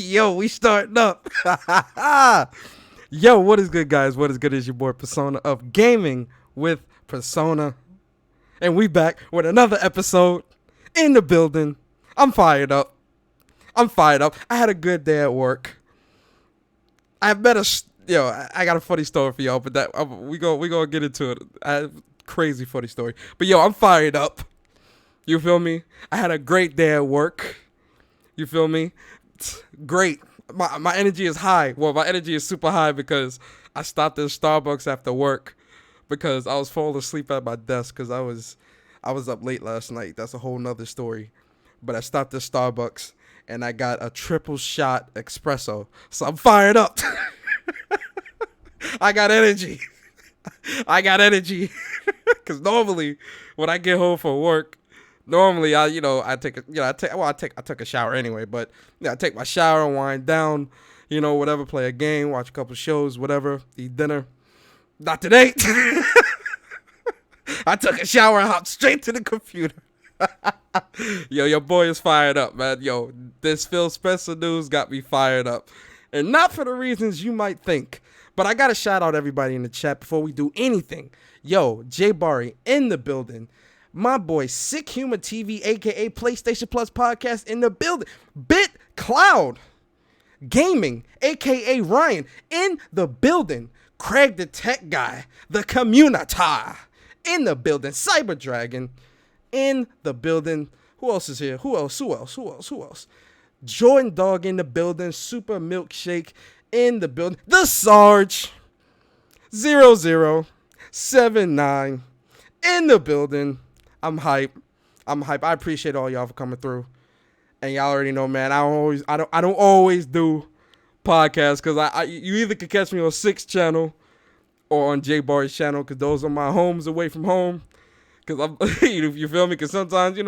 Yo, we starting up. Yo, what is good, guys? What is good is your boy Persona of Gaming with Persona. And we back with another episode in the building. I'm fired up. I had a good day at work. I got a funny story for y'all, but we gonna get into it. Crazy funny story. But yo, I'm fired up. You feel me? I had a great day at work. You feel me? Great. My energy is high. Well, my energy is super high because I stopped at Starbucks after work because I was falling asleep at my desk because I was up late last night. That's a whole nother story. But I stopped at Starbucks and I got a triple shot espresso. So I'm fired up. I got energy. Because normally when I get home from work, normally I took a shower anyway, but I take my shower, wind down, whatever, play a game, watch a couple shows, whatever, eat dinner. Not today. I took a shower and hopped straight to the computer. Yo, your boy is fired up, man. Yo, this Phil Spencer news got me fired up. And not for the reasons you might think. But I got to shout out everybody in the chat before we do anything. Yo, Jay Bari in the building. My boy, Sick Humor TV, a.k.a. PlayStation Plus Podcast in the building. Bit Cloud Gaming, a.k.a. Ryan, in the building. Craig the Tech Guy, the Communita, in the building. Cyber Dragon, in the building. Who else is here? Who else? Jordan Dog in the building. Super Milkshake in the building. The Sarge 0079 in the building. I'm hype. I appreciate all y'all for coming through. And y'all already know, man, I don't always do podcasts because you either can catch me on 6 channel or on J Bar's channel because those are my homes away from home. Because I'm you feel me? Because sometimes, I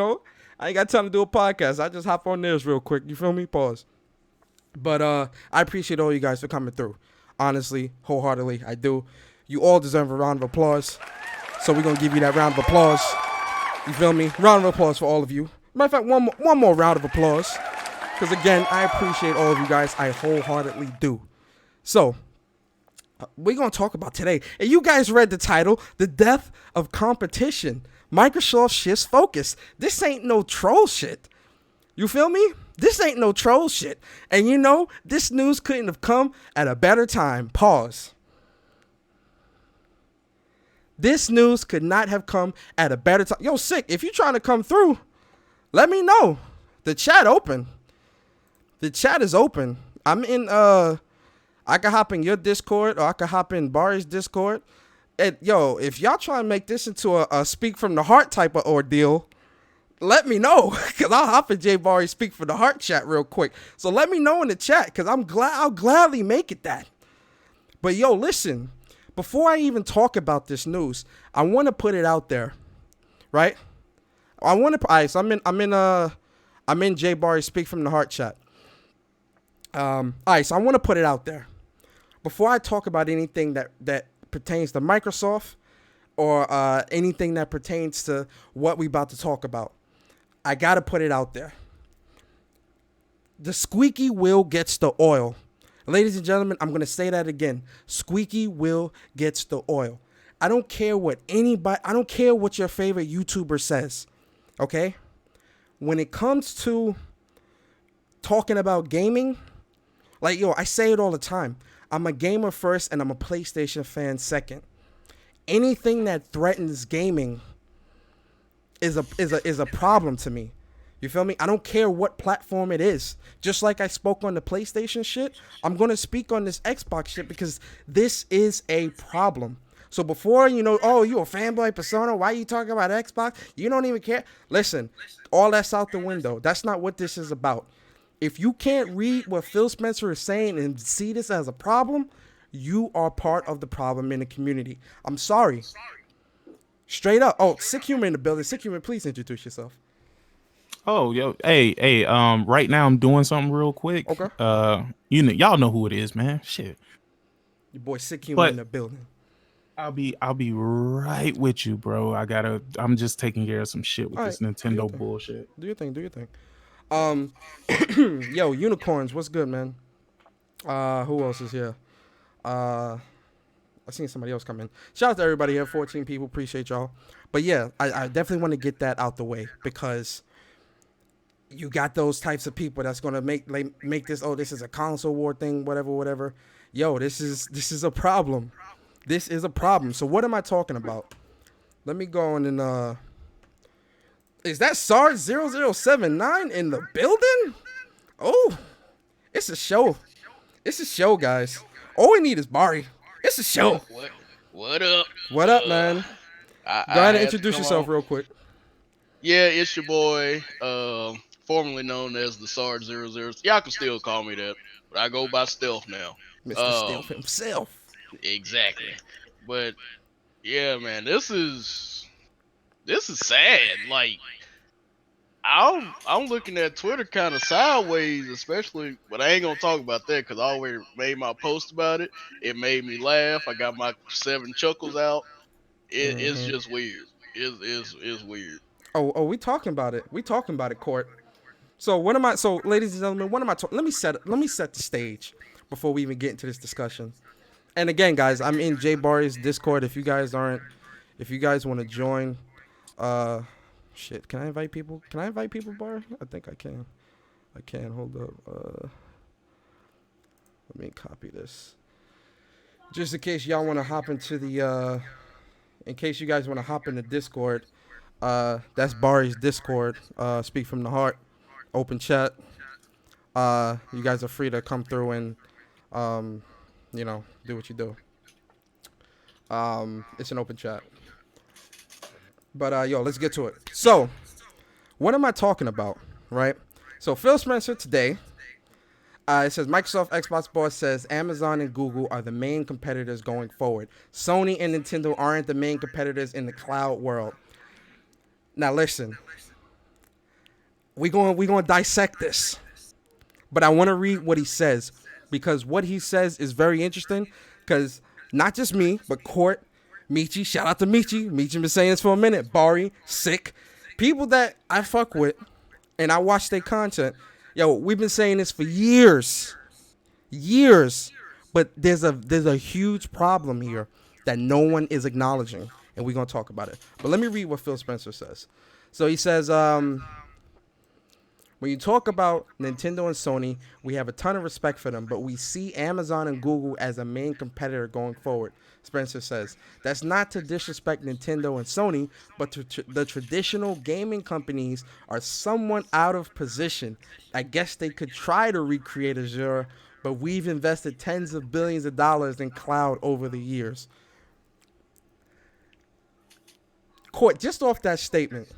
ain't got time to do a podcast. I just hop on theirs real quick. You feel me? Pause. But I appreciate all you guys for coming through. Honestly, wholeheartedly, I do. You all deserve a round of applause. So we're going to give you that round of applause. You feel me? Round of applause for all of you. Matter of fact, one more round of applause. Because again, I appreciate all of you guys. I wholeheartedly do. So, we're going to talk about today. And you guys read the title, The Death of Competition. Microsoft shifts focus. This ain't no troll shit. You feel me? This ain't no troll shit. And this news couldn't have come at a better time. Pause. This news could not have come at a better time. Yo, Sick, if you're trying to come through, let me know. The chat open. The chat is open. I'm in, I can hop in your Discord or I can hop in Barry's Discord. And, yo, if y'all try to make this into a speak from the heart type of ordeal, let me know. Because I'll hop in J Barry speak from the heart chat real quick. So let me know in the chat because I'll gladly make it that. But, yo, listen. Before I even talk about this news, I want to put it out there, right? I'm in J Barry Speak from the Heart chat. So I want to put it out there. Before I talk about anything that pertains to Microsoft or anything that pertains to what we about to talk about, I got to put it out there. The squeaky wheel gets the oil. Ladies and gentlemen, I'm going to say that again. Squeaky wheel gets the oil. I don't care what your favorite YouTuber says. Okay? When it comes to talking about gaming, I say it all the time. I'm a gamer first and I'm a PlayStation fan second. Anything that threatens gaming is a problem to me. You feel me? I don't care what platform it is. Just like I spoke on the PlayStation shit, I'm going to speak on this Xbox shit because this is a problem. So before, you a fanboy Persona, why are you talking about Xbox? You don't even care. Listen, all that's out the window. That's not what this is about. If you can't read what Phil Spencer is saying and see this as a problem, you are part of the problem in the community. I'm sorry. Straight up. Oh, Sick Humor in the building. Sick Humor, please introduce yourself. Oh, yo, hey, right now I'm doing something real quick. Okay. Y'all know who it is, man. Shit. Your boy Sick Humor in the building. I'll be right with you, bro. I'm just taking care of some shit with this Nintendo bullshit. Do your thing. Um, yo, unicorns, what's good, man? Who else is here? Uh, I seen somebody else come in. Shout out to everybody here, 14 people. Appreciate y'all. But yeah, I definitely want to get that out the way because you got those types of people that's gonna make this. Oh, this is a console war thing. Whatever, whatever. Yo, this is a problem. This is a problem. So what am I talking about? Let me go on and is that SARS 0079 in the building? Oh, it's a show. It's a show, guys. All we need is Bari. It's a show. What up? What up, man? Go I ahead and had to introduce come yourself on. real quick. Yeah, it's your boy, formerly known as the Sarge 00. Y'all can still call me that, but I go by Stealth now. Mr. Stealth Um, himself. exactly. But yeah, man, this is sad. Like I'm looking at Twitter kind of sideways, especially, but I ain't gonna talk about that because I already made my post about it. It made me laugh. I got my 7 chuckles out. It's Mm-hmm. just weird. It's weird. Oh, we talking about it. We talking about it, Court. So what am I? So, ladies and gentlemen, what am I? Let me set the stage before we even get into this discussion. And again, guys, I'm in Jay Barry's Discord. If you guys want to join, uh, shit, can I invite people? Can I invite people, Barry? I think I can. I can. Hold up. Let me copy this. Just in case y'all want to hop into in case you guys want to hop into Discord, that's Barry's Discord. Speak from the heart, open chat. You guys are free to come through and, um, do what you do. It's an open chat. But yo, let's get to it. So, what am I talking about, right? So Phil Spencer today, it says Microsoft Xbox boss says Amazon and Google are the main competitors going forward. Sony and Nintendo aren't the main competitors in the cloud world. Now listen, we going to dissect this. But I want to read what he says because what he says is very interesting because not just me, but Court, Michi, shout out to Michi. Michi been saying this for a minute. Bari, Sick, people that I fuck with and I watch their content. Yo, we've been saying this for years. Years. But there's a huge problem here that no one is acknowledging. And we're gonna talk about it. But let me read what Phil Spencer says. So he says, when you talk about Nintendo and Sony, we have a ton of respect for them, but we see Amazon and Google as a main competitor going forward. Spencer says, that's not to disrespect Nintendo and Sony, but the traditional gaming companies are somewhat out of position. I guess they could try to recreate Azure, but we've invested tens of billions of dollars in cloud over the years. Court, just off that statement,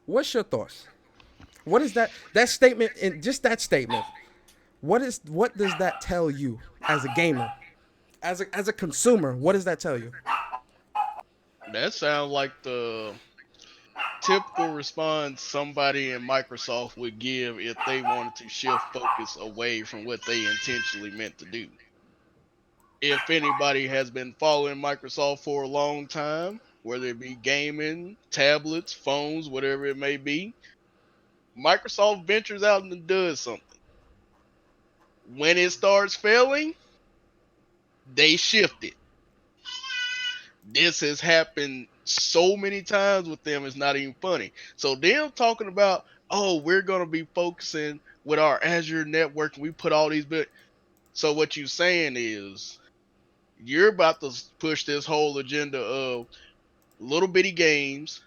what's your thoughts? What is that statement and just that statement? What does that tell you as a gamer, as a consumer? What does that tell you? That sounds like the typical response somebody in Microsoft would give if they wanted to shift focus away from what they intentionally meant to do. If anybody has been following Microsoft for a long time, whether it be gaming, tablets, phones, whatever it may be, Microsoft ventures out and does something. When it starts failing, they shift it. This has happened so many times with them, it's not even funny. So them talking about, oh, we're gonna be focusing with our Azure network and we put all these bit. So what you saying is you're about to push this whole agenda of little bitty games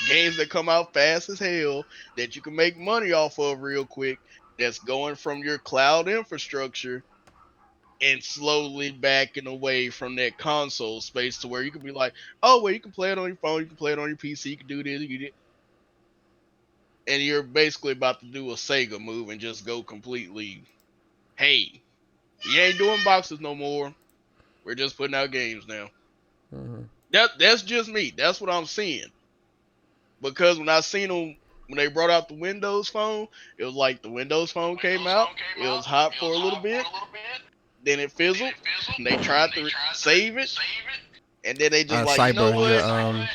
that come out fast as hell that you can make money off of real quick. That's going from your cloud infrastructure and slowly backing away from that console space to where you can be like, oh, well, you can play it on your phone, you can play it on your PC, you can do this, and you're basically about to do a Sega move and just go completely, hey, you ain't doing boxes no more. We're just putting out games now. Mm-hmm. That's just me. That's what I'm seeing. Because when I seen them when they brought out the Windows Phone, it was like the Windows Phone came out, it was hot for a little bit, then it fizzled, and they tried to save it, and then they just like, you know Cyber, what?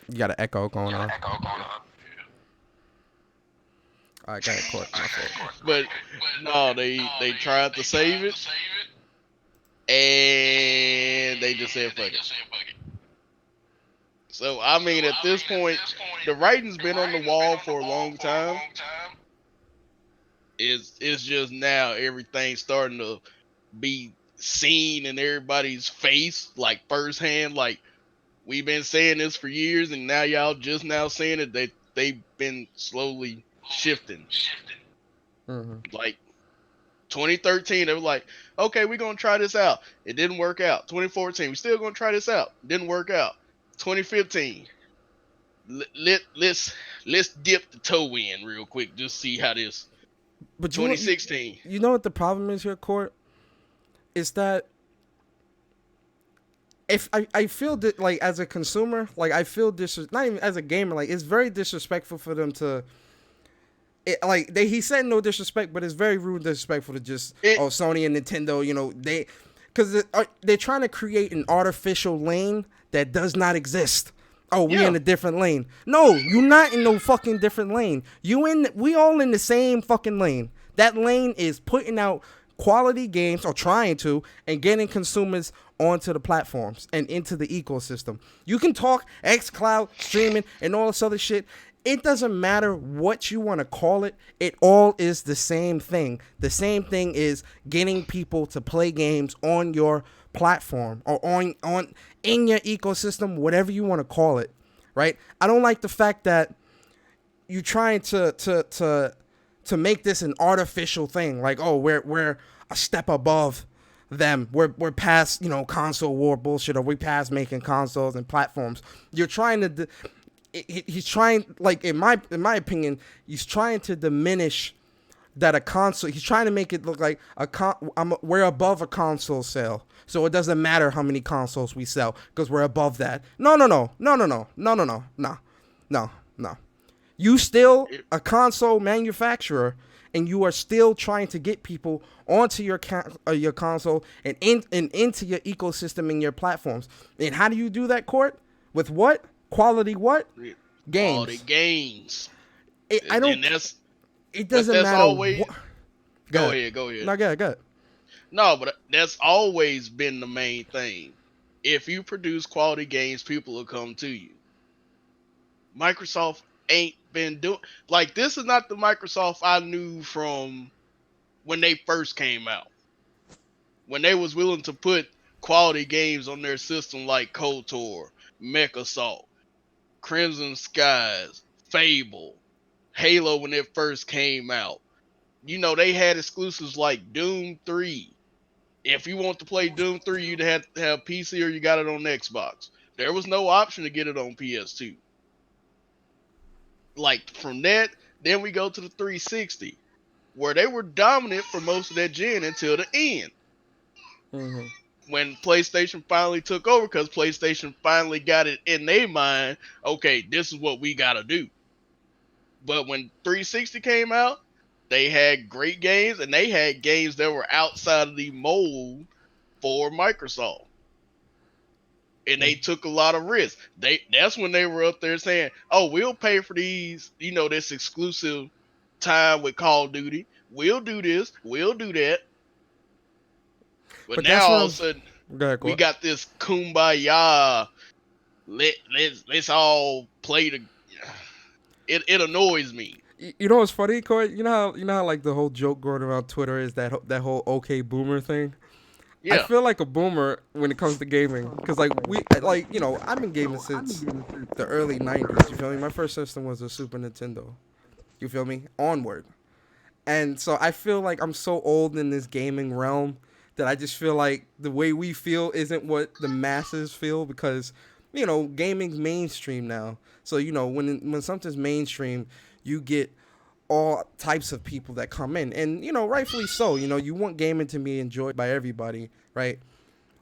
you got an echo going on. All right, got it, Court. My fault. But no, they tried to save it, and they just said fuck it. So I mean, at this point, the writing's been on the wall for a long time. It's just now everything's starting to be seen in everybody's face, like firsthand. Like we've been saying this for years, and now y'all just now saying it. They've been slowly shifting. Like 2013, they were like, okay, we're gonna try this out. It didn't work out. 2014, we still gonna try this out. Didn't work out. 2015, let's dip the toe in real quick, just see how this. But 2016. You know what the problem is here, Court? Is that if I feel that, like, as a consumer, like, I feel not even as a gamer, like, it's very disrespectful for them to. He said no disrespect, but it's very rude and disrespectful to just Sony and Nintendo, because they're trying to create an artificial lane that does not exist. Oh, we in a different lane. No, you're not in no fucking different lane. We all in the same fucking lane. That lane is putting out quality games, or trying to, and getting consumers onto the platforms and into the ecosystem. You can talk xCloud, streaming, and all this other shit. It doesn't matter what you want to call it. It all is the same thing. The same thing is getting people to play games on your platform or on in your ecosystem, whatever you want to call it, right? I don't like the fact that you're trying to make this an artificial thing. Like, oh, we're a step above them. We're past, console war bullshit, or we past making consoles and platforms. You're trying to. He's trying, like, in my opinion, he's trying to diminish that a console. He's trying to make it look like we're above a console sale, so it doesn't matter how many consoles we sell because we're above that. No. You still a console manufacturer, and you are still trying to get people onto your console and into your ecosystem and your platforms. And how do you do that, Court? With what? Quality what? Games. Quality games. It doesn't matter. Always, go ahead. No, go ahead. No, but that's always been the main thing. If you produce quality games, people will come to you. Microsoft ain't been doing, like, this is not the Microsoft I knew from when they first came out. When they was willing to put quality games on their system like KOTOR, MechAssault, Crimson Skies, Fable, Halo when it first came out. They had exclusives like Doom 3. If you want to play Doom 3, you'd have to have PC or you got it on Xbox. There was no option to get it on PS2. Like, from that, then we go to the 360, where they were dominant for most of that gen until the end. Mm-hmm. When PlayStation finally took over, because PlayStation finally got it in their mind, okay, this is what we gotta do. But when 360 came out, they had great games, and they had games that were outside of the mold for Microsoft. And they took a lot of risks. That's when they were up there saying, oh, we'll pay for these, this exclusive time with Call of Duty. We'll do this, we'll do that. But now all of a sudden, we got this kumbaya. Let's all play the. It annoys me. You know what's funny, Corey? You know how like the whole joke going around Twitter is that whole okay boomer thing. Yeah. I feel like a boomer when it comes to gaming, because I've been gaming since the early '90s. You feel me? My first system was a Super Nintendo. You feel me? Onward, and so I feel like I'm so old in this gaming realm that I just feel like the way we feel isn't what the masses feel, because, gaming's mainstream now. So, when something's mainstream, you get all types of people that come in. And, rightfully so. You want gaming to be enjoyed by everybody, right?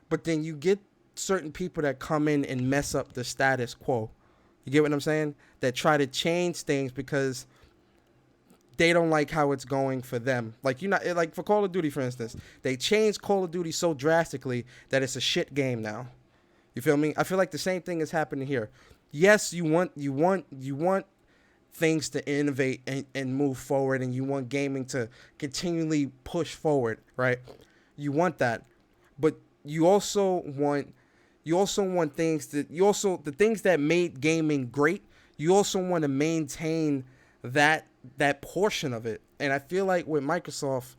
But then you get certain people that come in and mess up the status quo. You get what I'm saying? That try to change things because they don't like how it's going for them. Like, like for Call of Duty, for instance, they changed Call of Duty so drastically that it's a shit game now. You feel me? I feel like the same thing is happening here. Yes, you want things to innovate and move forward, and you want gaming to continually push forward, right? You want that, but you also want things that the things that made gaming great. You also want to maintain that portion of it, and I feel like with Microsoft,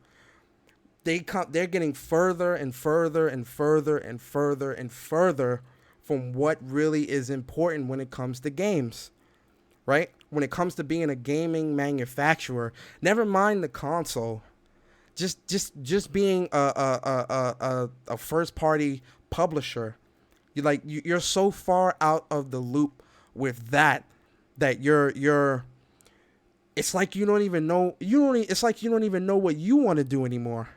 they're getting further and further and further and further and further from what really is important when it comes to games, right? When it comes to being a gaming manufacturer, never mind the console, just being a first party publisher, you're so far out of the loop with that you're it's like you don't even know it's like you don't even know what you want to do anymore.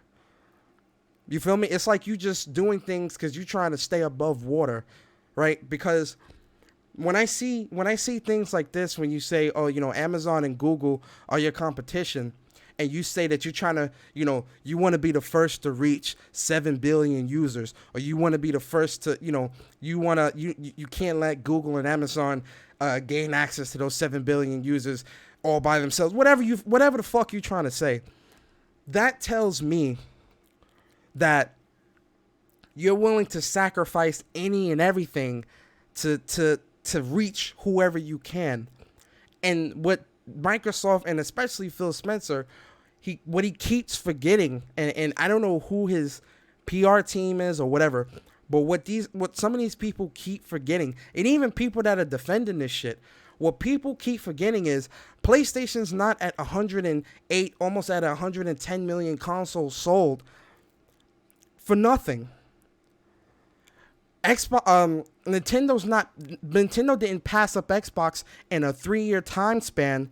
You feel me? It's like you just doing things because you're trying to stay above water, right? Because when I see things like this, when you say, oh, Amazon and Google are your competition, and you say that you're trying to, you want to be the first to reach 7 billion users, or you want to be the first to, you can't let Google and Amazon gain access to those 7 billion users all by themselves. Whatever the fuck you're trying to say, that tells me that you're willing to sacrifice any and everything to reach whoever you can. And what Microsoft, and especially Phil Spencer, what he keeps forgetting, and I don't know who his PR team is or whatever, but what some of these people keep forgetting, and even people that are defending this shit, what people keep forgetting is PlayStation's not at 108, almost at 110 million consoles sold for nothing. Nintendo didn't pass up Xbox in a 3-year time span,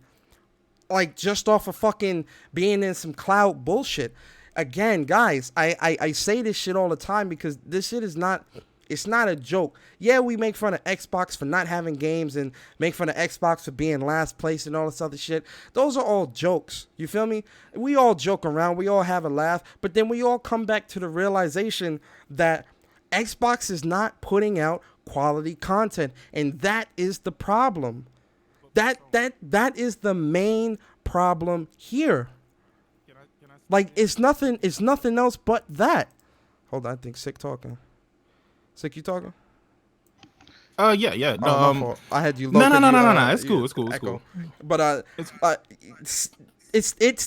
like just off of fucking being in some cloud bullshit. Again, guys, I say this shit all the time because this shit is not a joke. Yeah, we make fun of Xbox for not having games and make fun of Xbox for being last place and all this other shit. Those are all jokes. You feel me? We all joke around. We all have a laugh. But then we all come back to the realization that Xbox is not putting out quality content. And that is the problem. That is the main problem here. Like, it's nothing else but that. Hold on, I think Sick talking. Sick, you talking? Yeah. Oh, my fault. I had you. No. It's cool. It's cool. But it's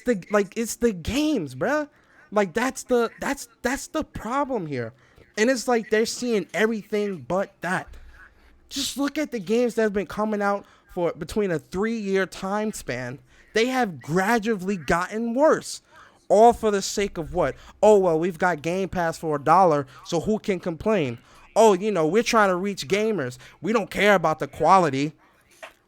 the games, bruh. Like that's the problem here, and it's like they're seeing everything but that. Just look at the games that have been coming out for between a 3-year time span. They have gradually gotten worse. All for the sake of what? Oh, well, we've got Game Pass for $1, so who can complain? Oh, we're trying to reach gamers. We don't care about the quality.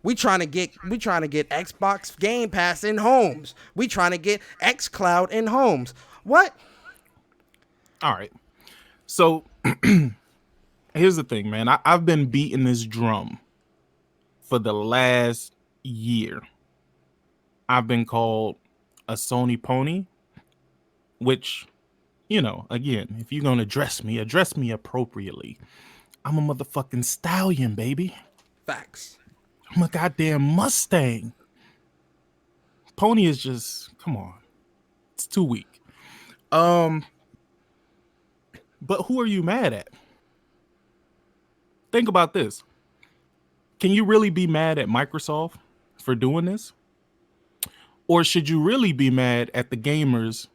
We trying to get Xbox Game Pass in homes. We trying to get xCloud in homes. What? All right. So here's the thing, man. I've been beating this drum for the last year. I've been called a Sony pony, which, again, if you're going to address me appropriately. I'm a motherfucking stallion, baby. Facts. I'm a goddamn Mustang. Pony is just, come on. It's too weak. But who are you mad at? Think about this. Can you really be mad at Microsoft for doing this? Or should you really be mad at the gamers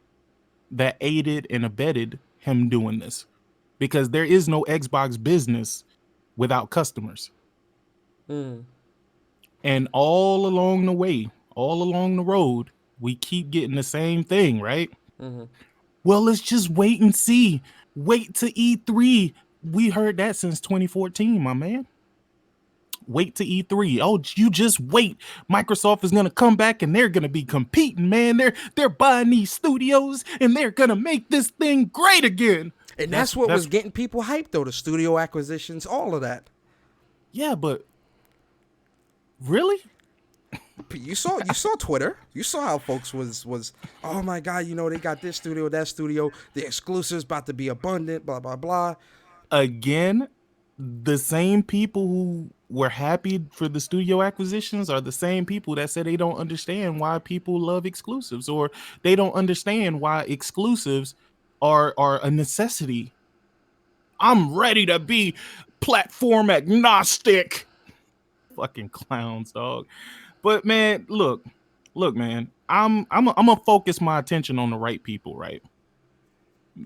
that aided and abetted him doing this? Because there is no Xbox business without customers. And all along the way, all along the road, we keep getting the same thing, right? Mm-hmm. Well, let's just wait and see. Wait to E3. We heard that since 2014, my man. Wait to E3. Oh, you just wait. Microsoft is gonna come back and they're gonna be competing, man. They're buying these studios and they're gonna make this thing great again. And that's what was getting people hyped, though. The studio acquisitions, all of that. Yeah, but really? You saw Twitter. You saw how folks was. Oh my God, they got this studio, that studio. The exclusives about to be abundant. Blah blah blah. Again, the same people who were happy for the studio acquisitions are the same people that say they don't understand why people love exclusives, or they don't understand why exclusives are a necessity. I'm ready to be platform agnostic. Fucking clowns, dog. But man, look, man. I'm gonna focus my attention on the right people, right?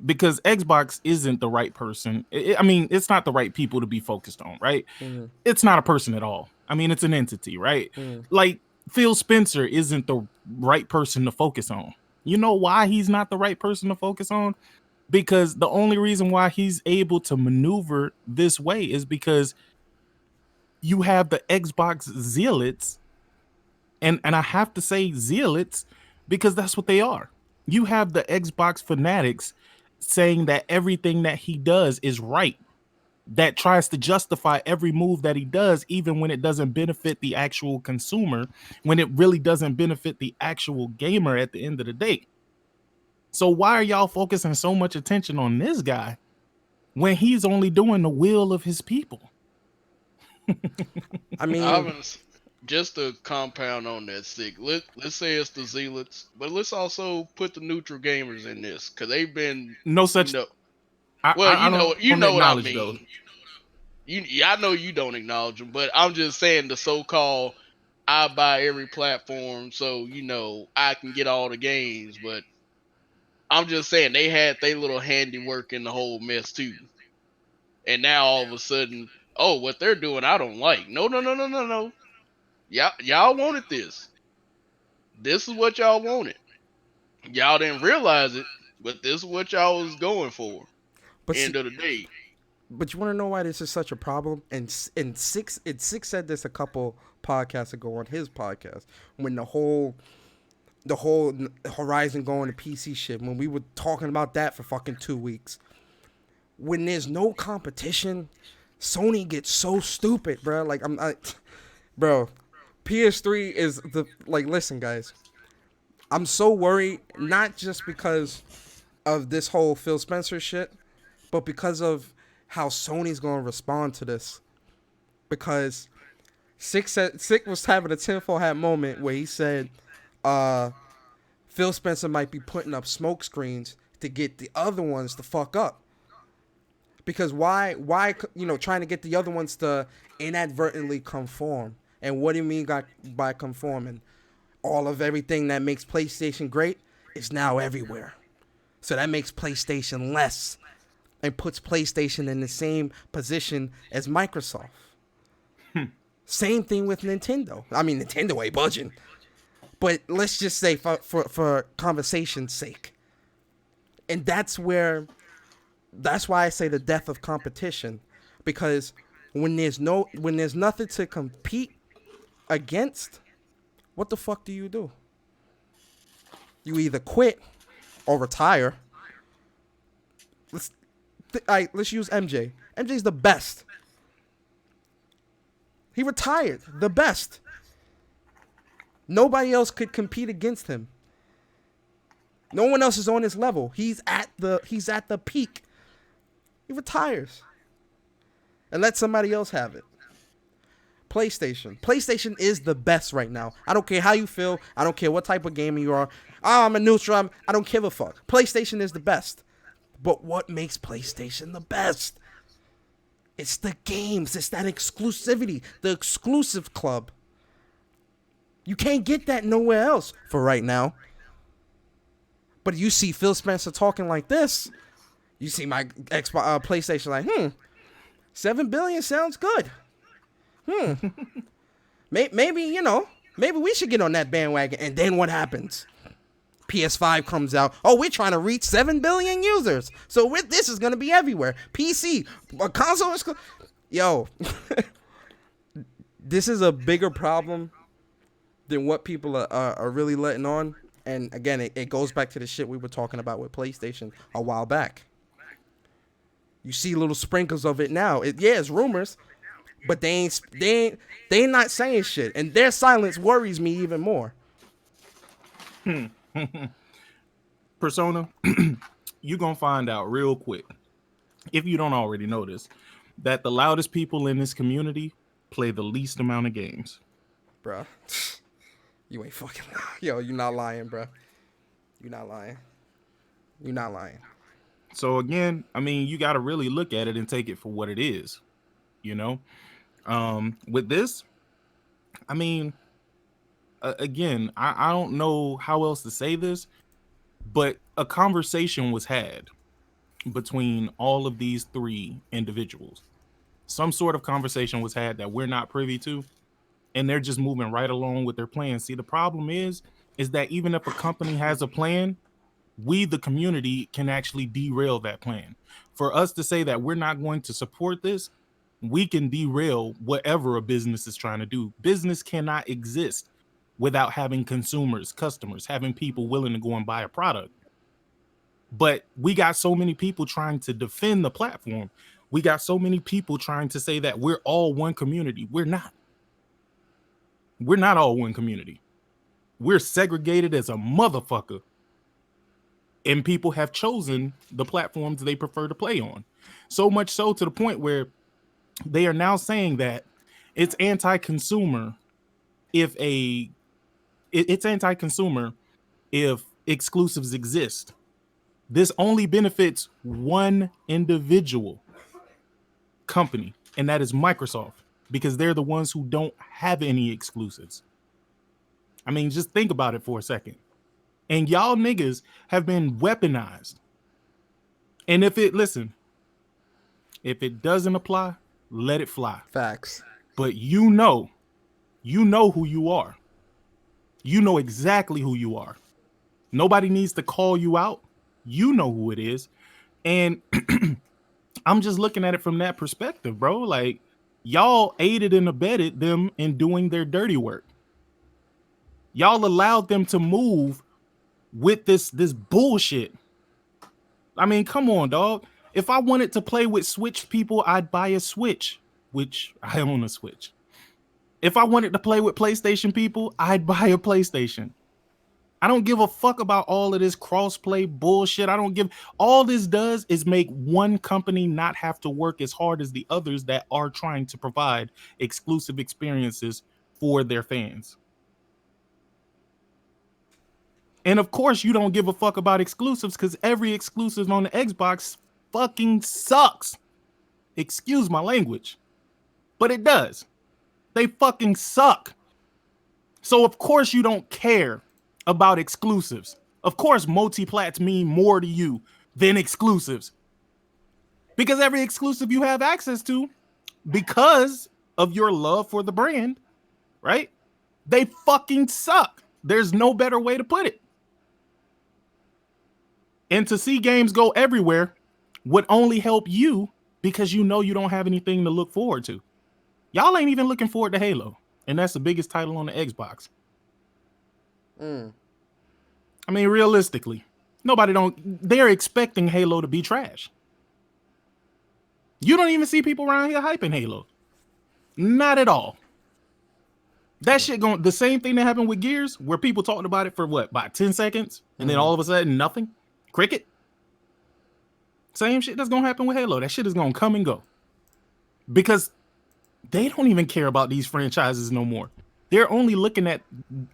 Because Xbox isn't the right person. I mean, it's not the right people to be focused on, right? Mm-hmm. It's not a person at all. I mean, it's an entity, right? Mm-hmm. Like Phil Spencer isn't the right person to focus on. You know why he's not the right person to focus on? Because the only reason why he's able to maneuver this way is because you have the Xbox zealots, and I have to say zealots because that's what they are. You have the Xbox fanatics saying that everything that he does is right, that tries to justify every move that he does, even when it doesn't benefit the actual consumer, when it really doesn't benefit the actual gamer at the end of the day. So why are y'all focusing so much attention on this guy when he's only doing the will of his people? I mean, Ivan, just to compound on that, Sick. Let's say it's the zealots, but let's also put the neutral gamers in this, because they've been, No you such. know, I, well, I don't you know what I acknowledge those. mean. I know you don't acknowledge them, but I'm just saying the so-called I buy every platform, so I can get all the games. But I'm just saying they had their little handiwork in the whole mess too, and now all of a sudden, oh, what they're doing, I don't like. No, no, no, no, no, no. Y'all wanted this. This is what y'all wanted. Y'all didn't realize it, but this is what y'all was going for. but see, End of the day. but you want to know why this is such a problem? And six said this a couple podcasts ago on his podcast when the whole Horizon going to PC shit, when we were talking about that for fucking 2 weeks. When there's no competition, Sony gets so stupid, bro. Like bro, PS3 is listen, guys. I'm so worried, not just because of this whole Phil Spencer shit, but because of how Sony's going to respond to this. Because Sick was having a tinfoil hat moment where he said Phil Spencer might be putting up smoke screens to get the other ones to fuck up. Because why trying to get the other ones to inadvertently conform? And what do you mean by conforming? All of everything that makes PlayStation great is now everywhere. So that makes PlayStation less and puts PlayStation in the same position as Microsoft. Same thing with Nintendo. I mean, Nintendo ain't budging. But let's just say for conversation's sake. And that's why I say the death of competition. Because when there's nothing to compete against, what the fuck do? You either quit or retire. Let's use MJ. MJ's the best. He retired, the best. Nobody else could compete against him. No one else is on his level. He's at the peak. He retires and let somebody else have it. PlayStation is the best right now. I don't care how you feel. I don't care what type of gamer you are. Oh, I'm a neutral. I don't give a fuck. PlayStation is the best. But what makes PlayStation the best? It's the games. It's that exclusivity. The exclusive club. You can't get that nowhere else for right now. But you see Phil Spencer talking like this. You see my Xbox, PlayStation like, 7 billion sounds good. Maybe we should get on that bandwagon. And then what happens? PS5 comes out. Oh, we're trying to reach 7 billion users. So this is going to be everywhere. PC, a console is... Yo, this is a bigger problem than what people are really letting on. And again, it goes back to the shit we were talking about with PlayStation a while back. You see little sprinkles of it now. It's rumors, but they ain't not saying shit. And their silence worries me even more. Persona, you're going to find out real quick, if you don't already know this, that the loudest people in this community play the least amount of games. Bruh. You ain't fucking lying. Yo, you not lying, bruh. You not lying. You not lying. So again, I mean, you got to really look at it and take it for what it is, you know? With this, I mean, again, I don't know how else to say this, but a conversation was had between all of these three individuals. Some sort of conversation was had that we're not privy to, and they're just moving right along with their plan. See, the problem is that even if a company has a plan, we, the community, can actually derail that plan. For us to say that we're not going to support this, we can derail whatever a business is trying to do. Business cannot exist without having consumers, customers, having people willing to go and buy a product. But we got so many people trying to defend the platform. We got so many people trying to say that we're all one community. We're not. We're not all one community. We're segregated as a motherfucker. And people have chosen the platforms they prefer to play on. So much so to the point where they are now saying that it's anti-consumer if exclusives exist. This only benefits one individual company, and that is Microsoft, because they're the ones who don't have any exclusives. I mean, just think about it for a second. And y'all niggas have been weaponized. And if it doesn't apply, let it fly. Facts. But you know who you are. You know exactly who you are. Nobody needs to call you out. You know who it is. And I'm just looking at it from that perspective, bro. Like, y'all aided and abetted them in doing their dirty work. Y'all allowed them to move with this bullshit. I mean, come on, dog. If I wanted to play with Switch people, I'd buy a Switch, which I own a Switch. If I wanted to play with PlayStation people, I'd buy a PlayStation. I don't give a fuck about all of this cross-play bullshit. All this does is make one company not have to work as hard as the others that are trying to provide exclusive experiences for their fans. And of course, you don't give a fuck about exclusives because every exclusive on the Xbox fucking sucks. Excuse my language, but it does. They fucking suck. So of course you don't care about exclusives. Of course, multi-plats mean more to you than exclusives. Because every exclusive you have access to, because of your love for the brand, right? They fucking suck. There's no better way to put it. And to see games go everywhere would only help you because you know you don't have anything to look forward to. Y'all ain't even looking forward to Halo, and that's the biggest title on the Xbox. I mean, realistically, they're expecting Halo to be trash. You don't even see people around here hyping Halo. Not at all. That shit the same thing that happened with Gears, where people talked about it for about 10 seconds, and then all of a sudden, nothing. Cricket. Same shit that's gonna happen with Halo. That shit is gonna come and go. Because they don't even care about these franchises no more. They're only looking at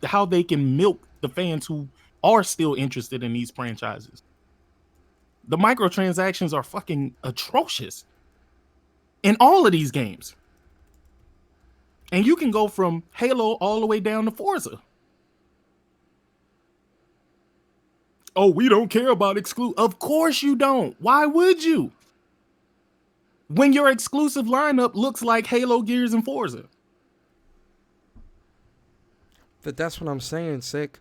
how they can milk the fans who are still interested in these franchises. The microtransactions are fucking atrocious in all of these games. And you can go from Halo all the way down to Forza. Oh, we don't care about exclusive. Of course you don't. Why would you? When your exclusive lineup looks like Halo, Gears, and Forza. But that's what I'm saying, Sick.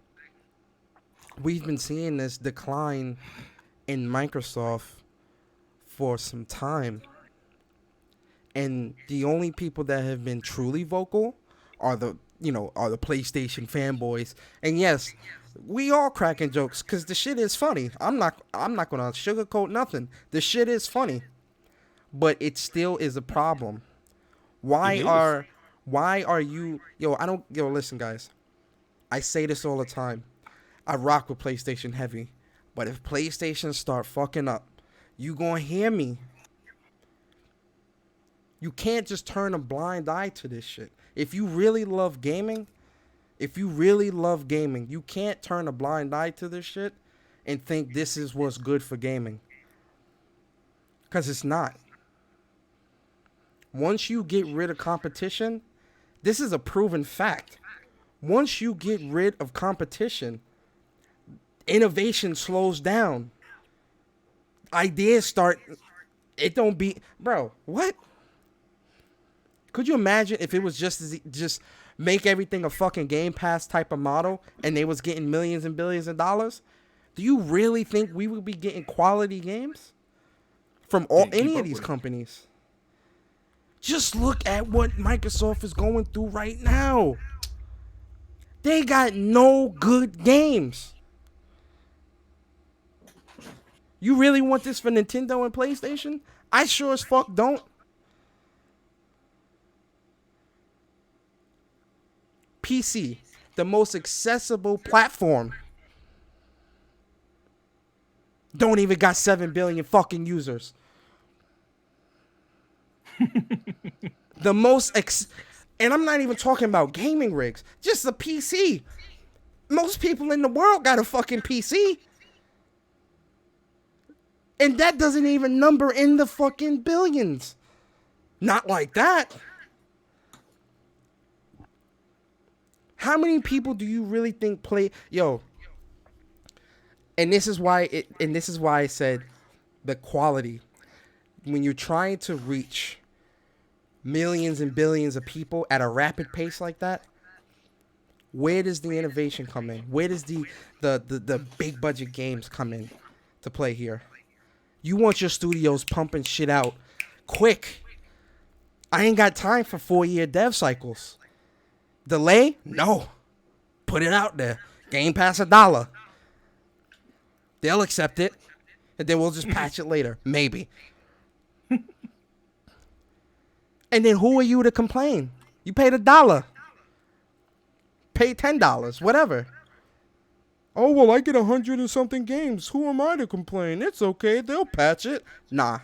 We've been seeing this decline in Microsoft for some time. And the only people that have been truly vocal are the PlayStation fanboys. And yes, we all cracking jokes because the shit is funny. I'm not gonna sugarcoat nothing. The shit is funny, but it still is a problem. Why are you? Listen, guys. I say this all the time. I rock with PlayStation heavy, but if PlayStation start fucking up, you gonna hear me You can't just turn a blind eye to this shit. If you really love gaming, you can't turn a blind eye to this shit and think this is what's good for gaming. Because it's not. Once you get rid of competition, this is a proven fact. Once you get rid of competition, innovation slows down. Ideas start, it don't be, bro, what? Could you imagine if it was just make everything a fucking Game Pass type of model and they was getting millions and billions of dollars? Do you really think we would be getting quality games from any of these companies? Just look at what Microsoft is going through right now. They got no good games. You really want this for Nintendo and PlayStation? I sure as fuck don't. PC, the most accessible platform, don't even got 7 billion fucking users. The most and I'm not even talking about gaming rigs, just the PC. Most people in the world got a fucking PC. And that doesn't even number in the fucking billions. Not like that. How many people do you really think play? Yo. And this is why I said the quality. When you're trying to reach millions and billions of people at a rapid pace like that, where does the innovation come in? Where does the big budget games come in to play here? You want your studios pumping shit out quick. I ain't got time for 4-year dev cycles. Delay? No. Put it out there. Game Pass $1. They'll accept it. And then we'll just patch it later. Maybe. And then who are you to complain? You paid $1. Pay $10. Whatever. Oh, well, I get 100 and something games. Who am I to complain? It's okay. They'll patch it. Nah.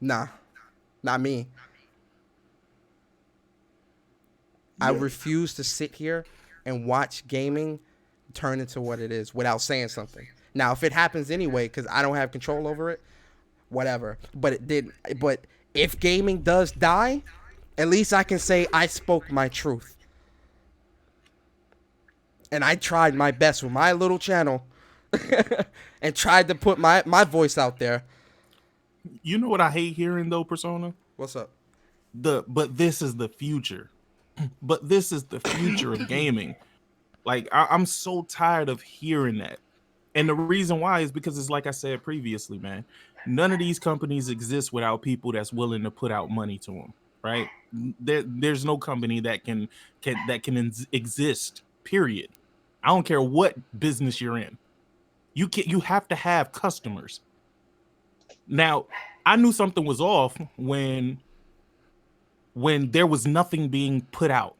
Not me. I refuse to sit here and watch gaming turn into what it is without saying something. Now, if it happens anyway, because I don't have control over it, whatever. But it did. But if gaming does die, at least I can say I spoke my truth. And I tried my best with my little channel and tried to put my voice out there. You know what I hate hearing though, Persona? What's up? But this is the future. But this is the future of gaming. Like I'm so tired of hearing that. And the reason why is because it's like I said previously, man. None of these companies exist without people that's willing to put out money to them, right? There's no company that can exist. Period. I don't care what business you're in. You have to have customers. Now, I knew something was off when there was nothing being put out,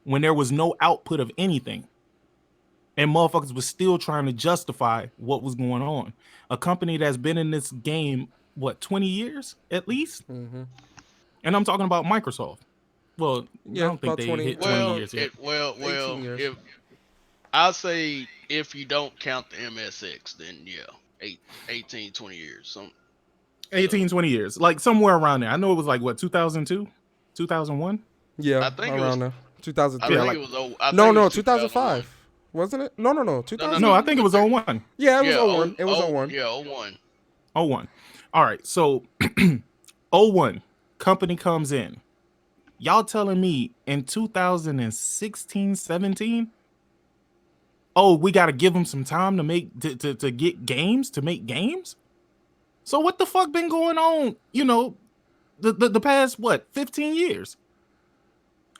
when there was no output of anything. And motherfuckers was still trying to justify what was going on. A company that's been in this game, 20 years at least? Mm-hmm. And I'm talking about Microsoft. Well, yeah, I don't think they 20, hit 20 years yet. If I'll say if you don't count the MSX, then yeah, 18, 20 years. 18, 20 years. Like somewhere around there. I know it was like, 2002? 2001? Yeah, I think around there. 2003. I think it was No, 2005. Wasn't it? No. 2000. No, I think it was 01. Yeah, it was 01. It was 01. Yeah, 01. 01. All right, so 01, company comes in. Y'all telling me in 2016, 17? Oh, we got to give them some time to make to get games, to make games? So what the fuck been going on, the past 15 years?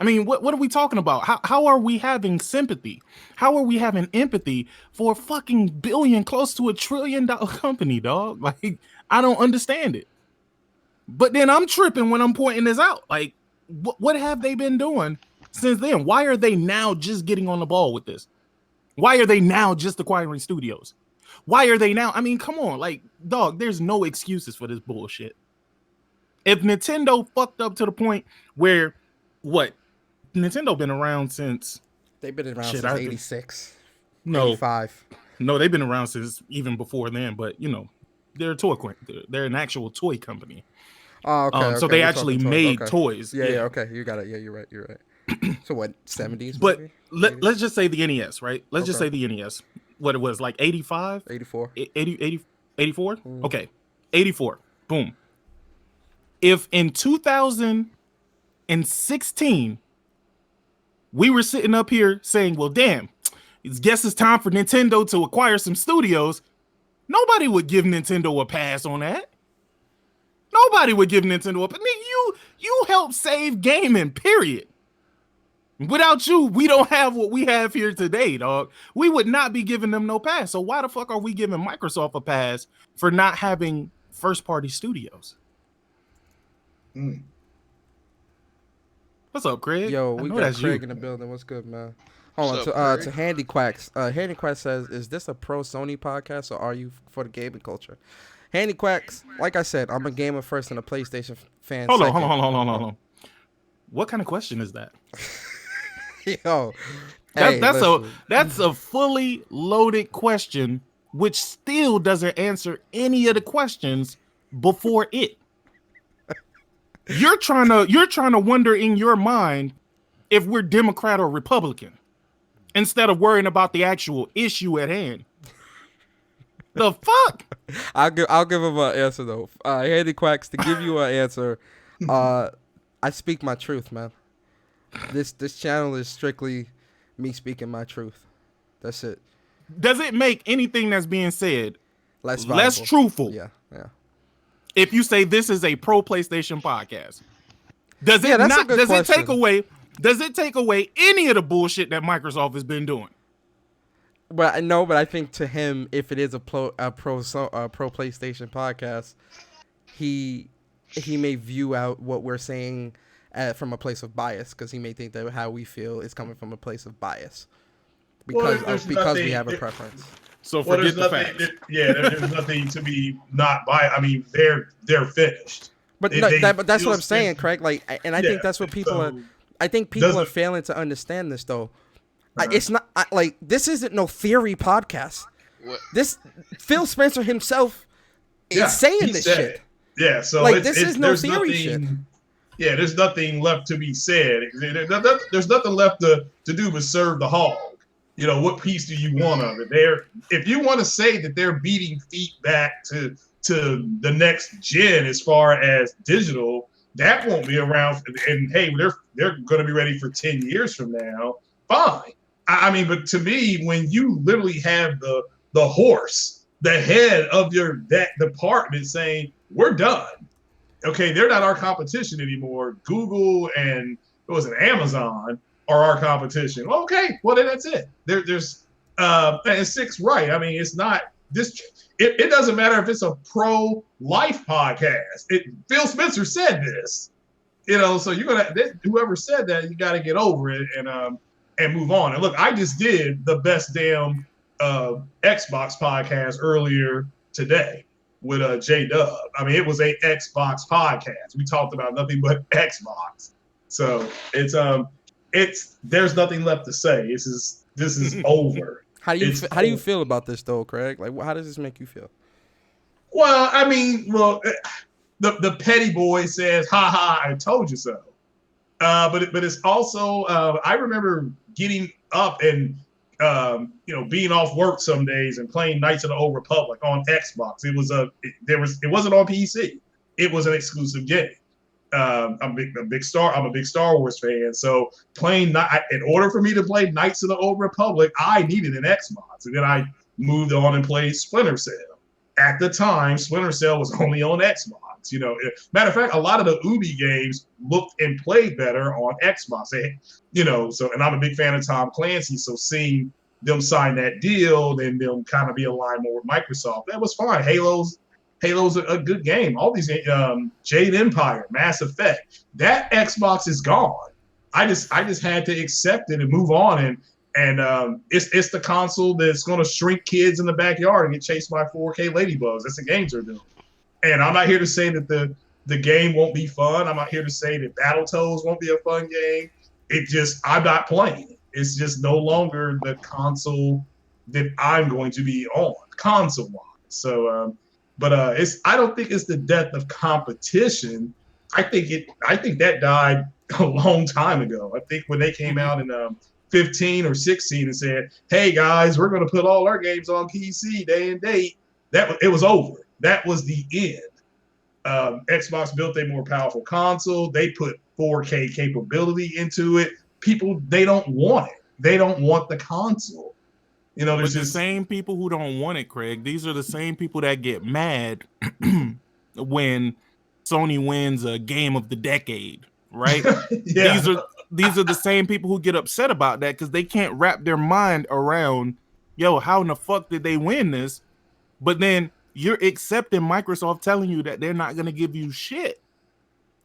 I mean, what are we talking about? How are we having sympathy? How are we having empathy for a fucking billion, close to $1 trillion company, dog? Like, I don't understand it. But then I'm tripping when I'm pointing this out. Like, what have they been doing since then? Why are they now just getting on the ball with this? Why are they now just acquiring studios? Why are they now? I mean, come on, like, dog, there's no excuses for this bullshit. If Nintendo fucked up to the point where Nintendo been around since They've been around since 86. No, 85. No, they've been around since even before then, but they're a toy they're an actual toy company. Oh, okay. So they actually made toys. Yeah, okay. You got it. Yeah, you're right. So what, 70s? But let's just say the NES, right? Let's just say the NES. What it was, like 85? 84. 84? Okay. 84. Boom. If in 2016 we were sitting up here saying, well, damn, guess it's time for Nintendo to acquire some studios, nobody would give Nintendo a pass on that. Nobody would give Nintendo a pass. You helped save gaming, period. Without you, we don't have what we have here today, dog. We would not be giving them no pass. So why the fuck are we giving Microsoft a pass for not having first-party studios? What's up, Craig? Yo, we got Craig in the building. What's good, man? Hold on, to Handy Quacks. Handy Quacks says, is this a pro Sony podcast or are you for the gaming culture? Handy Quacks, like I said, I'm a gamer first and a PlayStation fan second. Hold on. What kind of question is that? Yo, that's a fully loaded question, which still doesn't answer any of the questions before it. You're trying to wonder in your mind if we're Democrat or Republican instead of worrying about the actual issue at hand. The fuck? I'll give him an answer though. Handy Quacks, to give you an answer, I speak my truth, man. This channel is strictly me speaking my truth. That's it. Does it make anything that's being said less truthful? Yeah. If you say this is a pro PlayStation podcast, does it take away any of the bullshit that Microsoft has been doing? But I think to him, if it is a pro PlayStation podcast, he may view out what we're saying from a place of bias, because he may think that how we feel is coming from a place of bias because we have a preference. So forget the facts. There's nothing to be not biased. I mean, they're finished. But that's what I'm saying, Craig. Like, and I think that's what people are. I think people are failing to understand this, though. It's not like this isn't no theory podcast. What? This Phil Spencer himself is saying this shit. Yeah, so like this is no theory shit. Yeah, there's nothing left to be said. There's nothing left to do but serve the hog. What piece do you want of it? If you want to say that they're beating feet back to the next gen as far as digital, that won't be around. And hey, they're going to be ready for 10 years from now. Fine. I mean, but to me, when you literally have the horse, the head of that department saying, we're done. Okay, they're not our competition anymore. Google and Amazon are our competition. Okay, well then that's it. There's and Six right. I mean, it's not this. It doesn't matter if it's a pro-life podcast. Phil Spencer said this. So you're gonna whoever said that, you got to get over it and move on. And look, I just did the best damn Xbox podcast earlier today with J-Dub. I mean, it was a Xbox podcast. We talked about nothing but Xbox. So it's there's nothing left to say. This is over. How do you feel about this though, Craig? Like, how does this make you feel? Well, I mean, the petty boy says, "Ha ha, I told you so." But it's also I remember getting up and being off work some days and playing Knights of the Old Republic on Xbox. It wasn't on PC. It was an exclusive game. I'm a big Star Wars fan. So in order for me to play Knights of the Old Republic, I needed an Xbox. And then I moved on and played Splinter Cell. At the time, Splinter Cell was only on Xbox. Matter of fact, a lot of the Ubi games looked and played better on Xbox. And I'm a big fan of Tom Clancy. So seeing them sign that deal, then them kind of be aligned more with Microsoft, that was fine. Halo's a good game. All these Jade Empire, Mass Effect, that Xbox is gone. I just had to accept it and move on. And it's the console that's going to shrink kids in the backyard and get chased by 4K ladybugs. That's the games they're doing. And I'm not here to say that the game won't be fun. I'm not here to say that Battletoads won't be a fun game. I'm not playing it. It's just no longer the console that I'm going to be on, console-wise. So, I don't think it's the death of competition. I think that died a long time ago. I think when they came out in 15 or 16 and said, "Hey guys, we're going to put all our games on PC day and date," it was over. That was the end. Xbox built a more powerful console. They put 4K capability into it. People, they don't want it. They don't want the console. You know, there's the same people who don't want it, Craig. These are the same people that get mad when Sony wins a game of the decade, right? Yeah. These are the same people who get upset about that because they can't wrap their mind around, yo, how in the fuck did they win this? But then you're accepting Microsoft telling you that they're not going to give you shit.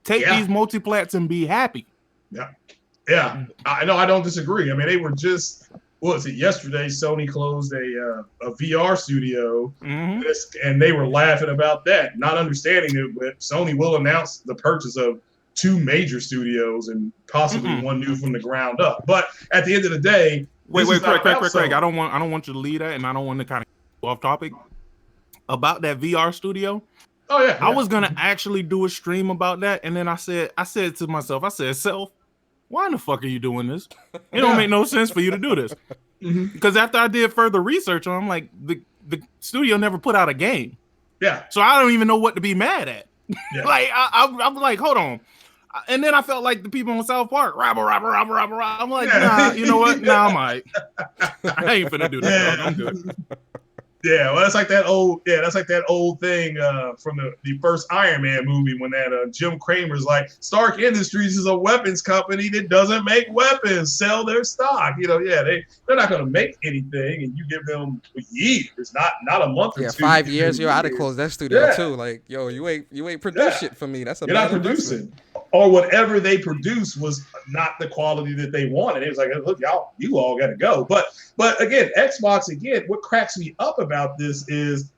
Take these multiplats and be happy. Yeah. I know. I don't disagree. I mean, they were just, what was it, yesterday? Sony closed a VR studio, and they were laughing about that, not understanding it. But Sony will announce the purchase of 2 major studios and possibly one new from the ground up. But at the end of the day, wait, Craig. I don't want you to lead that, and I don't want to kind of go off topic about that VR studio. Oh yeah. I was gonna actually do a stream about that, and then I said to myself, Self, why in the fuck are you doing this? It don't make no sense for you to do this. Because after I did further research on, I'm like, the studio never put out a game. Yeah. So I don't even know what to be mad at. Yeah. Like I'm like, hold on. And then I felt like the people in South Park, rabble. I'm like, nah, you know what? Nah, I'm all right. I ain't finna do that. I'm good. Yeah, well, that's like that old thing from the first Iron Man movie when that Jim Cramer's like, Stark Industries is a weapons company that doesn't make weapons, sell their stock. You know, they're not going to make anything, and you give them years, not a month or 2. 5 years, yo, I'd have closed that studio too. Like, yo, you ain't produce shit for me. That's you're not producing. Or whatever they produced was not the quality that they wanted. It was like, look, you all got to go. But again, Xbox, what cracks me up about this is,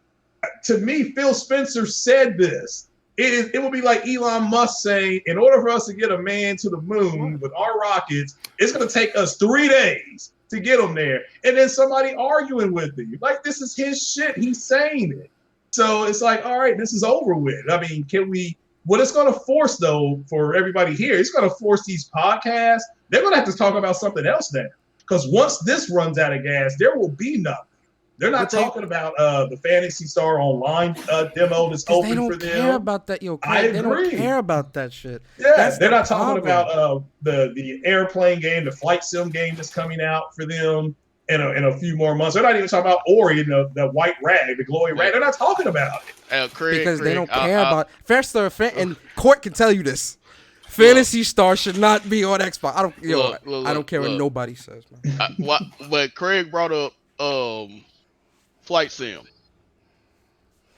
to me, Phil Spencer said this. It would be like Elon Musk saying, in order for us to get a man to the moon with our rockets, it's going to take us 3 days to get him there. And then somebody arguing with him. Like, this is his shit. He's saying it. So it's like, all right, this is over with. I mean, what it's going to force, though, for everybody here, it's going to force these podcasts. They're going to have to talk about something else now. Because once this runs out of gas, there will be nothing. They're not talking about the Fantasy Star Online demo that's open for them. They don't care about that, yo. Craig, I agree. They don't care about that shit. Yeah, they're not talking about the airplane game, the flight sim game that's coming out for them in a few more months. They're not even talking about Ori, the white rag, the glowy rag. They're not talking about it. Because they don't care about and Court can tell you this. Fantasy Star should not be on Xbox. I don't care what nobody says, man. But Craig brought up Flight Sim.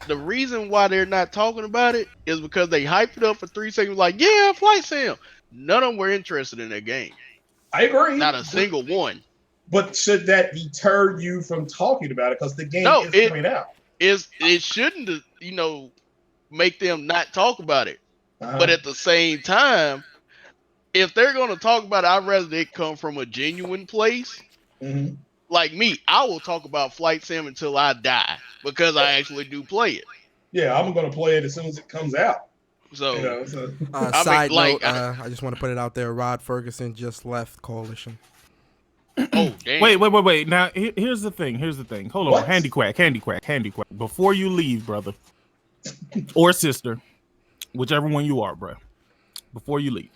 The reason why they're not talking about it is because they hyped it up for 3 seconds, like, yeah, Flight Sim. None of them were interested in that game. I agree. Not a single one. But should that deter you from talking about it? Because the game is coming out. It shouldn't, make them not talk about it. But at the same time, if they're going to talk about it, I'd rather it come from a genuine place. Like me, I will talk about Flight Sim until I die because I actually do play it. Yeah, I'm going to play it as soon as it comes out. So, side note, I just want to put it out there. Rod Ferguson just left Coalition. Oh, damn. Wait. Now, here's the thing. Hold on. Handy quack. Before you leave, brother or sister, whichever one you are, bro, before you leave,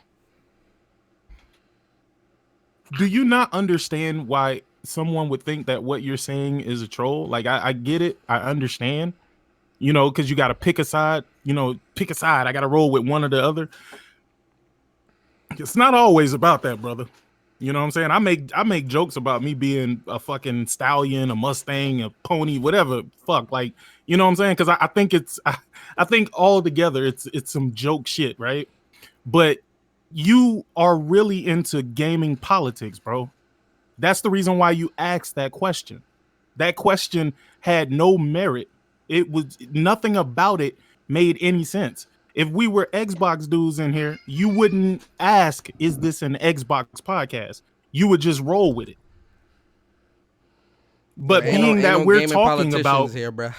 do you not understand why someone would think that what you're saying is a troll? Like, I get it. I understand, because you got to pick a side. I got to roll with one or the other. It's not always about that, brother. You know what I'm saying? I make jokes about me being a fucking stallion, a Mustang, a pony, whatever. Fuck, like, you know what I'm saying? Because I think all together it's some joke shit, right? But you are really into gaming politics, bro. That's the reason why you asked that question. That question had no merit. It was nothing about it made any sense. if we were Xbox dudes in here, you wouldn't ask, is this an Xbox podcast? You would just roll with it. But being that we're talking about here, bro.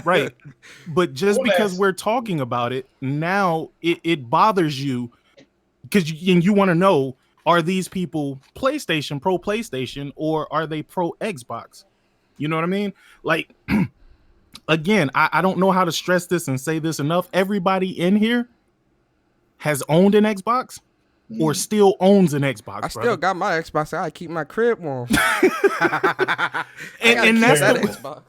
right, but just because we're talking about it now, it bothers you because you want to know, are these people pro PlayStation, or are they pro Xbox? You know what I mean? Like, again, I don't know how to stress this and say this enough. Everybody in here has owned an Xbox or still owns an Xbox. I still got my Xbox. I keep my crib warm. and that's Xbox.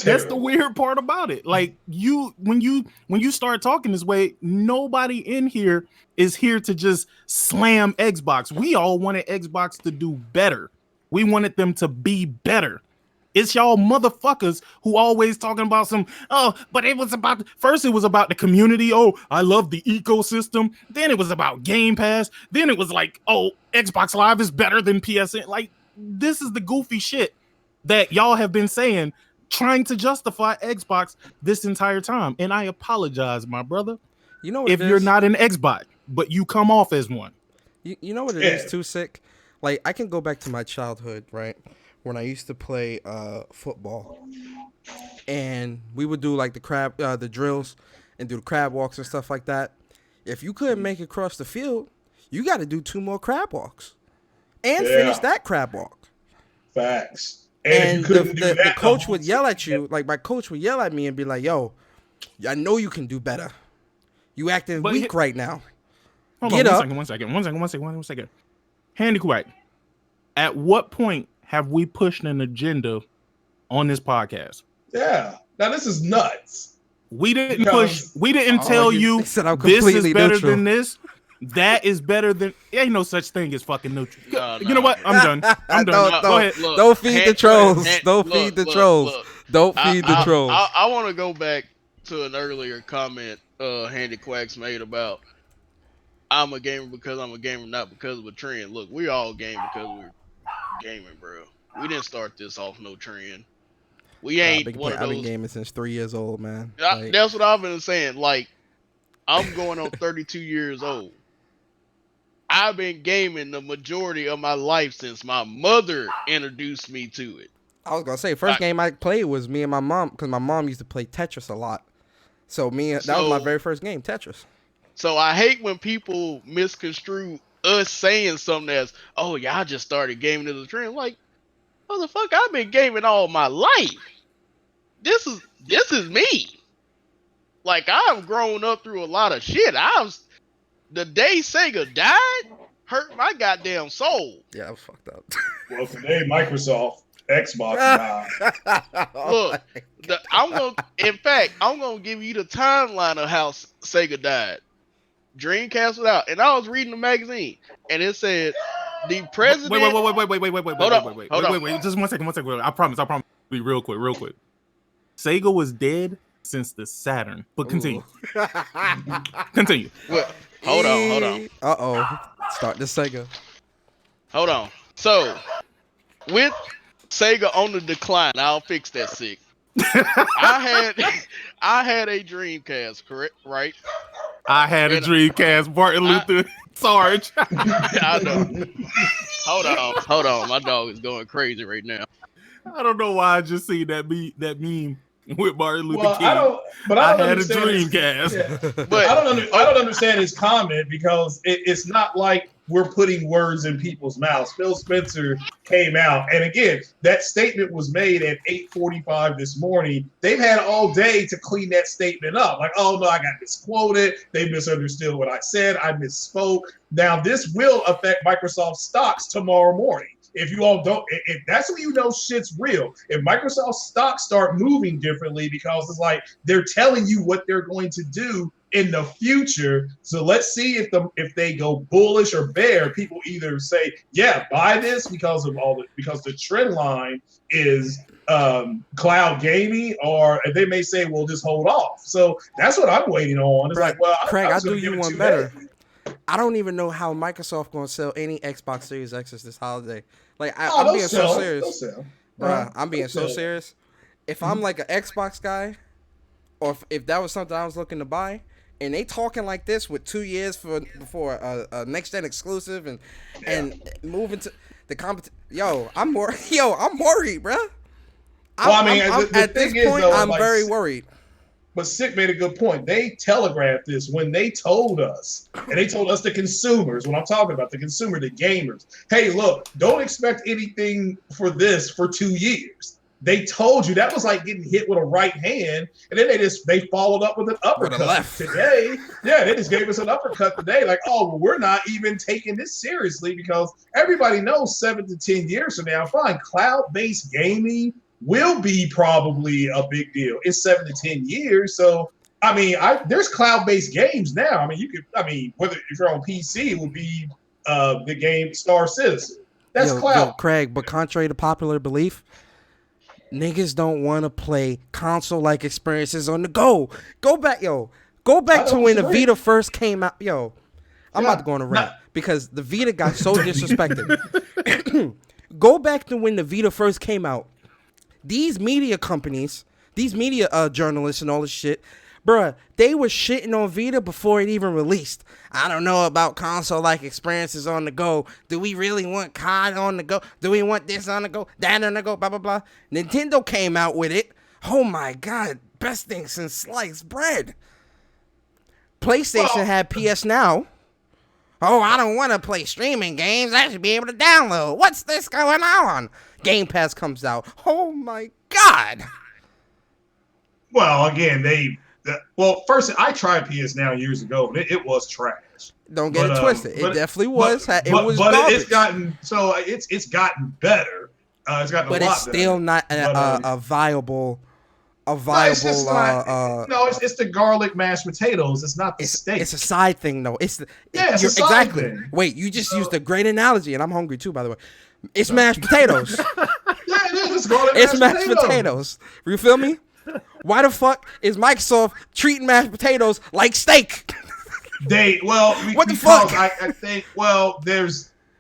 That's the weird part about it. Like, when you start talking this way, nobody in here is here to just slam Xbox. We all wanted Xbox to do better. We wanted them to be better. It's y'all motherfuckers who always talking about but it was about, first it was about the community. Oh, I love the ecosystem. Then it was about Game Pass. Then it was like, oh, Xbox Live is better than PSN. Like, this is the goofy shit that y'all have been saying, trying to justify Xbox this entire time. And I apologize, my brother. You know what if you're not an Xbox, but you come off as one. You know what it is too, sick? Like, I can go back to my childhood, right? When I used to play football. And we would do like the drills and do the crab walks and stuff like that. If you couldn't make it across the field, you got to do 2 more crab walks. And finish that crab walk. Facts. And the coach would yell at you, like my coach would yell at me and be like, yo, I know you can do better. You acting weak right now. Hold on, one second. Handy quick. At what point have we pushed an agenda on this podcast? Yeah. Now this is nuts. We didn't tell you this is better than this. That is better than. Ain't no such thing as fucking neutral. You know what? I'm done. Go ahead. Don't feed the trolls. Don't feed the trolls. Don't feed the trolls. I want to go back to an earlier comment Handy Quacks made about I'm a gamer because I'm a gamer, not because of a trend. Look, we all game because we're gaming, bro. We didn't start this off no trend. We ain't one of those. I've been gaming since 3 years old, man. That's what I've been saying. Like, I'm going on 32 years old. I've been gaming the majority of my life since my mother introduced me to it. I was gonna say, first game I played was me and my mom, because my mom used to play Tetris a lot. So that was my very first game, Tetris. So I hate when people misconstrue us saying something as, oh, y'all just started gaming as a trend. Like, motherfucker, I've been gaming all my life. This is me. Like, I've grown up through a lot of shit. The day Sega died hurt my goddamn soul. Yeah, I was fucked up. Well, today Microsoft, Xbox died. Look, I'm gonna give you the timeline of how Sega died. Dreamcast was out, and I was reading the magazine, and it said the president. Wait. Hold on. Just 1 second. I promise. Be real quick. Sega was dead since the Saturn, but continue. Continue. Well, hold on. Start the Sega. Hold on. So, with Sega on the decline, I'll fix that sick. I had a Dreamcast, correct? Right? I had a Dreamcast. Martin Luther Sarge. I know. Hold on. My dog is going crazy right now. I don't know why I just see that meme with Martin Luther King. I had a Dreamcast. But I don't understand his comment, because it's not like we're putting words in people's mouths. Phil Spencer came out, and again, that statement was made at 8:45 this morning. They've had all day to clean that statement up. Like, oh no, I got misquoted. They misunderstood what I said. I misspoke. Now this will affect Microsoft stocks tomorrow morning. If you all don't, if that's when you know shit's real. If Microsoft stocks start moving differently, because it's like they're telling you what they're going to do in the future. So let's see if they go bullish or bear. People either say, yeah, buy this because the trend line is cloud gaming, or they may say, well, just hold off. So that's what I'm waiting on. It's like, well, Craig, I'll do you one better. I don't even know how Microsoft gonna sell any Xbox Series X's this holiday. Like, I'm being so serious, bruh. I'm being so serious. If I'm like an Xbox guy, or if that was something I was looking to buy, and they talking like this with 2 years before a next gen exclusive and moving to the competition. I'm worried, bro. At this point, I'm very worried. But Sick made a good point. They telegraphed this when they told us, and they told us, the consumers, when I'm talking about the consumer, the gamers, hey, look, don't expect anything for this for 2 years. They told you. That was like getting hit with a right hand, and then they followed up with an uppercut today. Yeah, they just gave us an uppercut today. Like, oh, well, we're not even taking this seriously because everybody knows 7 to 10 years from now, fine, cloud-based gaming will be probably a big deal. It's 7 to 10 years, so I mean, there's cloud-based games now. I mean, whether if you're on PC, it would be the game Star Citizen. That's cloud. Craig, but contrary to popular belief, niggas don't want to play console-like experiences on the go. Go back to when the Vita first came out. I'm about to go on a rant because the Vita got so disrespected. Go back to when the Vita first came out. These media companies, these media journalists and all this shit, bruh, they were shitting on Vita before it even released. I don't know about console-like experiences on the go. Do we really want COD on the go? Do we want this on the go? That on the go? Blah, blah, blah. Nintendo came out with it. Oh, my God. Best thing since sliced bread. PlayStation had PS Now. Oh, I don't want to play streaming games. I should be able to download. What's this going on? Game Pass comes out. Oh, my God. Well, again, first, I tried PS Now years ago, and it was trash. Don't get it twisted. It definitely was. It was garbage. It's gotten better. It's gotten a lot better. But it's still not a viable. It's the garlic mashed potatoes. It's not the steak. It's a side thing, though. It's a side thing. Wait, you just used a great analogy, and I'm hungry too, by the way. It's mashed potatoes. Yeah, it is. It's garlic mashed potatoes. You feel me? Why the fuck is Microsoft treating mashed potatoes like steak? What the fuck?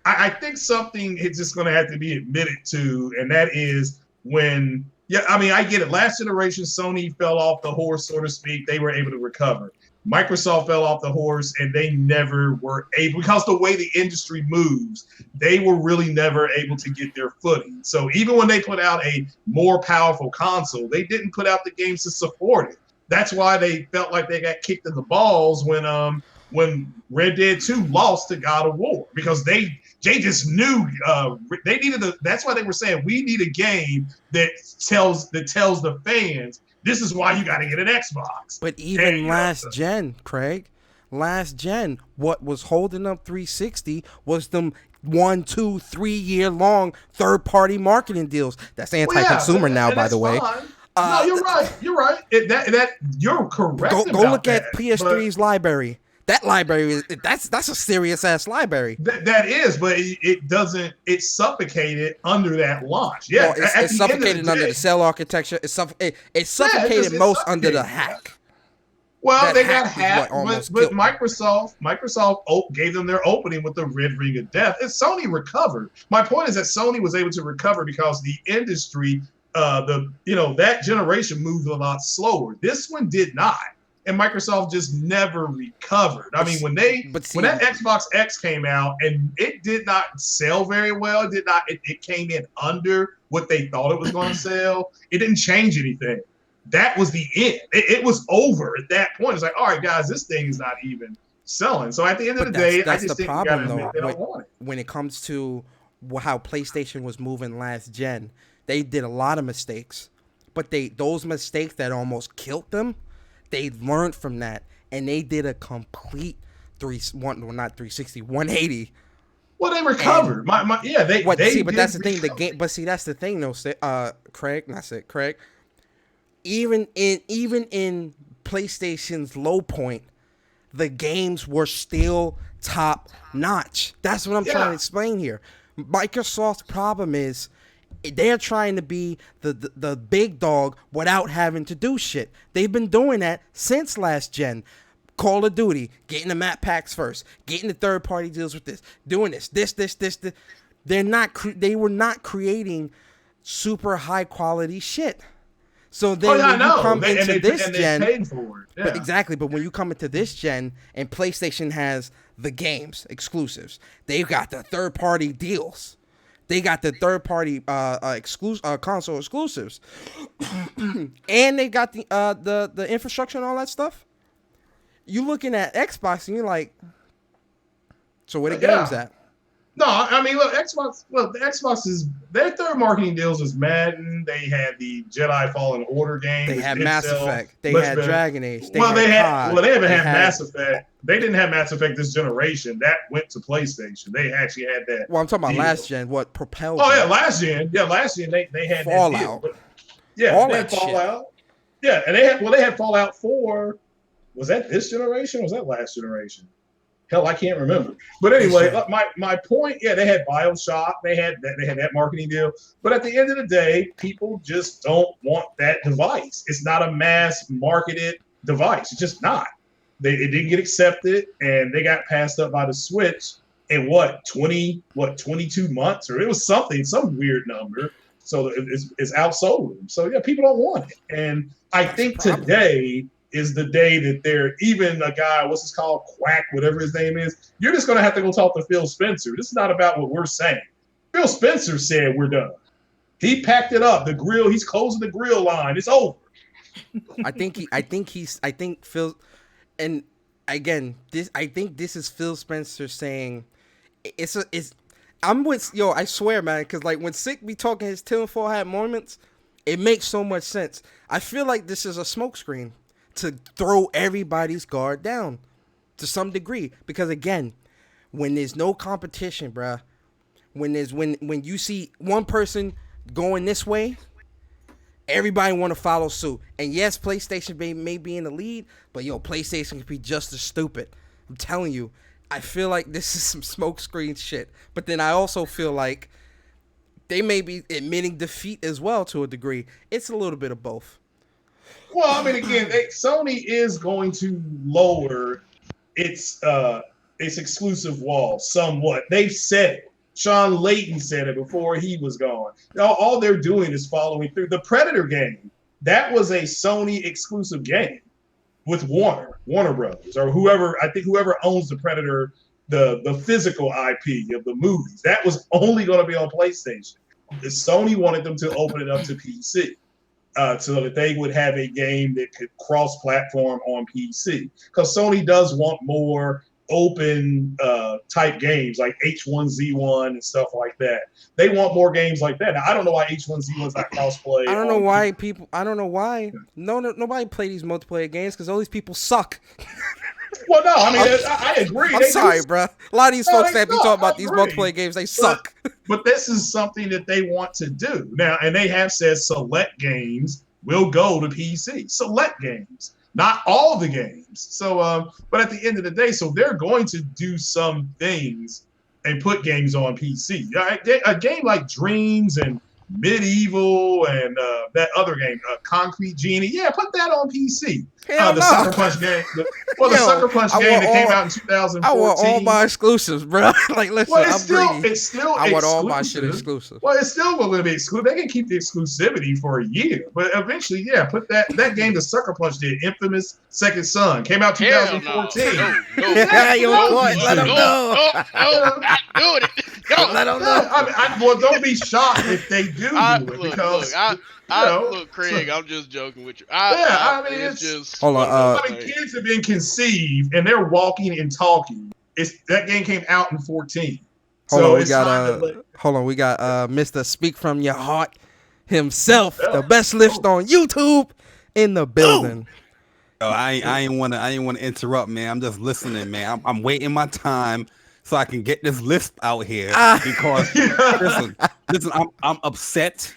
I think something is just going to have to be admitted to, and that is when. Yeah, I mean, I get it. Last generation, Sony fell off the horse, so to speak. They were able to recover. Microsoft fell off the horse, and they never were able, because the way the industry moves, they were really never able to get their footing. So even when they put out a more powerful console, they didn't put out the games to support it. That's why they felt like they got kicked in the balls when Red Dead 2 lost to God of War, because they just knew they needed that's why they were saying, we need a game that tells the fans, this is why you got to get an Xbox. But even last gen, what was holding up 360 was them 1, 2, 3 year long third-party marketing deals. That's anti-consumer now, by the way. No, you're right. You're correct. Go look at PS3's library. That library, that's a serious ass library. That is, but it's suffocated under that launch. Yeah, well, it's suffocated under the cell architecture. It's suffocated most under the hack. Well, that they got hacked, but Microsoft gave them their opening with the Red Ring of Death, and Sony recovered. My point is that Sony was able to recover because the industry, that generation moved a lot slower. This one did not. And Microsoft just never recovered. I mean, when that Xbox X came out and it did not sell very well, it came in under what they thought it was going to sell. It didn't change anything. That was the end. It was over at that point. It's like, all right, guys, this thing is not even selling. So at the end of the day, I just think you got to admit they don't want it. When it comes to how PlayStation was moving last gen, they did a lot of mistakes, but those mistakes that almost killed them, they learned from that, and they did a complete 180. Well, they recovered. But that's the thing. The game. But see, that's the thing, though. Craig. Even in PlayStation's low point, the games were still top notch. That's what I'm trying to explain here. Microsoft's problem is, they're trying to be the big dog without having to do shit. They've been doing that since last gen. Call of Duty, getting the map packs first, getting the third party deals with this, doing this. They were not creating super high quality shit. So then yeah, I when you know. come They into this gen, paid for it. but Yeah. exactly. But when you come into this gen and PlayStation has the games exclusives, they've got the third party deals. They got the third party console exclusives, and they got the infrastructure and all that stuff. You looking at Xbox and you're like, so where the games at? No, I mean, look, Xbox. Well, the Xbox is their third marketing deals is Madden. They had the Jedi Fallen Order game. They had Mass Effect. They much had better. Dragon Age. They They had haven't had Mass Effect. They didn't have Mass Effect this generation. That went to PlayStation. They actually had that. Well, I'm talking about deal. last gen. What propelled? Oh yeah, last gen. Yeah, last gen they had Fallout. That deal. But, yeah, all they that had Fallout. Yeah, and they had Fallout 4. Was that this generation? Or was that last generation? Hell, I can't remember. But anyway, my point, yeah, they had BioShock, they had that marketing deal. But at the end of the day, people just don't want that device. It's not a mass marketed device. It's just not. It didn't get accepted, and they got passed up by the Switch in 22 months, or it was some weird number. So it's outsold them. So yeah, people don't want it. And I think today is the day that they're even a guy, what's his called, Quack, whatever his name is. You're just going to have to go talk to Phil Spencer. This is not about what we're saying. Phil Spencer said we're done. He packed it up. The grill, he's closing the grill line. It's over. I think Phil, and again, I think this is Phil Spencer saying I'm with, I swear, man, because like when Sick be talking his tinfoil hat moments, it makes so much sense. I feel like this is a smokescreen to throw everybody's guard down to some degree, because again, when there's no competition, bruh, when you see one person going this way, everybody want to follow suit. And yes, PlayStation may be in the lead, but PlayStation can be just as stupid. I'm telling you, I feel like this is some smokescreen shit. But then I also feel like they may be admitting defeat as well to a degree. It's a little bit of both. Well, I mean, again, Sony is going to lower its exclusive wall somewhat. They've said it. Sean Layton said it before he was gone. All they're doing is following through. The Predator game, that was a Sony exclusive game with Warner Brothers, or whoever owns the Predator, the physical IP of the movies. That was only going to be on PlayStation. Sony wanted them to open it up to PC. So that they would have a game that could cross-platform on PC. Because Sony does want more open type games like H1Z1 and stuff like that. They want more games like that. Now, I don't know why H1Z1's not cross-play. I don't know why people. I don't know why. No, nobody play these multiplayer games because all these people suck. Well, no, I mean, I agree. I'm sorry, bro. A lot of these folks that be talking about these multiplayer games, they suck. But this is something that they want to do now, and they have said select games will go to PC. Select games, not all the games. So, but at the end of the day, so they're going to do some things and put games on PC. A game like Dreams and Medieval and that other game, Concrete Genie. Yeah, put that on PC. The Sucker Punch game. The Sucker Punch game that came out in 2014. I want all my exclusives, bro. Like, listen, it's still I want all my exclusive. shit exclusive. Well, it's still going to be exclusive. They can keep the exclusivity for a year, but eventually, yeah, put that game the Sucker Punch did, Infamous Second Son, came out 2014. No, Let them know. Not doing it. No. Let them know. Don't be shocked if they do it because. Look, Craig, I'm just joking with you. It's just. Hold on. Kids have been conceived and they're walking and talking. That game came out in 2014. Hold on, we got Mr. Speak From Your Heart himself, the best list on YouTube in the building. Oh, I ain't want to interrupt, man. I'm just listening, man. I'm waiting my time so I can get this list out here because listen, I'm upset,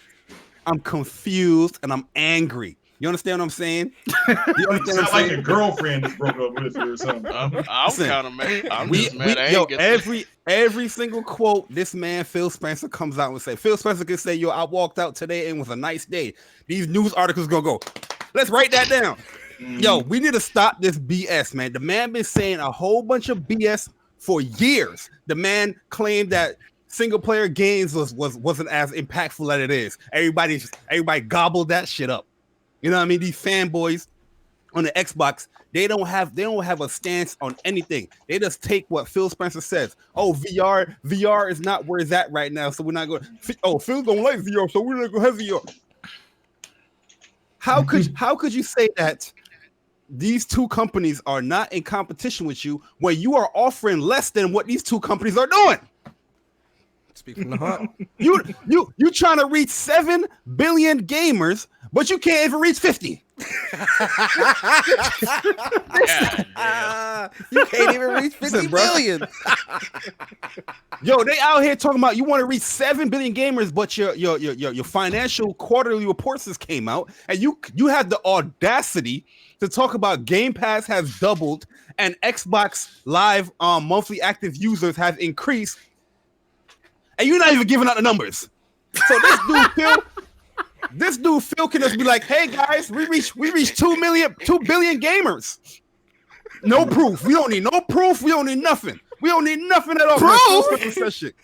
I'm confused, and I'm angry. You understand what I'm saying? You understand what I'm saying? Like your girlfriend just broke up with you or something. I'm kind of mad. I'm just mad. Every single quote this man Phil Spencer comes out and say. Phil Spencer can say, I walked out today and it was a nice day. These news articles gonna go. Let's write that down. We need to stop this BS, man. The man been saying a whole bunch of BS for years. The man claimed that single player games wasn't as impactful as it is. Everybody gobbled that shit up. You know what I mean? These fanboys on the Xbox, they don't have a stance on anything. They just take what Phil Spencer says. Oh, VR is not where it's at right now, so we're not going. Oh, Phil don't like VR, so we're not going to have VR. How could you say that these two companies are not in competition with you when you are offering less than what these two companies are doing? Speak from the heart. You trying to reach 7 billion gamers, but you can't even reach 50. You can't even reach 50 billion. Yo, they out here talking about you want to reach 7 billion gamers, but your financial quarterly reports just came out, and you had the audacity to talk about Game Pass has doubled and Xbox Live monthly active users have increased, and you're not even giving out the numbers. So this dude Phil can just be like, "Hey guys, we reached 2 billion gamers. No proof. We don't need no proof. We don't need nothing. We don't need nothing at all. Proof? That shit.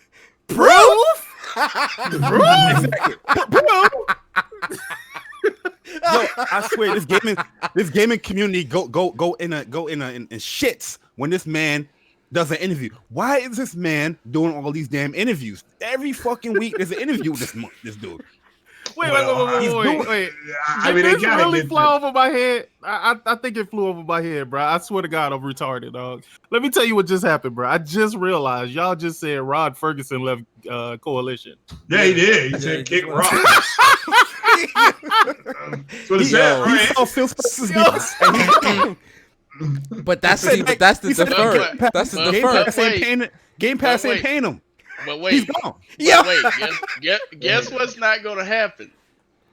Proof? Exactly. Proof. Yo, I swear this gaming community go in shits when this man does an interview. Why is this man doing all these damn interviews? Every fucking week there's an interview with this dude. Wait. I mean, it really flew over my head. I think it flew over my head, bro. I swear to God, I'm retarded, dog. Let me tell you what just happened, bro. I just realized y'all just said Rod Ferguson left Coalition. Yeah, he did. He said kick Rod. That's what he said, right? But that's the deferred. That's the deferred. Game Pass ain't paying him. But wait, he's gone. Yeah. Guess what's not going to happen?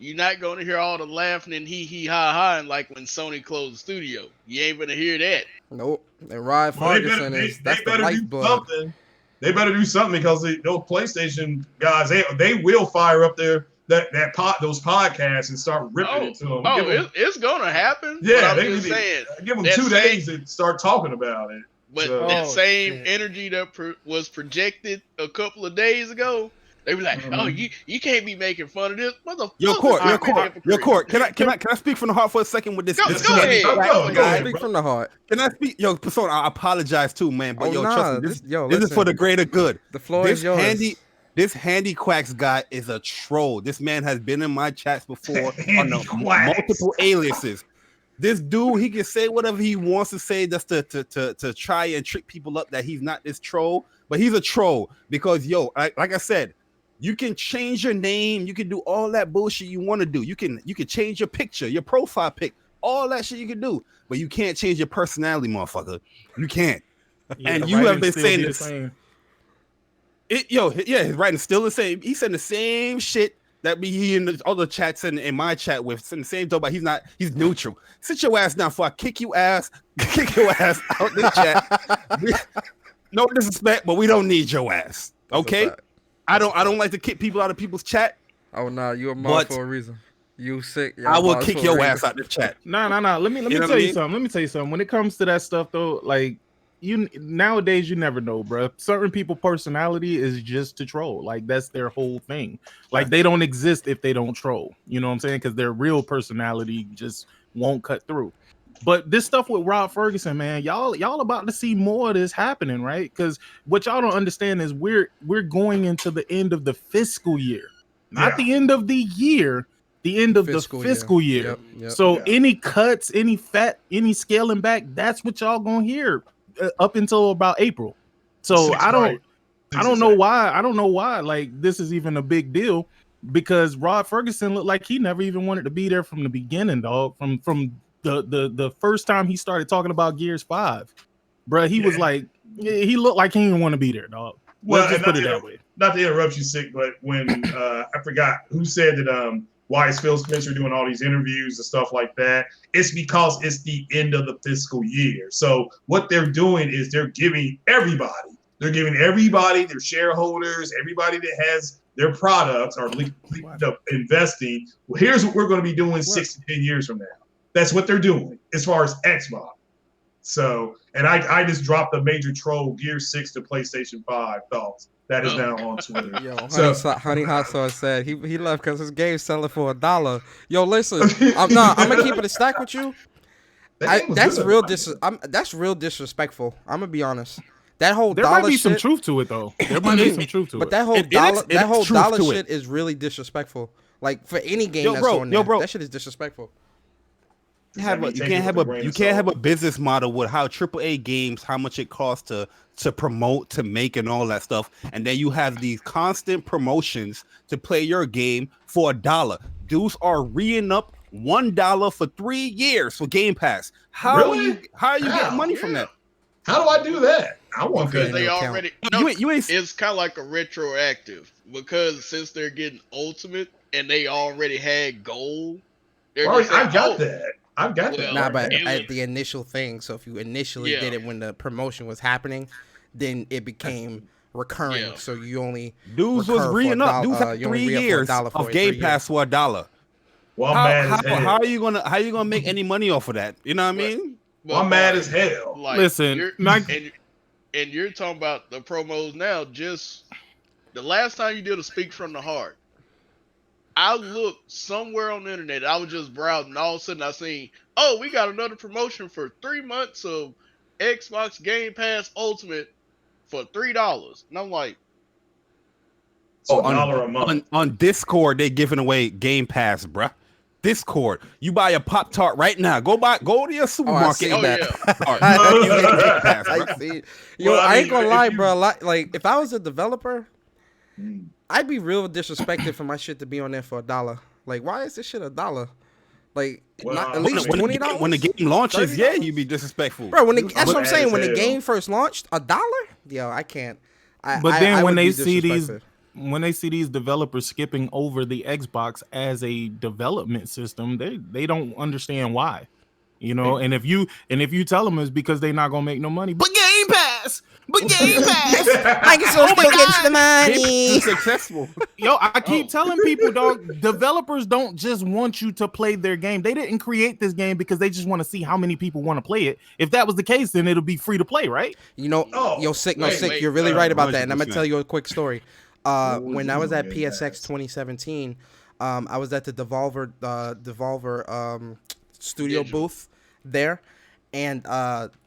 You're not going to hear all the laughing and hee ha ha and like when Sony closed the studio. You ain't going to hear that. Nope. And Rod Ferguson that's the lifeblood. They better do something because those PlayStation guys, they will fire up those podcasts and start ripping it to them. It's going to happen. Yeah, I'm just saying. Give them 2 days to start talking about it. But that same energy that was projected a couple of days ago, they were like, "Oh, you can't be making fun of this, motherfucker." Your court. Can I speak from the heart for a second with this? Go ahead. Speak from the heart. Can I speak? Yo, Persona, I apologize too, man. But trust me, this is listen, for the greater good. The floor is yours. This Handy Quacks guy is a troll. This man has been in my chats before on multiple aliases. This dude, he can say whatever he wants to say just to try and trick people up that he's not this troll, but he's a troll because, like I said, you can change your name, you can do all that bullshit you want to do. You can change your picture, your profile pic, all that shit you can do, but you can't change your personality, motherfucker. You can't. And you have been saying this. His writing's still the same. He said the same shit that he in the other chats and in my chat with saying the same though, but he's neutral. Sit your ass down before I kick your ass out the chat. No disrespect, but we don't need your ass. Okay? I don't like to kick people out of people's chat. Oh no, you're a mom for a reason. You sick. I will kick your ass out the chat. No. Let me tell you something. Let me tell you something. When it comes to that stuff though, like nowadays you never know, bro. Certain people's personality is just to troll. Like that's their whole thing. Like they don't exist if they don't troll. You know what I'm saying? Because their real personality just won't cut through. But this stuff with Rod Ferguson, man, y'all about to see more of this happening, right? Because what y'all don't understand is we're going into the end of the fiscal year, not the end of the year. The end of the fiscal year. Yep. So any cuts, any scaling back, that's what y'all gonna hear up until about April. So I don't know why like this is even a big deal, because Rod Ferguson looked like he never even wanted to be there from the beginning, dog. From the first time he started talking about Gears 5, bro, he was like, he looked like he didn't want to be there, dog. Let's just put it that way. Not to interrupt you, Sick, but when I forgot who said that why is Phil Spencer doing all these interviews and stuff like that? It's because it's the end of the fiscal year. So what they're doing is they're giving everybody, their shareholders, everybody that has their products or investing. Well, here's what we're going to be doing 6 to 10 years from now. That's what they're doing as far as Xbox. So, and I just dropped a major troll Gear 6 to PlayStation 5 thoughts That is now on Twitter. Yo, So- Honey Hot Sauce said he left because his game's selling for $1. Yo, listen, I'm gonna keep it a stack with you. That's real disrespectful. I'm gonna be honest. That whole There dollar might be shit, some truth to it though. There might be some truth to but it. that whole It dollar, is that whole truth dollar to shit it. is really disrespectful. Like for any game Yo, that's bro, on yo, there, bro. that shit is disrespectful. You can't have a business model with how AAA games, how much it costs to promote, to make, and all that stuff, and then you have these constant promotions to play your game for $1. Dudes are reing up $1 for 3 years for Game Pass. How Really? are you getting money from that? How do I do that? I want Because that. they account. already You ain't it's kind of like a retroactive because since they're getting ultimate and they already had gold, they're Well, just saying, I've got that. I've got Well, that. Nah, but it at was- the initial thing. So if you initially Yeah. did it when the promotion was happening, then it became recurring. Yeah. So you only dudes was recur for reing up. $1, Dudes have you only 3 re-up for years $1 for of it, Game 3 Pass for $1. Well, I'm mad as hell. How are you gonna make any money off of that? You know what I mean? Well, I'm mad as hell. Like, Listen, and you're talking about the promos now. Just the last time you did a speak from the heart, I looked somewhere on the internet. I was just browsing. All of a sudden, I seen, oh, we got another promotion for 3 months of Xbox Game Pass Ultimate for $3, and I'm like, So $1 a month. On Discord, they giving away Game Pass, bruh. Discord, you buy a Pop Tart right now. Go to your supermarket. see oh that. yeah, I see. Yo, Well, I I ain't mean, gonna if lie, you- bro. Like, if I was a developer, I'd be real disrespected for my shit to be on there for $1. Like, why is this shit $1? Like, Well, not at least $20. When the game launches, $30? yeah, you be disrespectful. Bro, that's what I'm mad saying. as When the hell. game first launched, $1? Yo, I can't. But then I when would they be see disrespected. when they see these developers skipping over the Xbox as a development system, they don't understand why. You know, and if you tell them it's because they're not gonna make no money. But Game Pass! But Game Pass! Microsoft still gets the money. It's successful. Yo, I keep telling people, dog, developers don't just want you to play their game. They didn't create this game because they just want to see how many people want to play it. If that was the case, then it'll be free to play, right? You know, Oh, Sick, wait, you're really right about that. And I'm gonna 100%. tell you a quick story. When I was at Game PSX Pass. 2017, I was at the Devolver studio Digital. booth there, and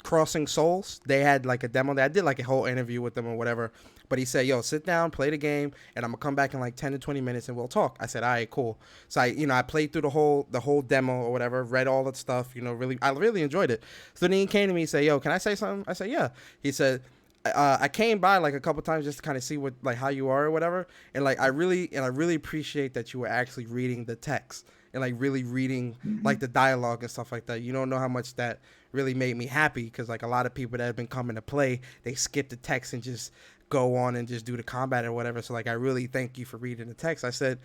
Crossing Souls, they had like a demo there. I did like a whole interview with them or whatever. But he said, yo, sit down, play the game, and I'm gonna come back in like 10 to 20 minutes and we'll talk. I said, all right, cool. So I played through the whole demo or whatever, read all the stuff, I really enjoyed it. So then he came to me and said, yo, can I say something? I said, yeah. He said, I came by like a couple times just to kind of see what like how you are or whatever, and like I really appreciate that you were actually reading the text and like really reading like the dialogue and stuff like that. You don't know how much that really made me happy, because like a lot of people that have been coming to play, they skip the text and just go on and just do the combat or whatever. So like I really thank you for reading the text. I said,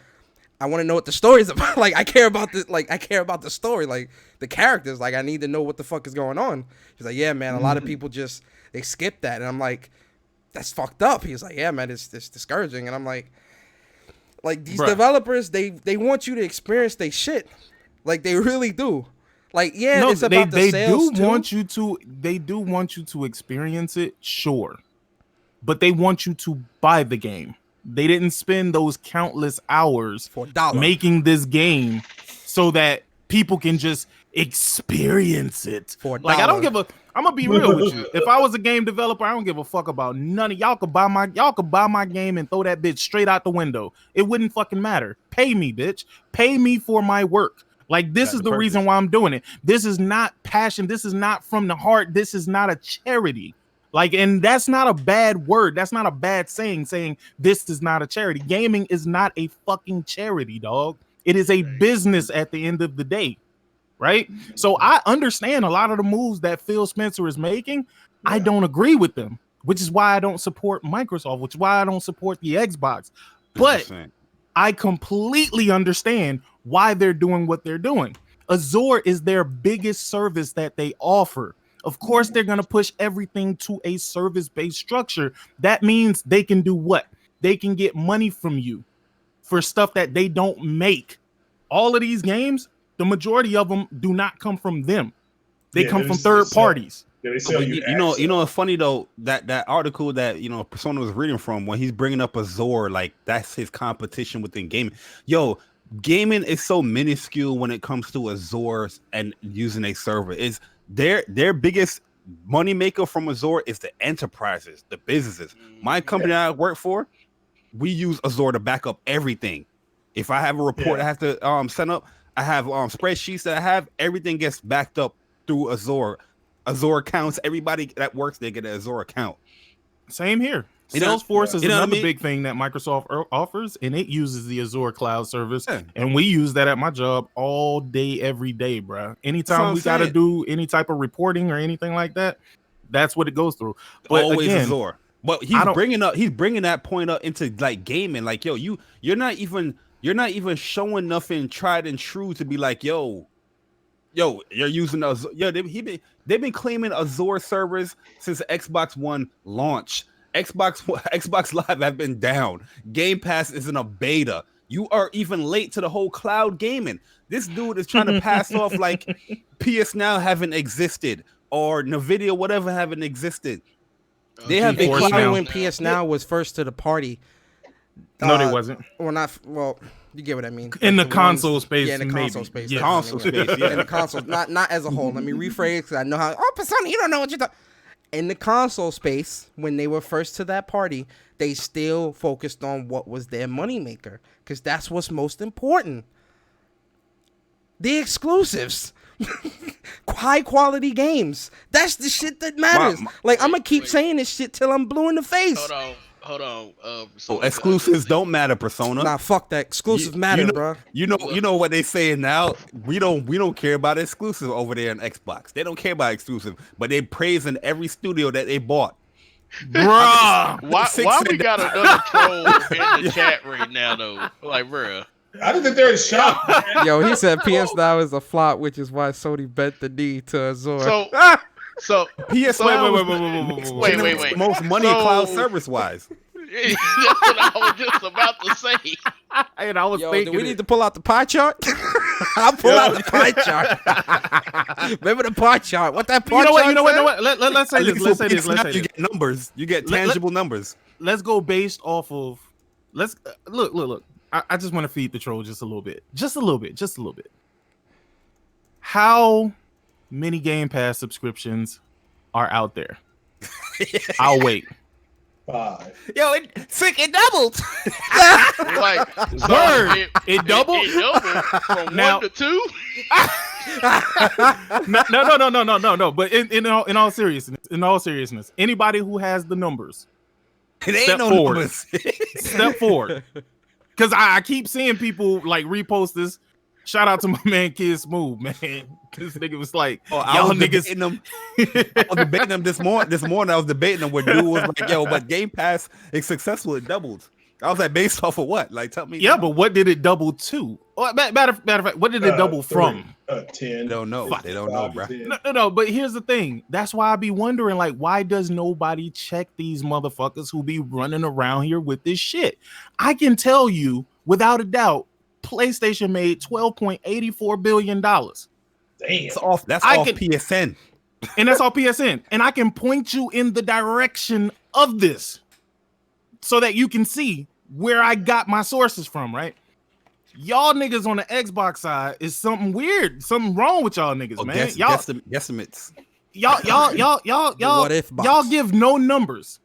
I want to know what the story's about. Like I care about the story, like the characters. Like I need to know what the fuck is going on. He's like, yeah, man, a lot of people just they skip that, and I'm like, that's fucked up. He's like, yeah, man, it's discouraging, and I'm like these Bruh. developers, they want you to experience their shit, like they really do. Like yeah, No, it's about the sales do too. want you to experience it, sure. But they want you to buy the game. They didn't spend those countless hours For $1. making this game so that people can just experience it. For Like I don't $1. I'm gonna be real with you. If I was a game developer, I don't give a fuck about none of y'all. Could buy my game and throw that bitch straight out the window. It wouldn't fucking matter. Pay me, bitch. Pay me for my work. Like this That's is the the reason why I'm doing it. This is not passion. This is not from the heart. This is not a charity. Like, and that's not a bad word. That's not a bad saying this is not a charity. Gaming is not a fucking charity, dog. It is a business at the end of the day, right? So I understand a lot of the moves that Phil Spencer is making. I don't agree with them, which is why I don't support Microsoft, which is why I don't support the Xbox. But 100%. I completely understand why they're doing what they're doing. Azure is their biggest service that they offer. Of course, they're going to push everything to a service-based structure. That means they can do what? They can get money from you for stuff that they don't make. All of these games, the majority of them do not come from them. They Yeah, come from it's third sad. parties. Yeah, they sell you. You know, it's funny though that article that Persona was reading from when he's bringing up Azure, like that's his competition within gaming. Yo, gaming is so minuscule when it comes to Azure and using a server. Is their biggest money maker from Azure is the enterprises, the businesses. My company that I work for, we use Azure to back up everything. If I have a report I have to send up, I have spreadsheets that I have. Everything gets backed up through Azure. Azure accounts. Everybody that works, they get an Azure account. Same here. Salesforce is another big thing that Microsoft offers, and it uses the Azure cloud service, and we use that at my job all day, every day, bro. Anytime we got to do any type of reporting or anything like that, that's what it goes through. But always again, Azure. But he's bringing that point up into like gaming. Like, yo, you're not even showing nothing tried and true to be like, yo, you're using Azure. Yo, they've been claiming Azure servers since Xbox One launch. Xbox Live have been down. Game Pass is in a beta. You are even late to the whole cloud gaming. This dude is trying to pass off like PS Now haven't existed or Nvidia whatever haven't existed. They have been even when PS Now was first to the party. No, they wasn't. Or not. Well, you get what I mean. In the console space, yeah, in the console space. Yeah. Console space, yeah. In the console, not as a whole. Let me rephrase because I know how. Oh, Persona, you don't know what you're talking. In the console space, when they were first to that party, they still focused on what was their moneymaker because that's what's most important. The exclusives. High quality games. That's the shit that matters. I'm gonna keep saying this shit till I'm blue in the face. Hold on. Exclusives don't matter, Persona. Nah, fuck that. Exclusives matter, bro. You know what they saying now. We don't care about exclusive over there in Xbox. They don't care about exclusive, but they praising every studio that they bought. Bruh. Why we got another troll in the chat right now though? Like, bruh. I don't think they're in shock. Yo, he said PS Now is a flop, which is why Sony bent the knee to Azure. So PS wait. Most money cloud service wise. That's what I was just about to say. And I was thinking, do we need to pull out the pie chart? I'll pull out the pie chart. Remember the pie chart? What that pie chart? You know what? Let's say this. Let's say this. You get numbers. You get tangible numbers. Let's go based off of. Let's look. I just want to feed the troll just a little bit. Just a little bit. How many Game Pass subscriptions are out there? I'll wait. 5. Yo, it doubled. Word. It doubled? It doubled from Now, 1 to 2? No. But in all seriousness, anybody who has the numbers, It ain't no numbers. step forward. Because I keep seeing people like repost this. Shout out to my man Kid Smooth, man. This nigga was like, y'all niggas. I was debating them this morning. I was debating them where dude was like, yo, but Game Pass is successful. It doubled. I was like, based off of what? Like, tell me. Yeah, but what did it double to? Matter of fact, what did it double from? 10. They don't know. They don't know, bro. No. But here's the thing. That's why I be wondering, like, why does nobody check these motherfuckers who be running around here with this shit? I can tell you without a doubt, PlayStation made $12.84 billion. Damn. That's off PSN. And that's all PSN. And I can point you in the direction of this so that you can see where I got my sources from, right? Y'all niggas on the Xbox side is something weird. Something wrong with y'all niggas, man. Y'all guesstimates. Y'all give no numbers,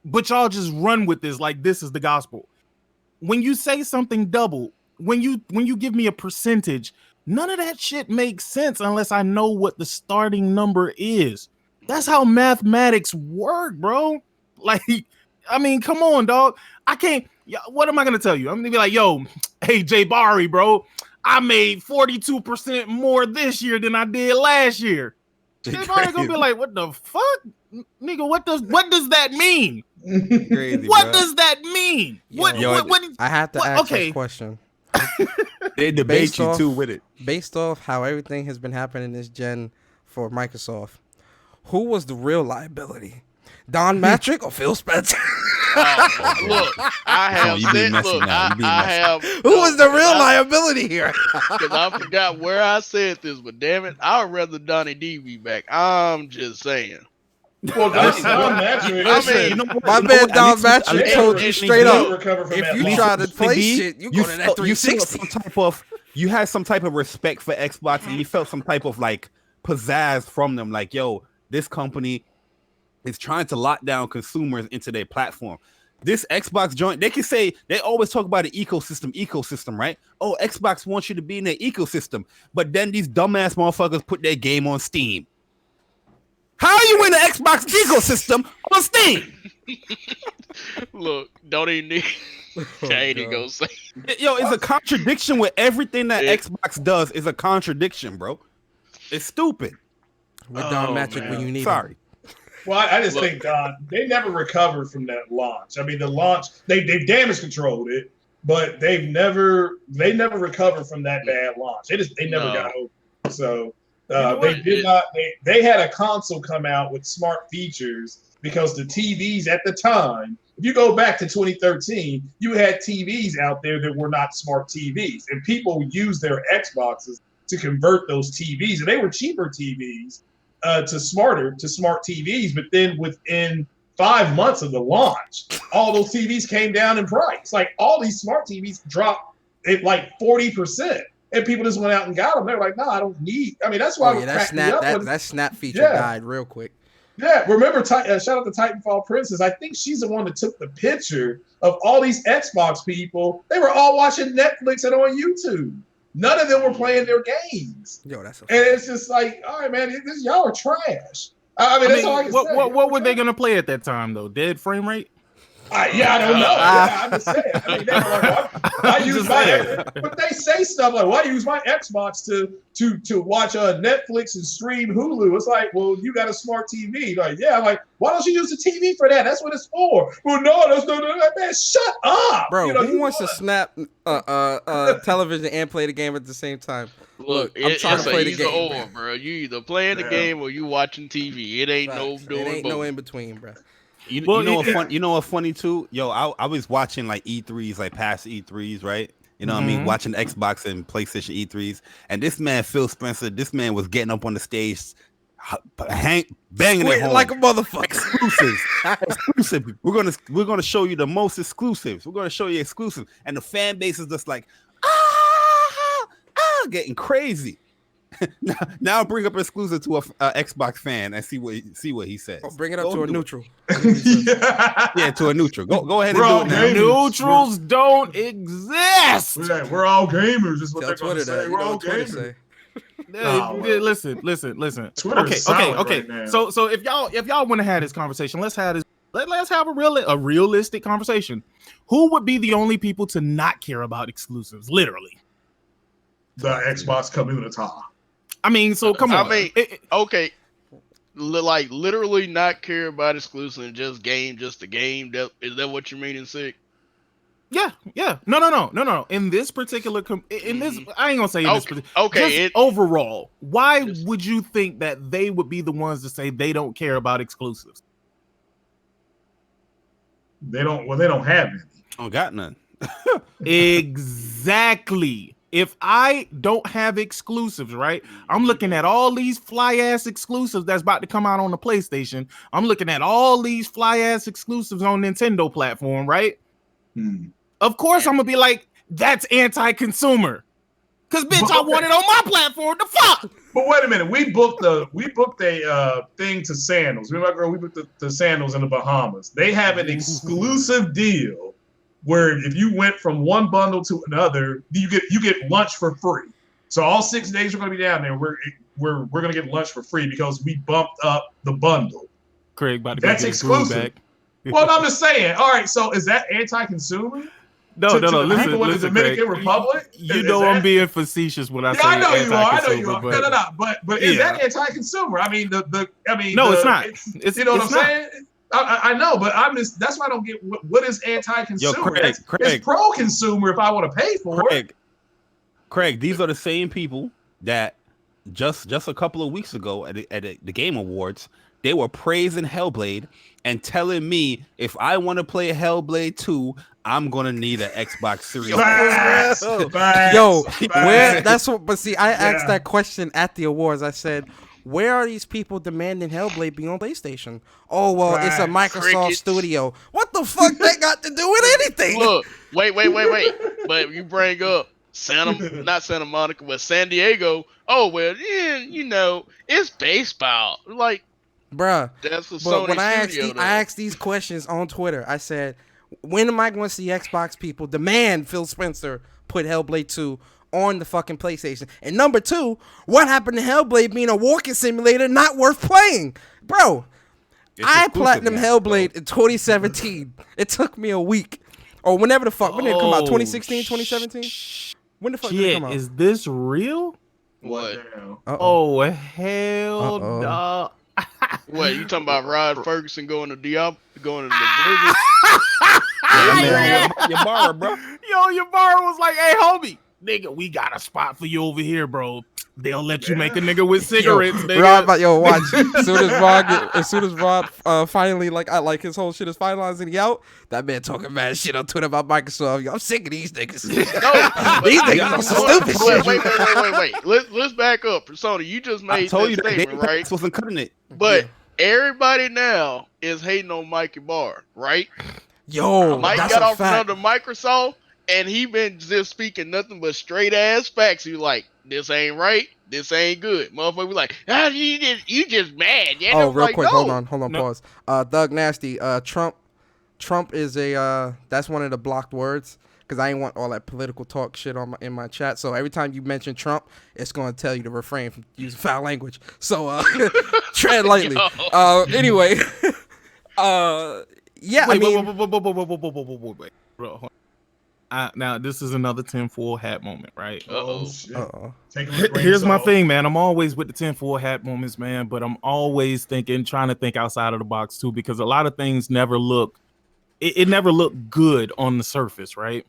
but y'all just run with this like this is the gospel. When you say something double, when you give me a percentage, none of that shit makes sense unless I know what the starting number is. That's how mathematics work, bro. Like, I mean, come on, dog. I can't. What am I gonna tell you? I'm gonna be like, yo, hey, Jay Barry, bro, I made 42% more this year than I did last year. Jay Barry gonna be like, what the fuck, nigga? What does that mean? Crazy, what does that mean? What? I have to ask that question. They debate you too with it. Based off how everything has been happening this gen for Microsoft, who was the real liability? Don Matrick or Phil Spencer? Look, I have you being said, messy look, now. You being I messy. have. Who was the real liability here? Because I forgot where I said this, but damn it, I would rather Donnie D be back. I'm just saying. Well, Don Matrick. I mean, My man Don Matrick told you straight up. If you try to play shit, you go to that 360. You had some type of respect for Xbox, and you felt some type of like pizzazz from them. Like, yo, this company is trying to lock down consumers into their platform. This Xbox joint, they can say, they always talk about an ecosystem, right? Oh, Xbox wants you to be in their ecosystem, but then these dumbass motherfuckers put their game on Steam. How are you in the Xbox ecosystem on Steam? Look, don't even need. I ain't even gonna say. Yo, it's a contradiction with everything that Xbox does. Is a contradiction, bro. It's stupid. With Don Matrick when you need Sorry. Well, I just think they never recovered from that launch. I mean, the launch they damage controlled it, but they never recovered from that bad launch. They never got over it. So they did not. They had a console come out with smart features because the TVs at the time. If you go back to 2013, you had TVs out there that were not smart TVs, and people used their Xboxes to convert those TVs, and they were cheaper TVs to smart TVs. But then within 5 months of the launch, all those TVs came down in price. Like all these smart TVs dropped at like 40%, and people just went out and got them. They were like, "No, I don't need." I mean, that's why that snap feature died real quick. Yeah, remember, shout out to Titanfall Princess. I think she's the one that took the picture of all these Xbox people. They were all watching Netflix and on YouTube. None of them were playing their games. Yo, and it's just like, all right, man, y'all are trash. I mean, that's all I can say. What were they gonna play at that time though? Dead frame rate? I don't know. I'm just saying. I mean, they were like, why use my? But they say stuff like, "Why use my Xbox to watch Netflix and stream Hulu?" It's like, well, you got a smart TV. Like, yeah, I'm like, why don't you use the TV for that? That's what it's for. Well, no, that's no, man. Shut up, bro. Who wants to snap television and play the game at the same time? Look, I'm trying to play the game, bro. You either playing the game or you watching TV. It ain't no in between, bro. You know what funny too? Yo, I was watching like E3s, like past E3s, right? You know what I mean? Watching Xbox and PlayStation E3s. And this man, Phil Spencer, this man was getting up on the stage, banging it home. Like a motherfucker. Exclusive. We're gonna show you the most exclusives. We're gonna show you exclusive. And the fan base is just like, getting crazy. Now bring up exclusive to a Xbox fan and see what he says. Bring it up to a neutral. Yeah, to a neutral. Go ahead and do it now. Neutrals don't exist. We're all gamers. Is what they're going to say. We're all gamers. Listen. Okay. Right, so if y'all want to have this conversation, let's have a realistic conversation. Who would be the only people to not care about exclusives? Literally, the Xbox community. I mean, so come on. I mean, okay, like literally not care about exclusive, just the game. Is that what you mean in sick? Yeah. No. In this particular, in this, I ain't gonna say in this particular. Okay. Overall, why would you think that they would be the ones to say they don't care about exclusives? They don't have any. Don't got none. Exactly. If I don't have exclusives, right? I'm looking at all these fly ass exclusives that's about to come out on the PlayStation. I'm looking at all these fly ass exclusives on Nintendo platform, right? Of course, I'm gonna be like, that's anti-consumer. Cause bitch, I want it on my platform. The fuck? But wait a minute, we booked a thing to Sandals. Remember, girl, we booked the Sandals in the Bahamas. They have an exclusive deal where if you went from one bundle to another, you get lunch for free. So all 6 days we're gonna be down there. We're gonna get lunch for free because we bumped up the bundle. Craig, about to that's exclusive. Well, I'm just saying. All right, so is that anti-consumer? No. Listen, the Dominican Republic. You know I'm being facetious when I say I know you are. But, no. But is that anti-consumer? I mean, no, it's not. It's, you know what I'm saying? I know, but that's why I don't get what is anti-consumer. Yo, Craig, it's pro-consumer if I want to pay for it. Craig, these are the same people that just a couple of weeks ago at the Game Awards, they were praising Hellblade and telling me if I want to play Hellblade 2, I'm gonna need an Xbox Series. Facts, facts, Yo, facts. where? That's what. But see, I asked that question at the awards. I said, "Where are these people demanding Hellblade be on PlayStation?" Oh well, it's a Facts. Microsoft Crickets. studio. What the fuck that got to do with anything? Look, wait. But you bring up not Santa Monica, but San Diego. Oh well, yeah, you know, it's baseball. Like, Bruh. that's a But Sony when I asked, studio. I asked these questions on Twitter, I said, when am I going to see Xbox people demand Phil Spencer put Hellblade 2 on the fucking PlayStation? And number two, what happened to Hellblade being a walking simulator not worth playing? Bro, I platinum Hellblade in 2017. It took me a week. Or whenever the fuck. When did it come out? 2016, 2017? When the fuck did it come out? Is this real? What? Now? Uh-oh. Oh hell no! What, you talking about Rod Ferguson going to Diablo, going to the Blizzard? Your bar, bro. Yo, your bar was like, "Hey, homie, nigga, we got a spot for you over here, bro. They'll let you make a nigga with cigarettes, nigga." Rod, watch. As soon as Rod finally like his whole shit is finalized and he out, that man talking mad shit on Twitter about Microsoft. Yo, I'm sick of these niggas. These niggas are so stupid shit. Wait. Let's back up. Persona, you just I made told that you that Game statement, right? Pass wasn't cutting it. But everybody now is hating on Mikey Barr, right? Yo, Mike that's got a off fact. under Microsoft, and he been just speaking nothing but straight ass facts. He like, this ain't right, this ain't good. Motherfucker be like, you just mad. Yeah, Oh, I'm real like, quick, no. hold on, No. pause. Thug Nasty, Trump is that's one of the blocked words because I ain't want all that political talk shit in my chat. So every time you mention Trump, it's going to tell you to refrain from using foul language. So tread lightly. Anyway, yeah, Wait, I mean, wait, bro. Now this is another tinfoil hat moment, right? Uh-oh. Shit. uh-oh. Take it with a grain of Here's my salt. thing, man. I'm always with the tinfoil hat moments, man, but I'm always trying to think outside of the box too, because a lot of things never look, it never looked good on the surface, right?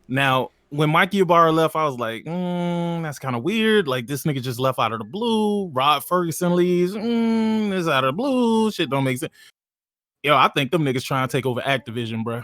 Now, when Mikey Ibarra left, I was like, that's kind of weird. Like, this nigga just left out of the blue. Rod Ferguson leaves. This out of the blue. Shit don't make sense. Yo, I think them niggas trying to take over Activision, bro.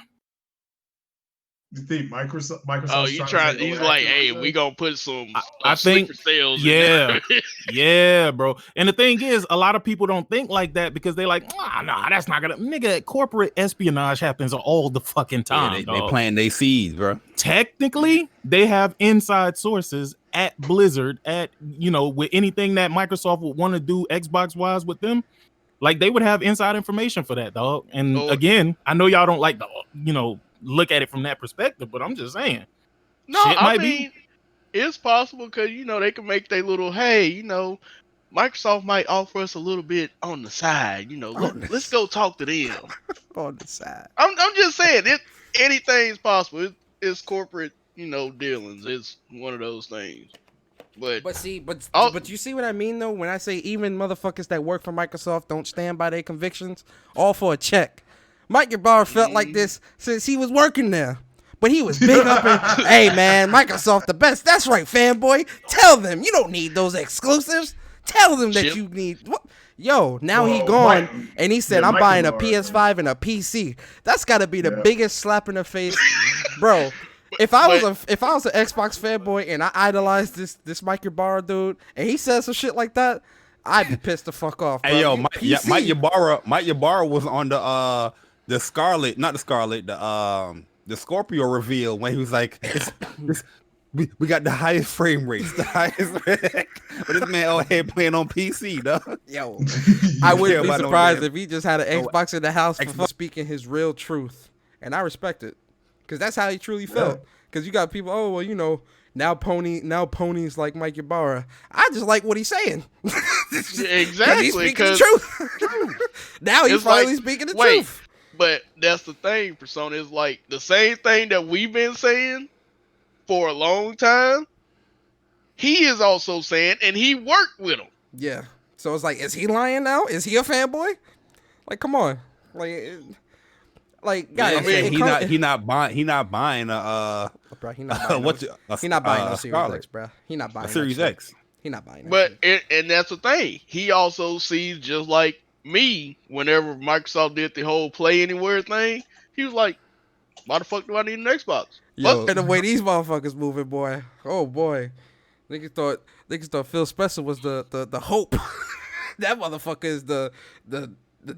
You think Microsoft? Oh, you trying? He's like, hey, we gonna put some I think- sleeper sales. Yeah. in there. Yeah, bro. And the thing is, a lot of people don't think like that because they like, nah, that's not gonna. Nigga, corporate espionage happens all the fucking time. They dog. planting their seeds, bro. Technically, they have inside sources at Blizzard, with anything that Microsoft would want to do Xbox wise with them. Like, they would have inside information for that, dog. And Oh. again, I know y'all don't like to, look at it from that perspective, but I'm just saying. No, Shit I might mean, it's possible because they can make their little, hey, Microsoft might offer us a little bit on the side. Let's go talk to them. On the side. I'm just saying, anything's possible. It's corporate, dealings. It's one of those things. But But you see what I mean though when I say even motherfuckers that work for Microsoft don't stand by their convictions, all for a check. Mike Ibarra felt like this since he was working there. But he was big up and, hey man, Microsoft the best. That's right, fanboy. Tell them you don't need those exclusives. Tell them that Chip. you need what? Yo, now he Whoa, gone Mike- and he said, yeah, I'm Mike buying a Ibarra, PS5 and a PC. That's gotta be the Yeah. biggest slap in the face. Bro. If I was an Xbox fanboy and I idolized this Mike Ibarra dude and he said some shit like that, I'd be pissed the fuck off. Bro. Hey yo, PC. Mike Ybarra was on the Scarlet, not the Scarlet, the Scorpio reveal when he was like, we got the highest frame rates, the highest. But this man out here playing on PC, dog. Yo, I wouldn't care be about no surprised damn- if he just had an Xbox in the house for Xbox. speaking his real truth, and I respect it because that's how he truly felt. Because you got people, oh well, now ponies like Mike Ibarra. I just like what he's saying. exactly, he's speaking the truth. Now he's It's like, finally speaking the wait, truth. But that's the thing, Persona, is like the same thing that we've been saying for a long time. He is also saying, and he worked with him. Yeah. So it's like, is he lying now? Is he a fanboy? Like, come on. Like, guys, He not buying bro, he not buying what he not buying no Series Scarlet. X, bro. He not buying Series that shit. X. He not buying that But shit. and that's the thing. He also sees just like me. Whenever Microsoft did the whole Play Anywhere thing, he was like, "Why the fuck do I need an Xbox?" Yo, and the way these motherfuckers moving, boy. Oh boy, niggas thought Phil Spencer was the hope. That motherfucker is the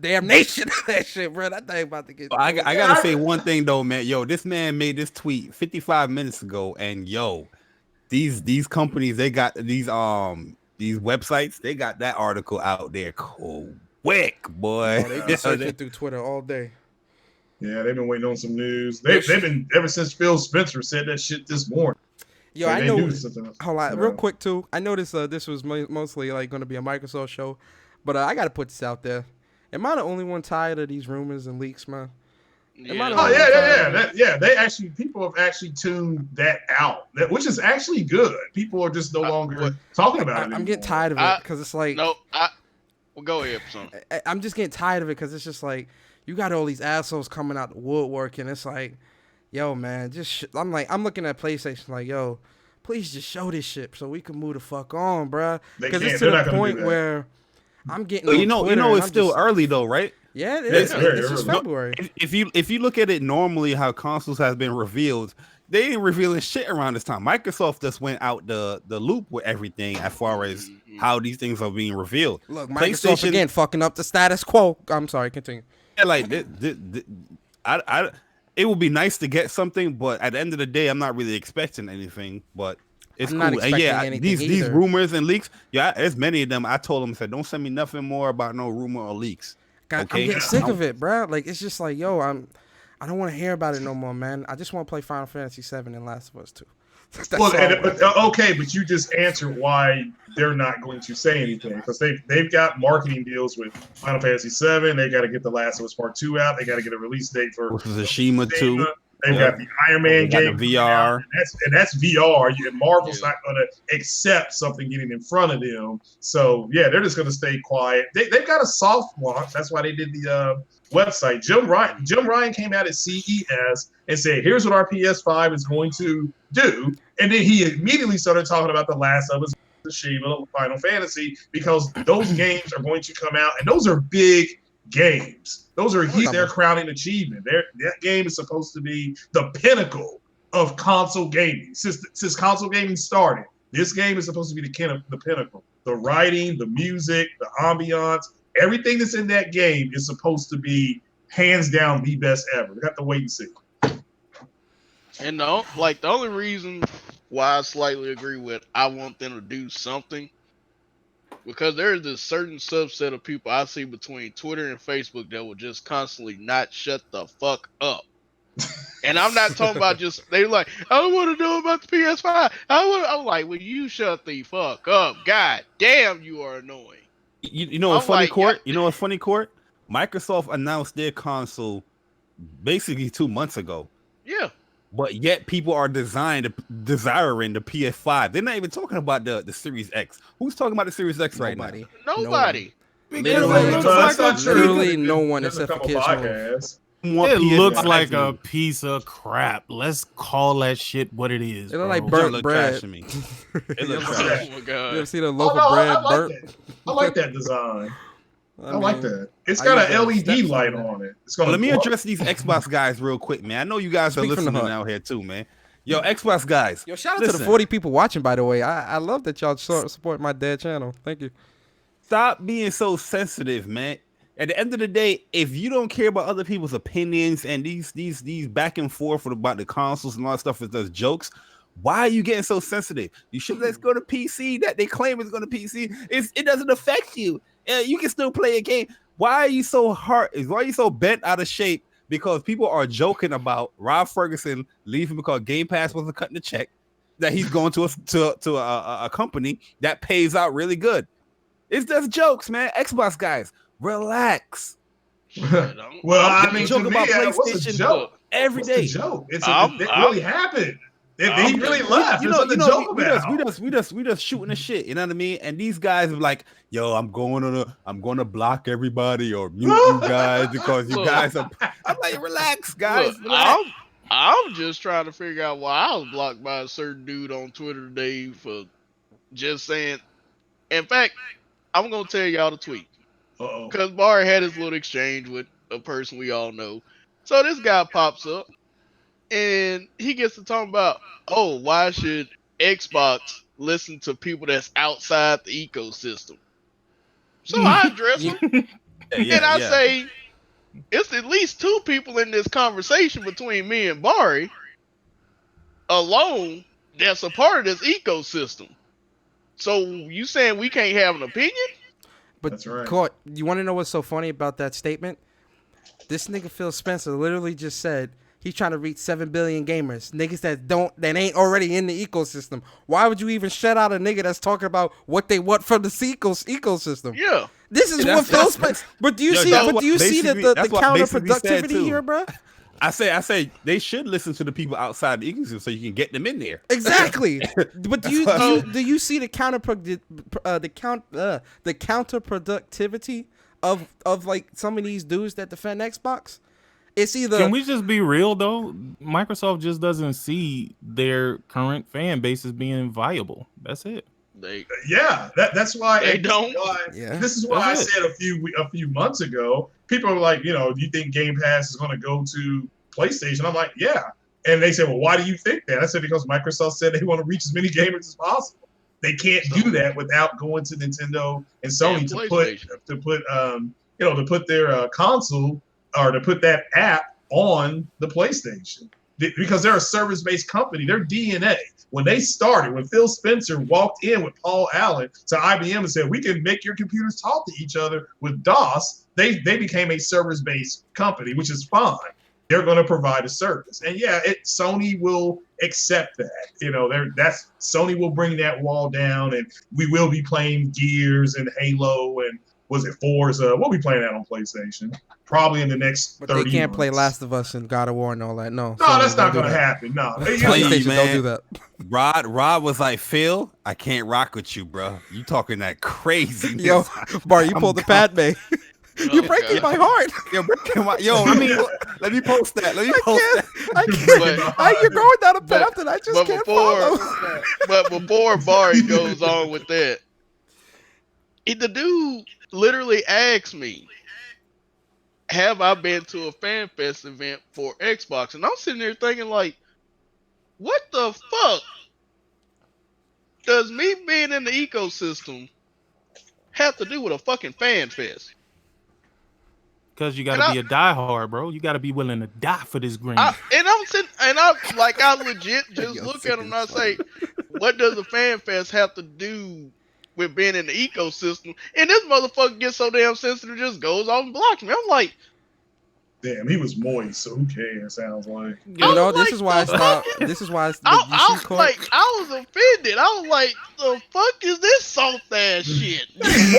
damnation of that shit, bro. That thing about to get. I gotta say one thing though, man. Yo, this man made this tweet 55 minutes ago, and yo, these companies, they got these websites, they got that article out there quick, boy. Oh, they been searching through Twitter all day. Yeah, they've been waiting on some news. They've been ever since Phil Spencer said that shit this morning. Yo, I know. Hold on, real quick too. I noticed this was mostly like going to be a Microsoft show, but I got to put this out there. Am I the only one tired of these rumors and leaks, man? Yeah. They actually, people have actually tuned that out, which is actually good. People are just no longer talking about it. I'm getting tired of it because it's like well, go ahead, son. I'm just getting tired of it because it's just like you got all these assholes coming out the woodwork, and it's like, yo, man, I'm looking at PlayStation like, yo, please just show this shit so we can move the fuck on, bruh. Because it's to the point where I'm getting. You know, it's still early though, right? Yeah, it is. It's just February. If you look at it normally, how consoles has been revealed, they ain't revealing shit around this time. Microsoft just went out the loop with everything as far as how these things are being revealed. Look, Microsoft again fucking up the status quo. I'm sorry, continue. Yeah, like it would be nice to get something, but at the end of the day, I'm not really expecting anything. But it's cool. And yeah, these rumors and leaks, yeah, there's many of them. I told them, I said, don't send me nothing more about no rumor or leaks. Okay? I'm getting sick of it, bro. Like it's just like, yo, I don't want to hear about it no more, man. I just want to play Final Fantasy 7 and Last of Us 2. But you just answered why they're not going to say anything, because they've got marketing deals with Final Fantasy 7. They got to get The Last of Us Part 2 out. They got to get a release date for Tsushima 2. They've got the Iron Man game, the VR, and that's VR. And Marvel's not going to accept something getting in front of them. So yeah, they're just going to stay quiet. They've got a soft launch. That's why they did the website. Jim Ryan came out at CES and said, "Here's what our PS5 is going to do," and then he immediately started talking about The Last of Us, Tsushima, Final Fantasy, because those games are going to come out, and those are big games. Those are their crowning achievement. That game is supposed to be the pinnacle of console gaming. Since console gaming started, this game is supposed to be the pinnacle. The writing, the music, the ambiance, everything that's in that game is supposed to be hands down the best ever. We have to wait and see. And the only reason why I slightly agree with I want them to do something, because there's this certain subset of people I see between Twitter and Facebook that will just constantly not shut the fuck up. And I'm not talking about just, they're like, I don't want to know about the PS5. I'm like, well, you shut the fuck up. God damn, you are annoying. You know what's funny, Court? You know what's funny, Court? Microsoft announced their console basically 2 months ago. Yeah. But yet people are desiring the PS5. They're not even talking about the Series X. Who's talking about the Series X right now? Nobody. Literally no one except for kids. It looks like a piece of crap. Let's call that shit what it is. It looks like burnt bread. It looks trash. Oh my God. You ever seen a loaf of bread burnt? I like that design. I like that. It's got an LED light on it. Let me address these Xbox guys real quick, man. I know you guys are listening out here too, man. Yo, Xbox guys. Yo, shout out to the 40 people watching, by the way. I love that y'all support my dad channel. Thank you. Stop being so sensitive, man. At the end of the day, if you don't care about other people's opinions and these back and forth about the consoles and all that stuff is just jokes, why are you getting so sensitive? You should let's go to PC that they claim is going to PC. It doesn't affect you. You can still play a game. Why are you so hard? Why are you so bent out of shape? Because people are joking about Rob Ferguson leaving because Game Pass wasn't cutting the check. That he's going to a company that pays out really good. It's just jokes, man. Xbox guys, relax. Well, I mean, joke about PlayStation every day. It's a joke. It really happened. He really left. We just shooting the shit. You know what I mean? And these guys are like, "Yo, I'm going to block everybody or mute you guys because you guys are." I'm like, relax, guys. Relax. I'm just trying to figure out why I was blocked by a certain dude on Twitter today for just saying In fact, I'm gonna tell y'all the tweet. Uh-oh. Because Barry had his little exchange with a person we all know. So this guy pops up and he gets to talk about, oh, why should Xbox listen to people that's outside the ecosystem? So I address him and I say, it's at least two people in this conversation between me and Barry alone that's a part of this ecosystem. So you saying we can't have an opinion? But That's right. Court, you want to know what's so funny about that statement? This nigga Phil Spencer literally just said he's trying to reach 7 billion gamers, niggas that ain't already in the ecosystem. Why would you even shut out a nigga that's talking about what they want from the ecosystem? Yeah. This is what Phil Spencer. But do you see? But do you see that the counterproductivity here, bro? I say they should listen to the people outside the ecosystem so you can get them in there. Exactly. But do you see the counterproductivity of like some of these dudes that defend Xbox? It's either. Can we just be real though? Microsoft just doesn't see their current fan base as being viable. That's it. That's why they don't. This is why I said a few months ago, people are like, do you think Game Pass is going to go to PlayStation? I'm like, yeah. And they said, well, why do you think that? I said, because Microsoft said they want to reach as many gamers as possible. They can't do that without going to Nintendo and Sony to put their console or to put that app on the PlayStation. Because they're a service-based company. Their DNA, when they started, when Phil Spencer walked in with Paul Allen to IBM and said, we can make your computers talk to each other with DOS, they became a service-based company, which is fine. They're going to provide a service. And Sony will accept that. Sony will bring that wall down, and we will be playing Gears and Halo and was it Forza? We'll be playing that on PlayStation. Probably in the next 30 But they can't months. play Last of Us and God of War and all that. No, that's not going to happen. No. PlayStation, don't do that. Rod was like, Phil, I can't rock with you, bro. You talking that crazy. Yo, Bar, you pulled the Padme. You're breaking my heart. Let me post that. I can't. You're going down a path that I just can't follow. But before Barry goes on with that, the dude literally asked me, have I been to a FanFest event for Xbox? And I'm sitting there thinking, like, what the fuck does me being in the ecosystem have to do with a fucking FanFest? Because you gotta be a diehard, bro. You gotta be willing to die for this green. I legit just look at him and I say, what does a FanFest have to do with being in the ecosystem? And this motherfucker gets so damn sensitive, just goes off and blocks me. I'm like, damn, he was moist, so who cares? Sounds like. This is why I stopped. This is why I was offended. I was like, the fuck is this soft ass shit? He's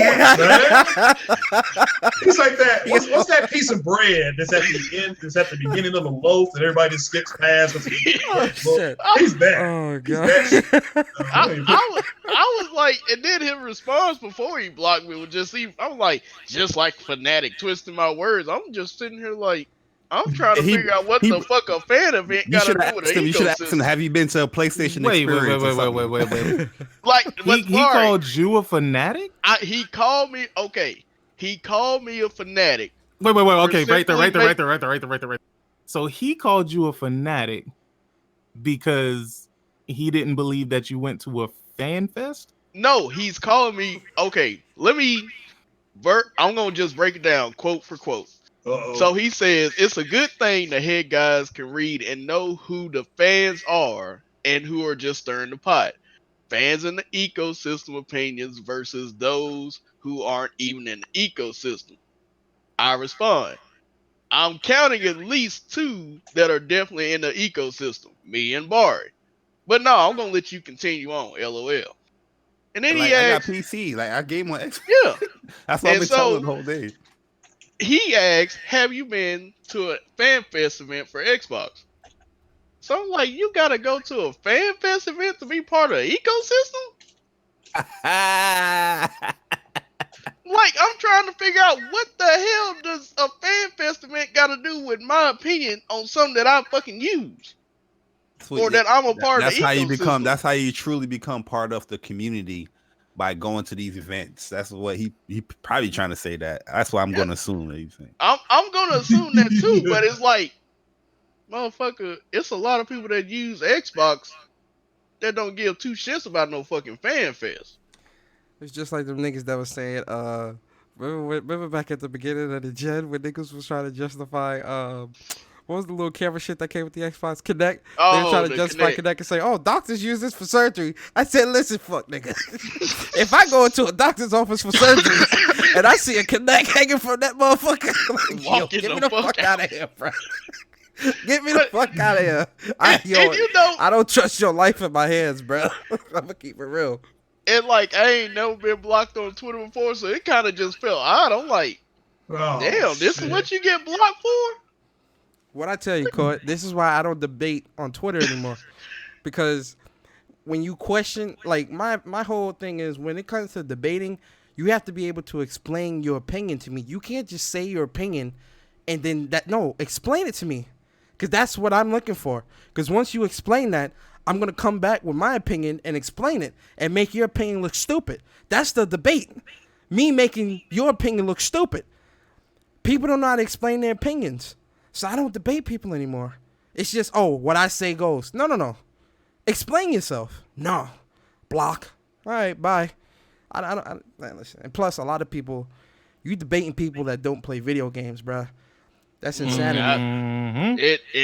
like that. What's that piece of bread that's at the end? That's at the beginning of the loaf that everybody just skips past? He's that. Oh god. I was like, and then his response before he blocked me was I'm like, just like fanatic, twisting my words. I'm just sitting here like, I'm trying to figure out what the fuck a fan event got to do with an ecosystem. You should ask him, have you been to a PlayStation experience? Wait. Like, he called you a fanatic? He called me, okay. He called me a fanatic. Wait. Okay, right there. So he called you a fanatic because he didn't believe that you went to a fan fest? No, he's calling me, okay, I'm going to just break it down quote for quote. Uh-oh. So he says, it's a good thing the head guys can read and know who the fans are and who are just stirring the pot. Fans in the ecosystem opinions versus those who aren't even in the ecosystem. I respond, I'm counting at least two that are definitely in the ecosystem, me and Barry. But no, I'm going to let you continue on, LOL. And then he asked, I got PC, like I game on Xbox. Yeah. That's what I've been telling the whole day. He asked, have you been to a FanFest event for Xbox? So I'm like, you gotta go to a FanFest event to be part of the ecosystem? Like, I'm trying to figure out what the hell does a FanFest event gotta do with my opinion on something that I fucking use? Or that I'm a part of the ecosystem. That's how you truly become part of the community by going to these events. That's what he probably trying to say that. That's what I'm going to assume that he's saying. I'm gonna assume that too, but it's like, motherfucker, it's a lot of people that use Xbox that don't give two shits about no fucking fan fest. It's just like them niggas that was saying, remember back at the beginning of the gen when niggas was trying to justify, what was the little camera shit that came with the Xbox Kinect? They were trying to justify Kinect and say, oh, doctors use this for surgery. I said, listen, fuck, nigga. If I go into a doctor's office for surgery and I see a Kinect hanging from that motherfucker, I'm like, yo, get me the fuck out of here, bro. Get me the fuck out of here. I don't trust your life in my hands, bro. I'm gonna keep it real. And like, I ain't never been blocked on Twitter before, so it kind of just felt odd. I'm like, damn, this is what you get blocked for? What I tell you, Court, this is why I don't debate on Twitter anymore. Because when you question, like, my whole thing is when it comes to debating, you have to be able to explain your opinion to me. You can't just say your opinion and then explain it to me. Because that's what I'm looking for. Because once you explain that, I'm going to come back with my opinion and explain it and make your opinion look stupid. That's the debate. Me making your opinion look stupid. People don't know how to explain their opinions. So I don't debate people anymore. It's just, oh, what I say goes. No. Explain yourself. No. Block. All right, bye. I don't listen. And plus, a lot of people, you debating people that don't play video games, bruh. That's insanity.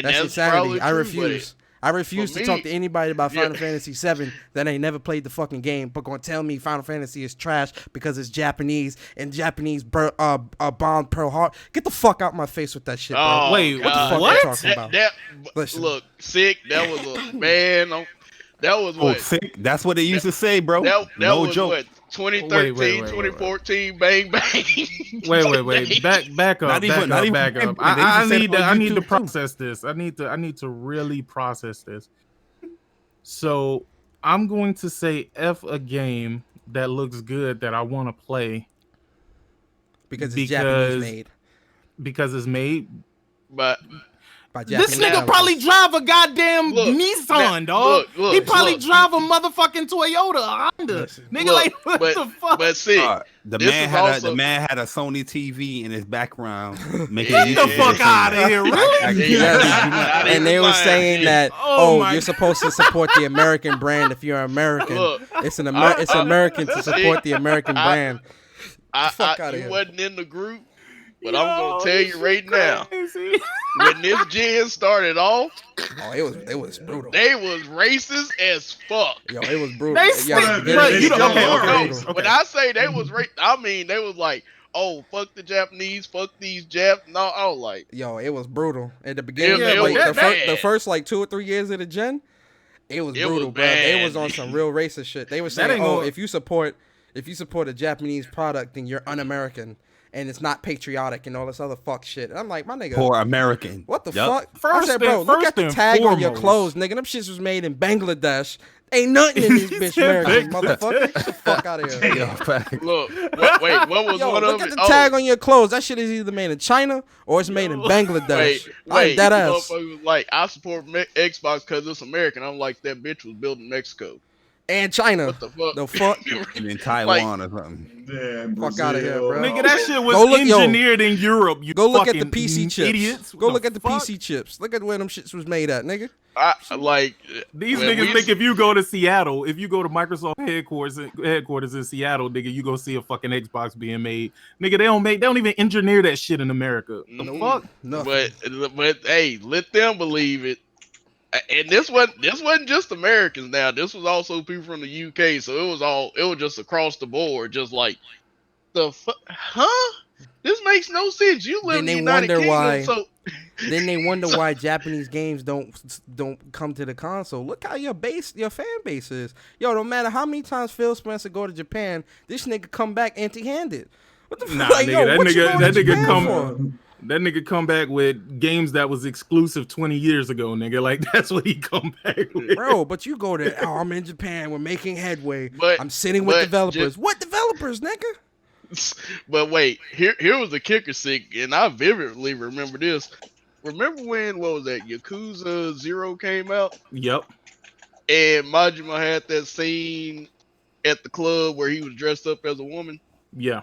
That's insanity. I refuse. I refuse to talk to anybody about Final Fantasy VII that ain't never played the fucking game, but gonna tell me Final Fantasy is trash because it's Japanese and Japanese bombed Pearl Harbor. Get the fuck out my face with that shit, bro. Oh, wait, what the fuck are you talking about? Look, sick. That was a man. That was what? Oh, sick. That's what they used to say, bro. That no was joke. What? 2013, 2014, bang bang. Wait. Back up. Back up. I need to process this. I need to really process this. So I'm going to say F a game that looks good that I want to play because it's Japanese made. Because it's made. But this nigga probably drive a goddamn Nissan, dog. He probably drive a motherfucking Toyota, a Honda. Nigga, what the fuck? But see, the man had a Sony TV in his background. Get the fuck out of here, really? And they were saying that, you're supposed to support the American brand if you're American. It's American to support the American brand. You wasn't in the group. But I'm gonna tell you right now, when this gen started off, it was brutal. They was racist as fuck. Yo, it was brutal. When I say they was racist, I mean they was like, oh, fuck the Japanese, fuck these Japs. No, I was like, yo, it was brutal at the beginning. The first like 2 or 3 years of the gen, it was brutal, bro. They was on some real racist shit. They were saying, if you support a Japanese product, then you're un-American. And it's not patriotic and all this other fuck shit. And I'm like, my nigga. Poor American. What the fuck? I said, bro, look at the tag on your clothes, nigga. Them shits was made in Bangladesh. Ain't nothing in these bitch American, motherfucker. Get the fuck out of here. Look, wait, what was one of them? Look at the tag on your clothes. That shit is either made in China or it's made in Bangladesh. Wait, that ass. Like, I support Xbox because it's American. I'm like, that bitch was built in Mexico. And China. What the fuck? The fuck? And in Taiwan or something. Yeah, fuck out of here, bro. Nigga, that shit was engineered in Europe. You go look at the PC chips. Idiots. Go look at the PC chips. Look at where them shits was made at, nigga. These niggas think if you go to Seattle, if you go to Microsoft headquarters in Seattle, nigga, you go see a fucking Xbox being made. Nigga, they don't even engineer that shit in America. The fuck? No. But hey, let them believe it. And this wasn't just Americans now. This was also people from the UK. So it was just across the board. Just like huh? This makes no sense. You live in the United Kingdom, Then they wonder why Japanese games don't come to the console. Look how your fan base is. Yo, no matter how many times Phil Spencer go to Japan, this nigga come back empty-handed. What the fuck? Nah, nigga, that nigga come back with games that was exclusive 20 years ago, nigga. Like, that's what he come back with. Bro, but you go to, I'm in Japan, we're making headway. I'm sitting with developers. What developers, nigga? But wait, here was the kicker, sick, and I vividly remember this. Remember when, what was that, Yakuza 0 came out? Yep. And Majima had that scene at the club where he was dressed up as a woman. Yeah.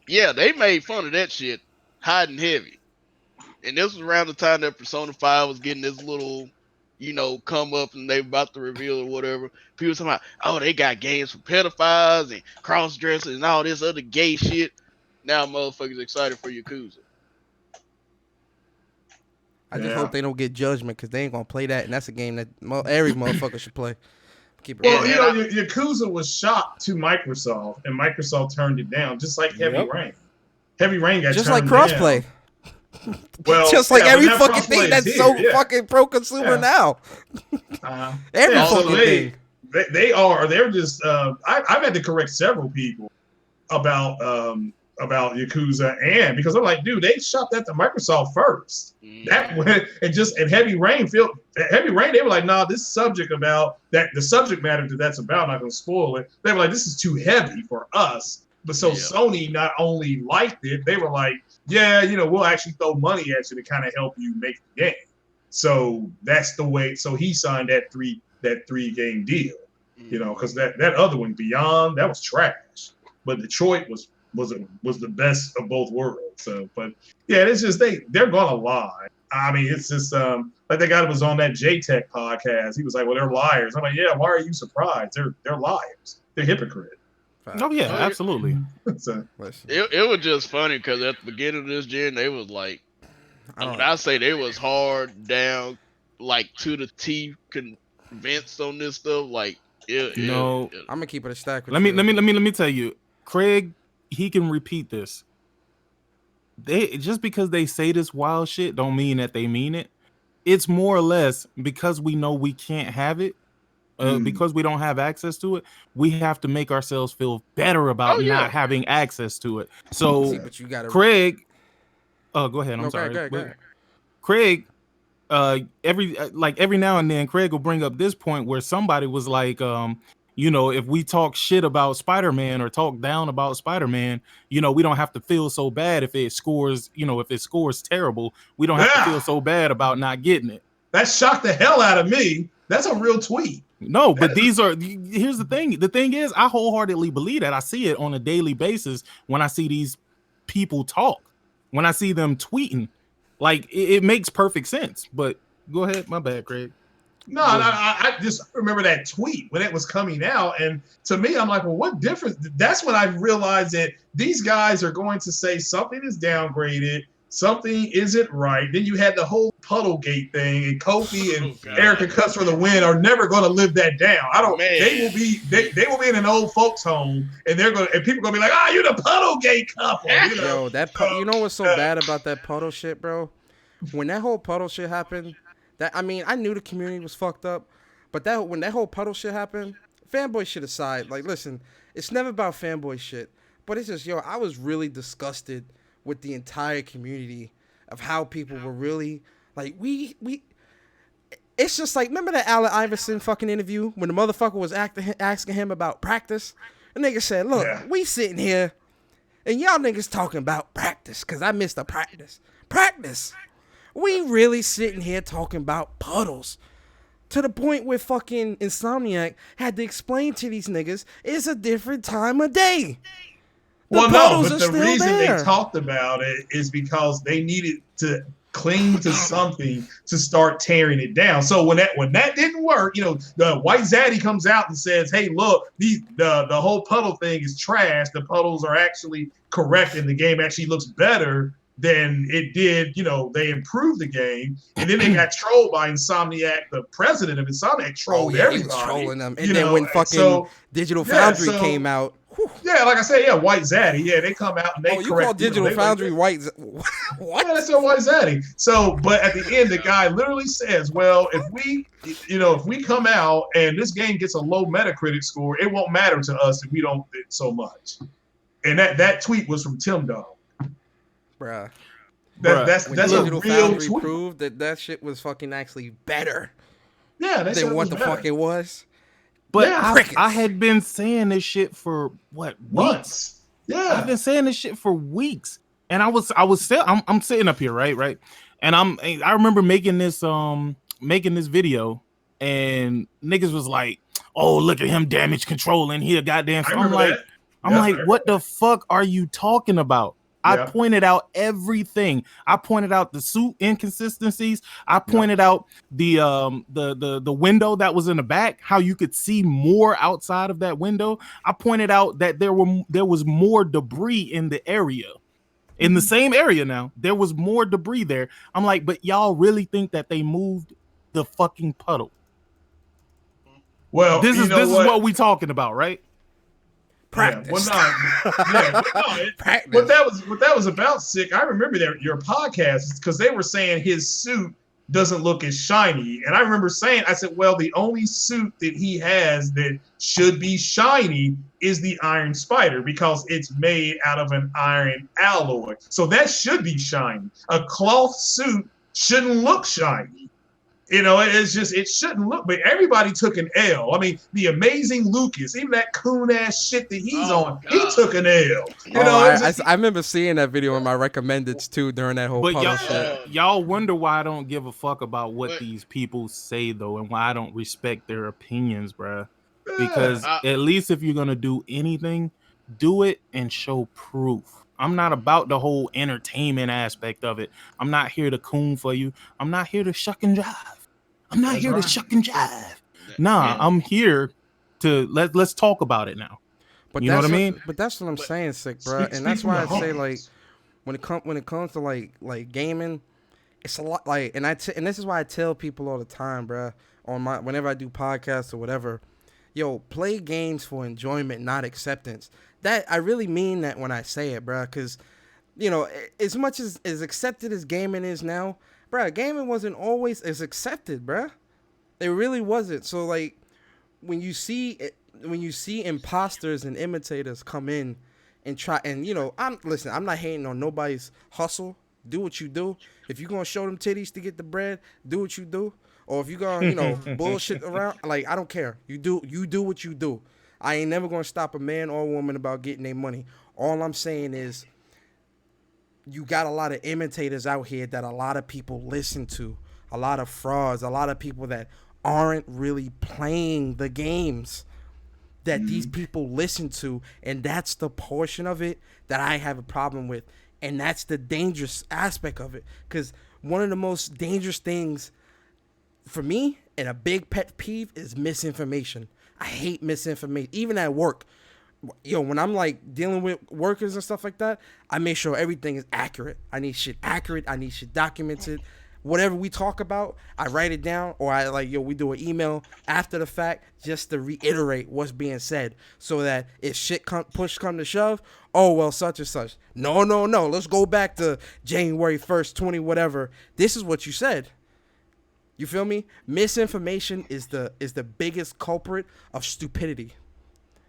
Yeah, they made fun of that shit hot and heavy. And this was around the time that Persona 5 was getting this little, come up and they about to reveal or whatever. People talking about, oh, they got games for pedophiles and cross dressers and all this other gay shit. Now motherfuckers excited for Yakuza. I just hope they don't get judgment because they ain't gonna play that, and that's a game that every motherfucker should play. Keep it well, Yakuza was shot to Microsoft, and Microsoft turned it down, just like Heavy Rain. Heavy Rain got just turned like crossplay. Well, just like every fucking thing that's fucking pro consumer now. Every fucking thing. They're just. I've had to correct several people about Yakuza, and because I'm like, dude, they shot that to Microsoft first. That went and Heavy Rain. They were like, nah, this subject about that, the subject matter that's about, I'm not gonna spoil it. They were like, this is too heavy for us. But Sony not only liked it, they were like, yeah, we'll actually throw money at you to kind of help you make the game. So that's the way. So he signed that three game deal, because that other one, Beyond, that was trash. But Detroit was the best of both worlds. So, but yeah, it's just they're gonna lie. I mean, it's just like that guy that was on that JTech podcast. He was like, well, they're liars. I'm like, yeah, why are you surprised? They're liars. They're hypocrites. Oh yeah, absolutely. So, it was just funny because at the beginning of this gen, they was like, when I say they was hard down, like to the T, convinced on this stuff. Like, I'm gonna keep it a stack. Let me tell you, Craig, he can repeat this. They just because they say this wild shit don't mean that they mean it. It's more or less because we know we can't have it. Because we don't have access to it, we have to make ourselves feel better about not having access to it. So, but you gotta... Craig, go ahead. I'm sorry. Go ahead. Craig, every now and then, Craig will bring up this point where somebody was like, if we talk shit about Spider-Man or talk down about Spider-Man, we don't have to feel so bad if it scores. If it scores terrible, we don't have to feel so bad about not getting it. That shocked the hell out of me. That's a real tweet. No, but here's the thing. The thing is, I wholeheartedly believe that. I see it on a daily basis when I see these people talk, when I see them tweeting. Like, it makes perfect sense. But go ahead. My bad, Craig. No, I just remember that tweet when it was coming out. And to me, I'm like, well, what difference? That's when I realized that these guys are going to say something is downgraded, something isn't right. Then you had the whole Puddlegate thing, and Kofi and Erica Cuts for the Win are never going to live that down. They will be in an old folks home, and people are going to be like, you the Puddlegate couple. You know what's so bad about that Puddle shit, bro? When that whole Puddle shit happened, I knew the community was fucked up, but when that whole Puddle shit happened, fanboy shit aside, like, listen, it's never about fanboy shit, but it's just, I was really disgusted with the entire community of how people were really like, it's just like, remember that Allen Iverson fucking interview when the motherfucker was asking him about practice? The nigga said, look, we sitting here and y'all niggas talking about practice because I missed a practice. We really sitting here talking about puddles to the point where fucking Insomniac had to explain to these niggas it's a different time of day. The reason they talked about it is because they needed to cling to something to start tearing it down. So when that didn't work, the White Zaddy comes out and says, "Hey, look, the whole puddle thing is trash. The puddles are actually correct, and the game actually looks better than it did." They improved the game, and then they got trolled by Insomniac. The president of Insomniac trolled everybody. He was trolling them, and then when Digital Foundry came out. Yeah, like I said, White Zaddy. Yeah, they come out and they correct. You call Digital Foundry White? What? Yeah, that's a White Zaddy. So, but at the end, the guy literally says, "Well, if we come out and this game gets a low Metacritic score, it won't matter to us if we don't bid so much." And that tweet was from Tim Dog. Bruh. That's a real Foundry tweet. Proved that shit was fucking actually better. Yeah, than what the fuck it was. But I had been saying this shit for months. Yeah, I've been saying this shit for weeks, and I'm sitting up here, right, and I remember making this video, and niggas was like, oh, look at him damage controlling here, goddamn. So I'm like, that. What the fuck are you talking about? I Yeah. pointed out everything. I pointed out the suit inconsistencies. I pointed out the window that was in the back, how you could see more outside of that window. I pointed out that there was more debris in the area. In the same area now, there was more debris there. I'm like, but y'all really think that they moved the fucking puddle? Well, This is what we talking about, right? Practice. Practice. What that was about, Sick. I remember your podcast because they were saying his suit doesn't look as shiny, and I remember saying, I said, well, the only suit that he has that should be shiny is the Iron Spider because it's made out of an iron alloy, so that should be shiny. A cloth suit shouldn't look shiny. You know, it shouldn't look, but everybody took an L. I mean, the amazing Lucas, even that coon ass shit that he's on, he took an L. I remember seeing that video in my recommendeds too during that whole puddle shit. Y'all wonder why I don't give a fuck about what these people say though, and why I don't respect their opinions, bruh. Because at least if you're gonna do anything, do it and show proof. I'm not about the whole entertainment aspect of it. I'm not here to coon for you. I'm not here to shuck and jive. I'm not here to shuck and jive. Nah, I'm here to let's talk about it now. But you know what I mean? But that's what I'm saying, Sick, bro. And that's why I say, like, when it comes to like gaming, it's a lot like, and this is why I tell people all the time, bro, whenever I do podcasts or whatever, yo, play games for enjoyment, not acceptance. That I really mean that when I say it, bro, because, you know, as much as accepted as gaming is now, bro, gaming wasn't always as accepted, bro. It really wasn't. So, like, when you see imposters and imitators come in and try, and, you know, I'm not hating on nobody's hustle. Do what you do. If you're gonna show them titties to get the bread, do what you do. Or if you're gonna, you know, bullshit around, like, I don't care. You do what you do. I ain't never gonna stop a man or a woman about getting their money. All I'm saying is, you got a lot of imitators out here that a lot of people listen to, a lot of frauds, a lot of people that aren't really playing the games that these people listen to, and that's the portion of it that I have a problem with, and that's the dangerous aspect of it, because one of the most dangerous things for me, and a big pet peeve, is misinformation. I hate misinformation, even at work. Yo, when I'm like dealing with workers and stuff like that, I make sure everything is accurate. I need shit accurate. I need shit documented. Whatever we talk about, I write it down, or we do an email after the fact just to reiterate what's being said, so that if shit push come to shove, oh, well, such and such. No. Let's go back to January 1st, 20 whatever. This is what you said. You feel me? Misinformation is the biggest culprit of stupidity.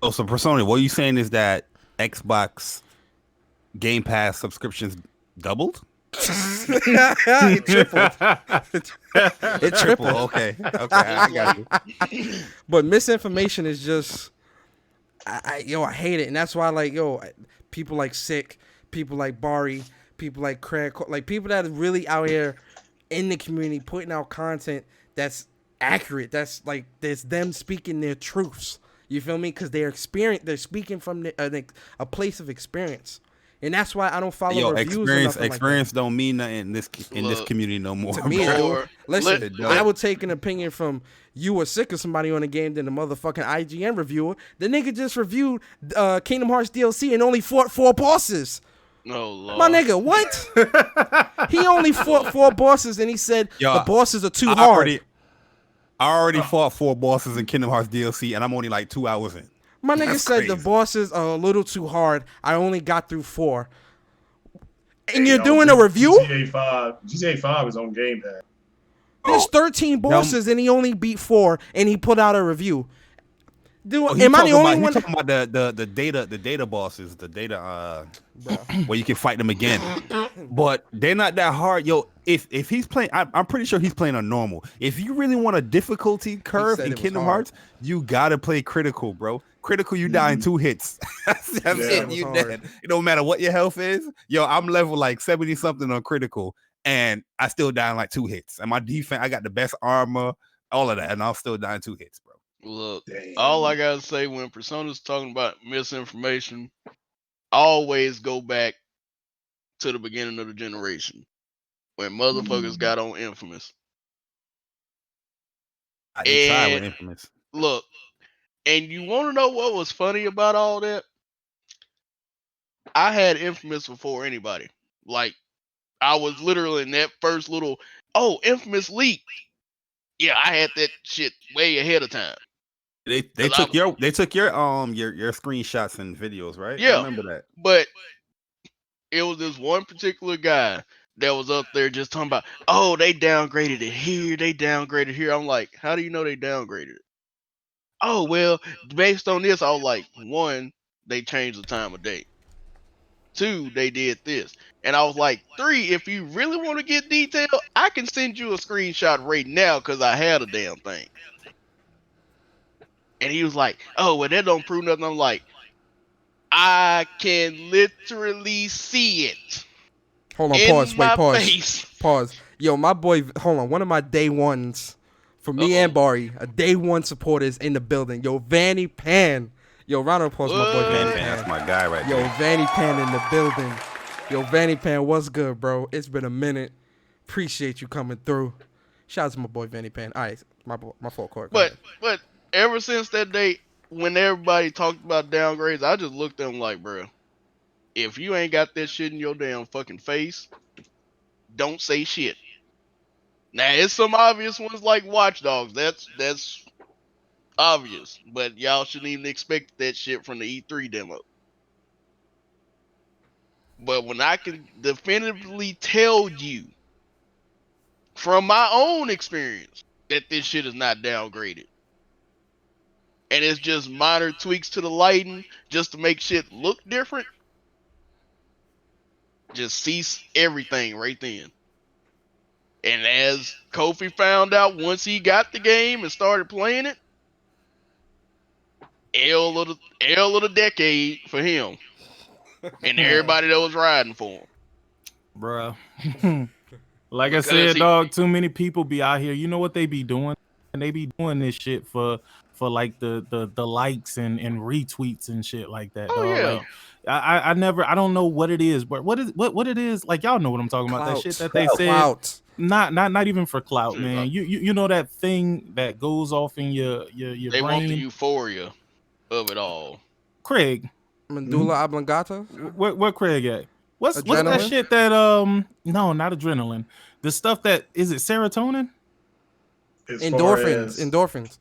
Oh, so Persona, what you saying is that Xbox Game Pass subscriptions doubled? It tripled. It tripled. Okay, I got you. But misinformation is just, I hate it, and that's why, like, people like Sick, people like Bari, people like Craig, like people that are really out here in the community putting out content that's accurate. That's like, there's them speaking their truths. You feel me? Because they're speaking from a place of experience. And that's why I don't follow reviews. Experience don't mean nothing in this community no more. To me, dude. Listen, I would take an opinion from you or Sick of somebody on the game than the motherfucking IGN reviewer. The nigga just reviewed Kingdom Hearts DLC and only fought 4 bosses. No, Lord. My nigga, what? He only fought 4 bosses, and he said the bosses are too hard. I already fought 4 bosses in Kingdom Hearts DLC, and I'm only like 2 hours in. My nigga said the bosses are a little too hard. I only got through 4. And you're doing a review? GTA 5 is on Game Pass. There's 13 bosses, and he only beat 4, and he put out a review. Dude, am I the only one? He's talking about the data bosses, the data where you can fight them again. But they're not that hard. Yo, if he's playing, I'm pretty sure he's playing on normal. If you really want a difficulty curve in Kingdom Hearts, you gotta play critical, bro. Critical, you die in 2 hits. That's it. You dead. It don't matter what your health is. Yo, I'm level like 70 something on critical, and I still die in like 2 hits. And my defense, I got the best armor, all of that, and I'll still die in 2 hits, bro. Look, Damn. all I gotta say when Persona's talking about misinformation, always go back to the beginning of the generation when motherfuckers got on Infamous. They tried with And Infamous. look, and you want to know what was funny about all that? I had Infamous before anybody. Like, I was literally in that first little, Infamous leaked. Yeah, I had that shit way ahead of time. They 'Cause took your your screenshots and videos, right? I Yeah, remember that. but it was this one particular guy that was up there just talking about, oh, they downgraded it here, they downgraded here. I'm like, how do you know they downgraded it? Oh, well, based on this, I was like, one, they changed the time of day. Two, they did this. And I was like, three, if you really want to get detailed, I can send you a screenshot right now because I had a damn thing. And he was like, oh, well, that don't prove nothing. I'm like, I can literally see it Hold on, in pause. Wait, my pause. face. Pause. Yo, my boy, hold on. One of my day ones for me and Bari, a day one supporters in the building. Yo, Vanny Pan. Yo, round of applause, my boy Vanny Pan. That's my guy right Yo, there. Vanny Pan in the building. Yo, Vanny Pan, what's good, bro? It's been a minute. Appreciate you coming through. Shout out to my boy Vanny Pan. All right, my fault, Corey. Go But ahead. ever since that day, when everybody talked about downgrades, I just looked at them like, bro, if you ain't got that shit in your damn fucking face, don't say shit. Now, it's some obvious ones like Watch Dogs. That's obvious, but y'all shouldn't even expect that shit from the E3 demo. But when I can definitively tell you from my own experience that this shit is not downgraded, and it's just minor tweaks to the lighting just to make shit look different, just cease everything right then. And as Kofi found out once he got the game and started playing it, L of the decade for him and everybody that was riding for him. Bruh. Like Because I said, he- dog, too many people be out here. You know what they be doing? And they be doing this shit for like the likes and retweets and shit like that, Oh dog. yeah. Like I don't know what it is, but what it is, like y'all know what I'm talking about. That shit that they said. Clout. Not even for clout, Dude, man. You know that thing that goes off in your they want the brain. euphoria of it all. Craig, Medulla oblongata. where Craig at? What's that Adrenaline? shit that no, not adrenaline. The stuff that is it serotonin As Endorphins.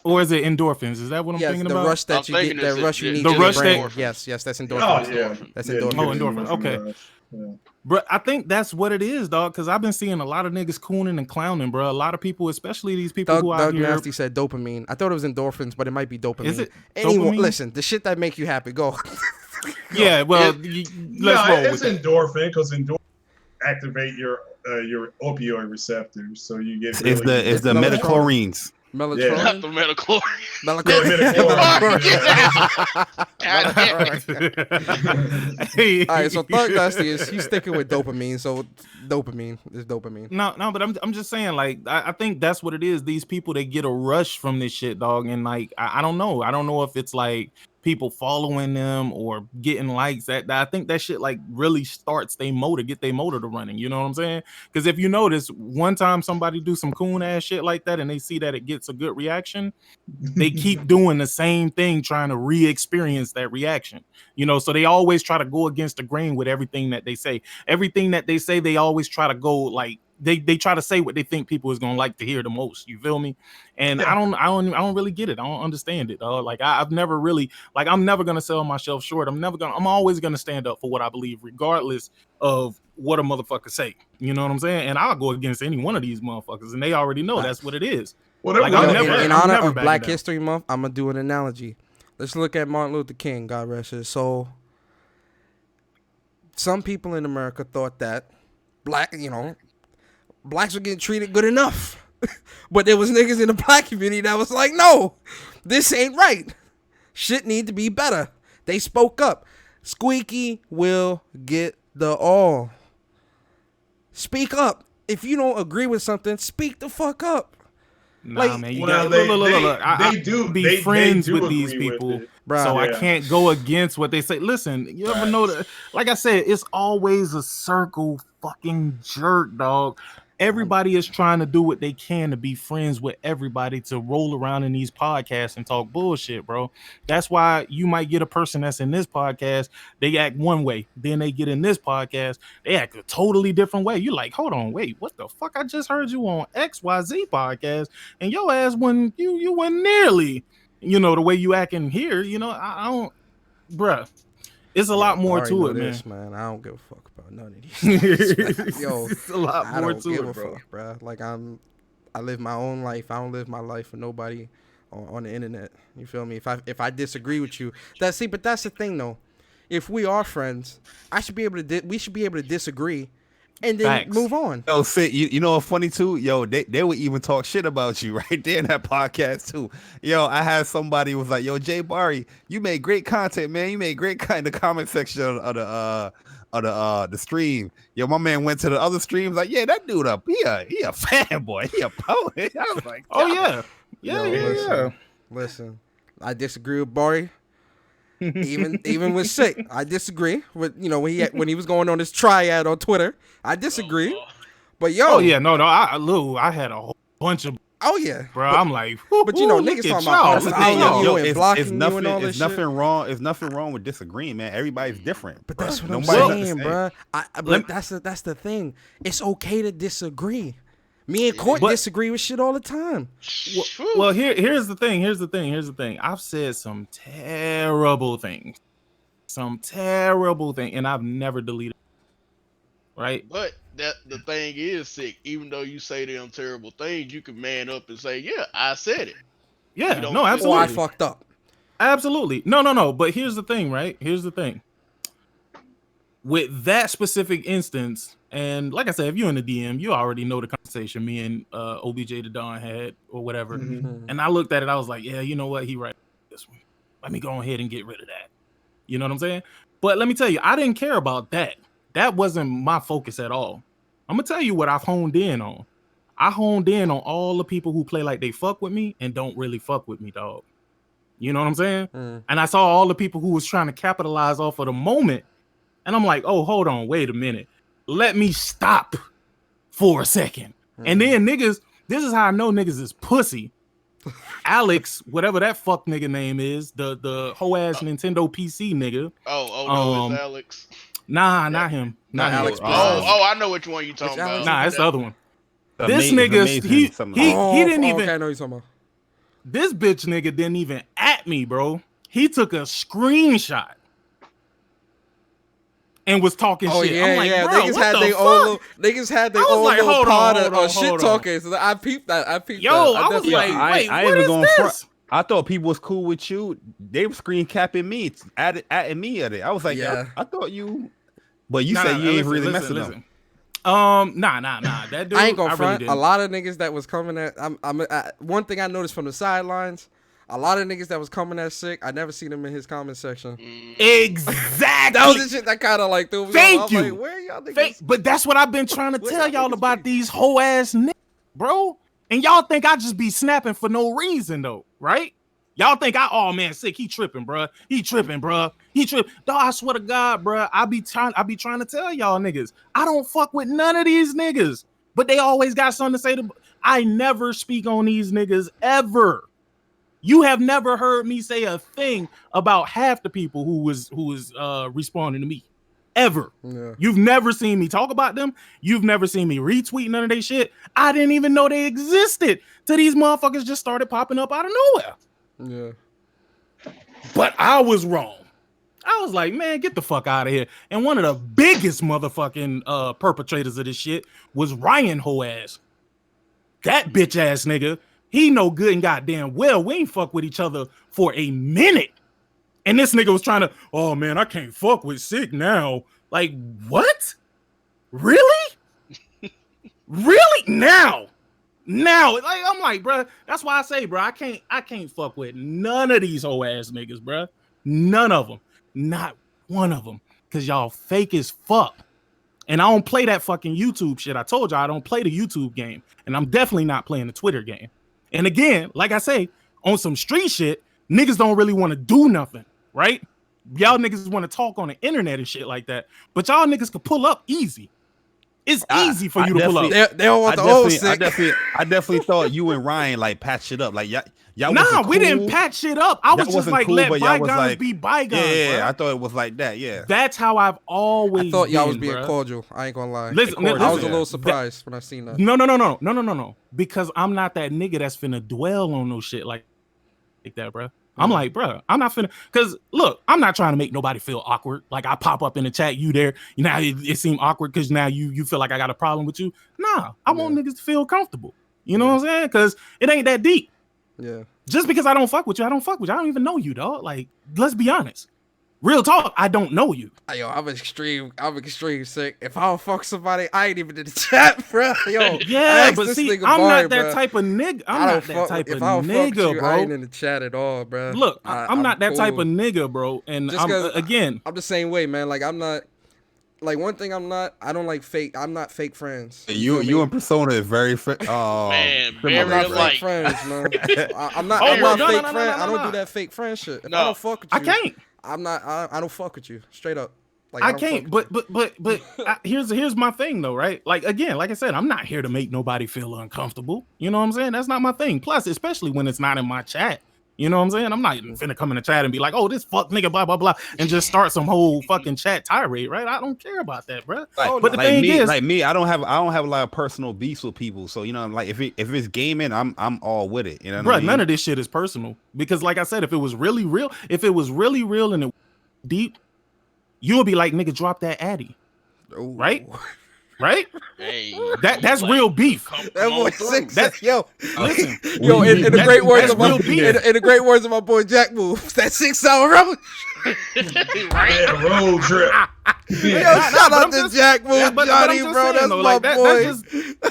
or is it endorphins? Is that what I'm Yes, thinking the about? rush that I'm you get, thinking that it's rush you it- need the to your rush brain. that- Yes, that's Oh endorphins. yeah, That's yeah, you endorphins. get Oh, the endorphins, okay. rush, yeah. Bro, I think that's what it is, dog. Because I've been seeing a lot of niggas cooning and clowning, bro. A lot of people, especially these people who out Doug here. Nasty said dopamine. I thought it was endorphins, but it might be dopamine. Is it Anyone, dopamine? listen, the shit that make you happy, go. Yeah, well, let's roll it's with it. endorphin because endorphin activate your opioid receptors, so you get really. It's the melatonin. metachlorines. Melatonin. Not the metachlorine. God damn it. Hey. All right, so Thug Nasty he's sticking with dopamine. So dopamine is dopamine. No, but I'm just saying, like, I think that's what it is. These people, they get a rush from this shit, dog, and like I don't know. I don't know if it's like people following them or getting likes. That I think that shit like really starts they motor, get their motor to running. You know what I'm saying? Because if you notice, one time somebody do some coon ass shit like that, and they see that it gets a good reaction, they keep doing the same thing, trying to re-experience that reaction. You know, so they always try to go against the grain with everything that they say. Everything that they say, they always try to go like they try to say what they think people is gonna like to hear the most. You feel me? And Yeah. I don't really get it. I don't understand it. Like I've never really like I'm never gonna sell myself short. I'm always gonna stand up for what I believe, regardless of what a motherfucker say. You know what I'm saying? And I'll go against any one of these motherfuckers, and they already know that's what it is. Like, I'm never- in I'm honor never of backing Black down. History Month, I'm gonna do an analogy. Let's look at Martin Luther King, God rest his soul. Some people in America thought that blacks were getting treated good enough. But there was niggas in the black community that was like, no, this ain't right. Shit need to be better. They spoke up. Squeaky will get the all. Speak up. If you don't agree with something, speak the fuck up. Nah, Like, man, you well, got look. I do be they friends do with these agree people, it. Bruh. so I Yeah. can't go against what they say. Listen, you ever know that? Like I said, it's always a circle fucking jerk, dog. Everybody is trying to do what they can to be friends with everybody to roll around in these podcasts and talk bullshit, bro. That's why you might get a person that's in this podcast, they act one way. Then they get in this podcast, they act a totally different way. You're like, hold on, wait, what the fuck? I just heard you on XYZ podcast, and your ass when you weren't nearly, the way you acting here. I don't, bruh. It's a lot more to it, man. man. I don't give a fuck about none of these things. Yo, It's a lot I more don't to give it, a bro. fuck, bro. Like I live my own life. I don't live my life for nobody on the internet. You feel me? If I disagree with you, but that's the thing though. If we are friends, we should be able to disagree, and then Facts. move on. Yo, Sid, you know what's funny too? Yo, they would even talk shit about you right there in that podcast too. Yo, I had somebody was like, yo, Jay Barry, you made great content, man. You made great content in the comment section of the stream. Yo, my man went to the other streams like, yeah, that dude up, he a fanboy, he a poet. I was like, Oh yeah. Yeah, Yo, listen, I disagree with Barry. even with Sick, I disagree with when he was going on his triad on Twitter. I disagree, but yo, Oh yeah, no, I had a whole bunch of, oh yeah, bro. I'm like, but you know, look niggas at talking y'all. about Look us at following y'all. you and blocking it's you nothing, and all it's this nothing shit. wrong. It's nothing wrong with disagreeing, man. Everybody's different. But bro. that's what I'm Nobody's the saying, same. bro. But that's the thing. It's okay to disagree. Me and Court disagree with shit all the time. Well, here's the thing. I've said some terrible things, and I've never deleted. Right? But the thing is, Sick, even though you say them terrible things, you can man up and say, yeah, I said it. Yeah, You don't no, feel- absolutely. Oh, I fucked up. Absolutely. No. But here's the thing, right? Here's the thing. With that specific instance, and like I said, if you're in the DM, you already know the conversation me and OBJ the Don had or whatever. Mhm. And I looked at it, I was like, yeah, you know what? He right this one. Let me go ahead and get rid of that. You know what I'm saying? But let me tell you, I didn't care about that. That wasn't my focus at all. I'm gonna tell you what I've honed in on. I honed in on all the people who play like they fuck with me and don't really fuck with me, dog. You know what I'm saying? And I saw all the people who was trying to capitalize off of the moment. And I'm like, oh, hold on, wait a minute. Let me stop for a second. And then niggas, this is how I know niggas is pussy. Alex, whatever that fuck nigga name is, the whole ass Nintendo PC nigga. Oh, no, it's Alex. Nah, not him. Not Alex him. Bryce. I know which one you talking Which Alex? about. Nah, it's the other one. The This ama- nigga, amazing he something. didn't even. Okay, I know you're talking about. This bitch nigga didn't even at me, bro. He took a screenshot and was talking Oh shit. yeah, I'm like, yeah. bro, Niggas what had the their fuck? own little. Niggas had their I was own like, little hold on, pod hold on, of shit hold on. talking. So I peeped that. I peeped Yo, that. I was definitely like, peeped. wait, I what even is gonna this? front. I thought people was cool with you. They were screen capping me, adding me at it. I was like, Yeah. I thought you, but you Nah, said nah, you ain't listen, really listen, messing listen. them. Nah. That dude, I ain't gonna really front. didn't. A lot of niggas that was coming at. One thing I noticed from the sidelines. A lot of niggas that was coming at Sick, I never seen them in his comment section. Exactly. That was the shit that kind of like threw me Thank off. you. I'm like, where y'all niggas? But that's what I've been trying to Where tell y'all y'all niggas about be? these whole ass niggas, bro. And y'all think I just be snapping for no reason though, right? Y'all think oh man, Sick, he tripping, bro. He tripping. Dog, I swear to God, bro. I be trying to tell y'all niggas, I don't fuck with none of these niggas, but they always got something to say. I never speak on these niggas ever. You have never heard me say a thing about half the people who was responding to me, ever. Yeah. You've never seen me talk about them. You've never seen me retweet none of their shit. I didn't even know they existed till these motherfuckers just started popping up out of nowhere. Yeah. But I was wrong. I was like, man, get the fuck out of here. And one of the biggest motherfucking perpetrators of this shit was Ryan ho ass. That bitch ass nigga. He know good and goddamn well we ain't fuck with each other for a minute. And this nigga was trying to, oh man, I can't fuck with Sick now. Like, what? Really? Really? Now? Like, I'm like, bro, that's why I say, bro, I can't fuck with none of these whole ass niggas, bro. None of them. Not one of them. Cause y'all fake as fuck. And I don't play that fucking YouTube shit. I told y'all I don't play the YouTube game. And I'm definitely not playing the Twitter game. And again, like I say, on some street shit, niggas don't really want to do nothing, right? Y'all niggas want to talk on the internet and shit like that, but y'all niggas can pull up easy. It's easy for you to pull up. They don't want the old sick. I definitely thought you and Ryan like patched it up. Like y'all nah, we cool. didn't patch shit up. I was just like, cool, let bygones like, be bygones. Yeah, bro. I thought it was like that. Yeah, that's how I've always. I thought y'all was been, being bro. cordial. I ain't gonna lie. Listen, I was a little surprised when I seen that. No. Because I'm not that nigga that's finna dwell on no shit like that, bro. I'm like, bro, I'm not finna. Cause look, I'm not trying to make nobody feel awkward. Like I pop up in the chat, you there. You know, it seemed awkward because now you feel like I got a problem with you. Nah, I want niggas to feel comfortable. You know what I'm saying? Cause it ain't that deep. Yeah. Just because I don't fuck with you, I don't fuck with you. I don't even know you, dog. Like, let's be honest. Real talk, I don't know you. Yo, I'm extreme sick. If I don't fuck somebody, I ain't even in the chat, bro. Yo, yeah, but see, I'm not that type of nigga. I'm not that type of nigga, bro. I ain't in the chat at all, bro. Look, I'm not that type of nigga, bro. And I'm the same way, man. Like I'm not. Like one thing I don't like fake. I'm not fake friends. You and Persona is very man, I'm not alike. fake friends, man. I'm not fake friend. I don't do that fake friend shit. If I don't fuck with you, I can't. I don't fuck with you straight up. Like I can't. But here's my thing though, right? Like again, like I said, I'm not here to make nobody feel uncomfortable. You know what I'm saying? That's not my thing. Plus, especially when it's not in my chat. You know what I'm saying? I'm not finna come in the chat and be like, oh, this fuck nigga, blah, blah, blah, and just start some whole fucking chat tirade, right? I don't care about that, bro. But the thing is, like me, I don't have a lot of personal beefs with people. So, you know, like if it's gaming, I'm all with it. You know what I mean? None of this shit is personal. Because like I said, if it was really real and it deep, you would be like, nigga, drop that addy. Right? Right? Hey, that's real beef. That boy six. Yo, listen. Yo, in the great words of my boy Jack moves. That 6 hour road. right? Road trip. Yo, shout out to Jack Move, Johnny, bro. That's my boy.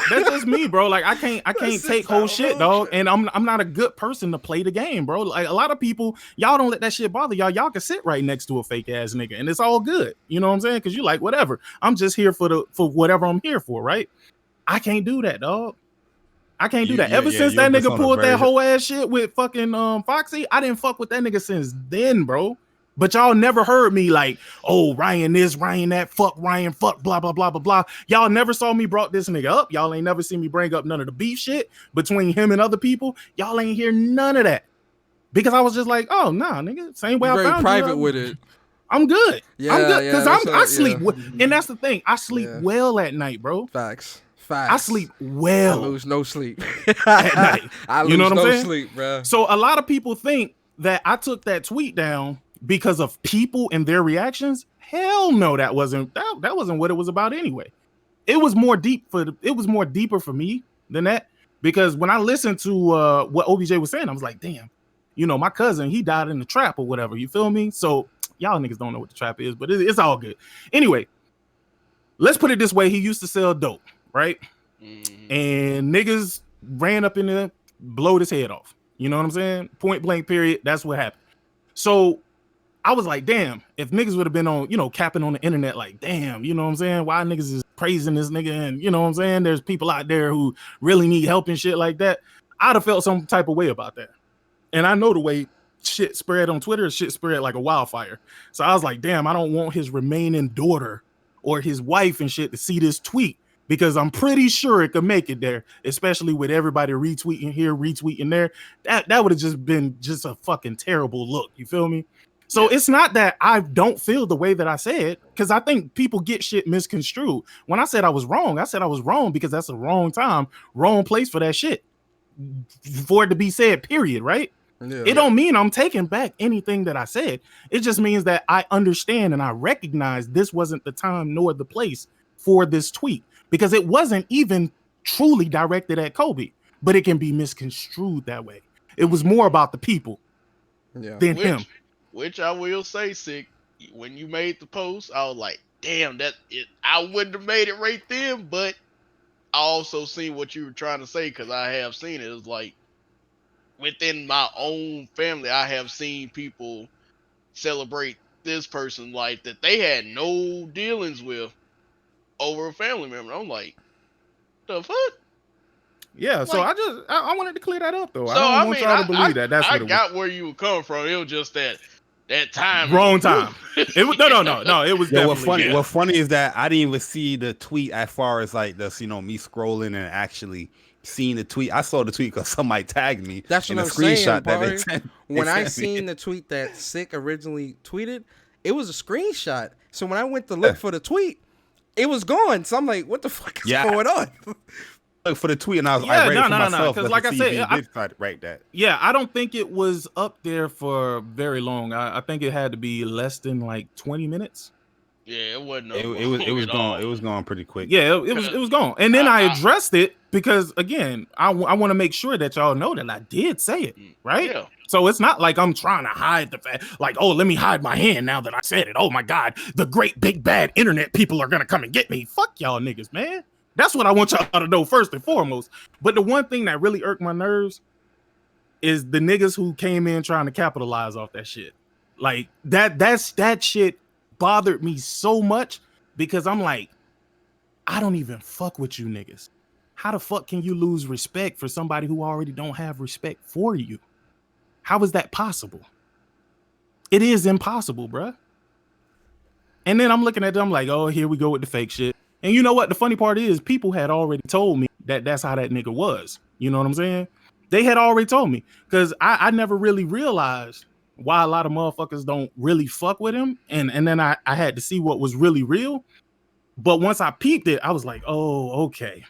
That's just me, bro. Like I can't take whole shit, dog. And I'm not a good person to play the game, bro. Like a lot of people, y'all don't let that shit bother y'all. Y'all can sit right next to a fake ass nigga, and it's all good. You know what I'm saying? Because you like whatever. I'm just here for whatever I'm here for, right? I can't do that, dog. I can't do that. Ever since that nigga pulled that whole ass shit with fucking Foxy, I didn't fuck with that nigga since then, bro. But y'all never heard me like, oh, Ryan this, Ryan that, fuck Ryan, fuck, blah, blah, blah, blah, blah. Y'all never saw me brought this nigga up. Y'all ain't never seen me bring up none of the beef shit between him and other people. Y'all ain't hear none of that. Because I was just like, oh, nah, nigga, same way I found private you. with it. I'm good. Yeah, I'm good. Because I sleep. And that's the thing. I sleep well at night, bro. Facts. I sleep well. I lose no sleep at night. I lose no sleep, bro. So a lot of people think that I took that tweet down because of people and their reactions. Hell no, that wasn't what it was about anyway. It was more deeper for me than that, because when I listened to what OBJ was saying, I was like, damn, you know, my cousin, he died in the trap or whatever. You feel me? So y'all niggas don't know what the trap is, but it's all good. Anyway, let's put it this way. He used to sell dope, right? And niggas ran up in there, blowed his head off. You know what I'm saying? Point blank period. That's what happened. So I was like, damn, if niggas would have been on, you know, capping on the internet, like, damn, you know what I'm saying? Why niggas is praising this nigga? And you know what I'm saying? There's people out there who really need help and shit like that. I'd have felt some type of way about that. And I know the way shit spread on Twitter, shit spread like a wildfire. So I was like, damn, I don't want his remaining daughter or his wife and shit to see this tweet, because I'm pretty sure it could make it there, especially with everybody retweeting here, retweeting there. That would have just been just a fucking terrible look. You feel me? So it's not that I don't feel the way that I said, because I think people get shit misconstrued. When I said I was wrong because that's the wrong time, wrong place for that shit, for it to be said, period, right? Yeah. It don't mean I'm taking back anything that I said. It just means that I understand and I recognize this wasn't the time nor the place for this tweet, because it wasn't even truly directed at Kobe, but it can be misconstrued that way. It was more about the people than him. Which I will say, Sick, when you made the post, I was like, damn, I wouldn't have made it right then, but I also seen what you were trying to say, because I have seen it. It's like, within my own family, I have seen people celebrate this person like that they had no dealings with over a family member. I'm like, the fuck? Yeah, so I wanted to clear that up though. So I don't want y'all to believe that. That's what it got where you were coming from. It was just that time. Wrong time. It was no. It was definitely. What's funny is that I didn't even see the tweet as far as like this, me scrolling and actually seeing the tweet. I saw the tweet because somebody tagged me. That's what in I'm a screenshot saying, that they sent. When I seen the tweet that Sick originally tweeted, it was a screenshot. So when I went to look for the tweet, it was gone. So I'm like, what the fuck is going on? Look for the tweet, and I read it for myself. Because like I said, I did write that. Yeah, I don't think it was up there for very long. I think it had to be less than like 20 minutes. Yeah, it wasn't. It was gone. It was gone pretty quick. Yeah, it was gone. And then I addressed it because again, I want to make sure that y'all know that I did say it, right? Yeah. So it's not like I'm trying to hide the fact, like, oh, let me hide my hand now that I said it. Oh my God, the great big bad internet people are gonna come and get me. Fuck y'all niggas, man. That's what I want y'all to know first and foremost. But the one thing that really irked my nerves is the niggas who came in trying to capitalize off that shit. Like that shit bothered me so much because I'm like, I don't even fuck with you niggas. How the fuck can you lose respect for somebody who already don't have respect for you? How is that possible? It is impossible, bruh. And then I'm looking at them like, oh, here we go with the fake shit. And you know what? The funny part is people had already told me that that's how that nigga was. You know what I'm saying? They had already told me because I never really realized why a lot of motherfuckers don't really fuck with him. And then I had to see what was really real. But once I peeped it, I was like, oh, okay.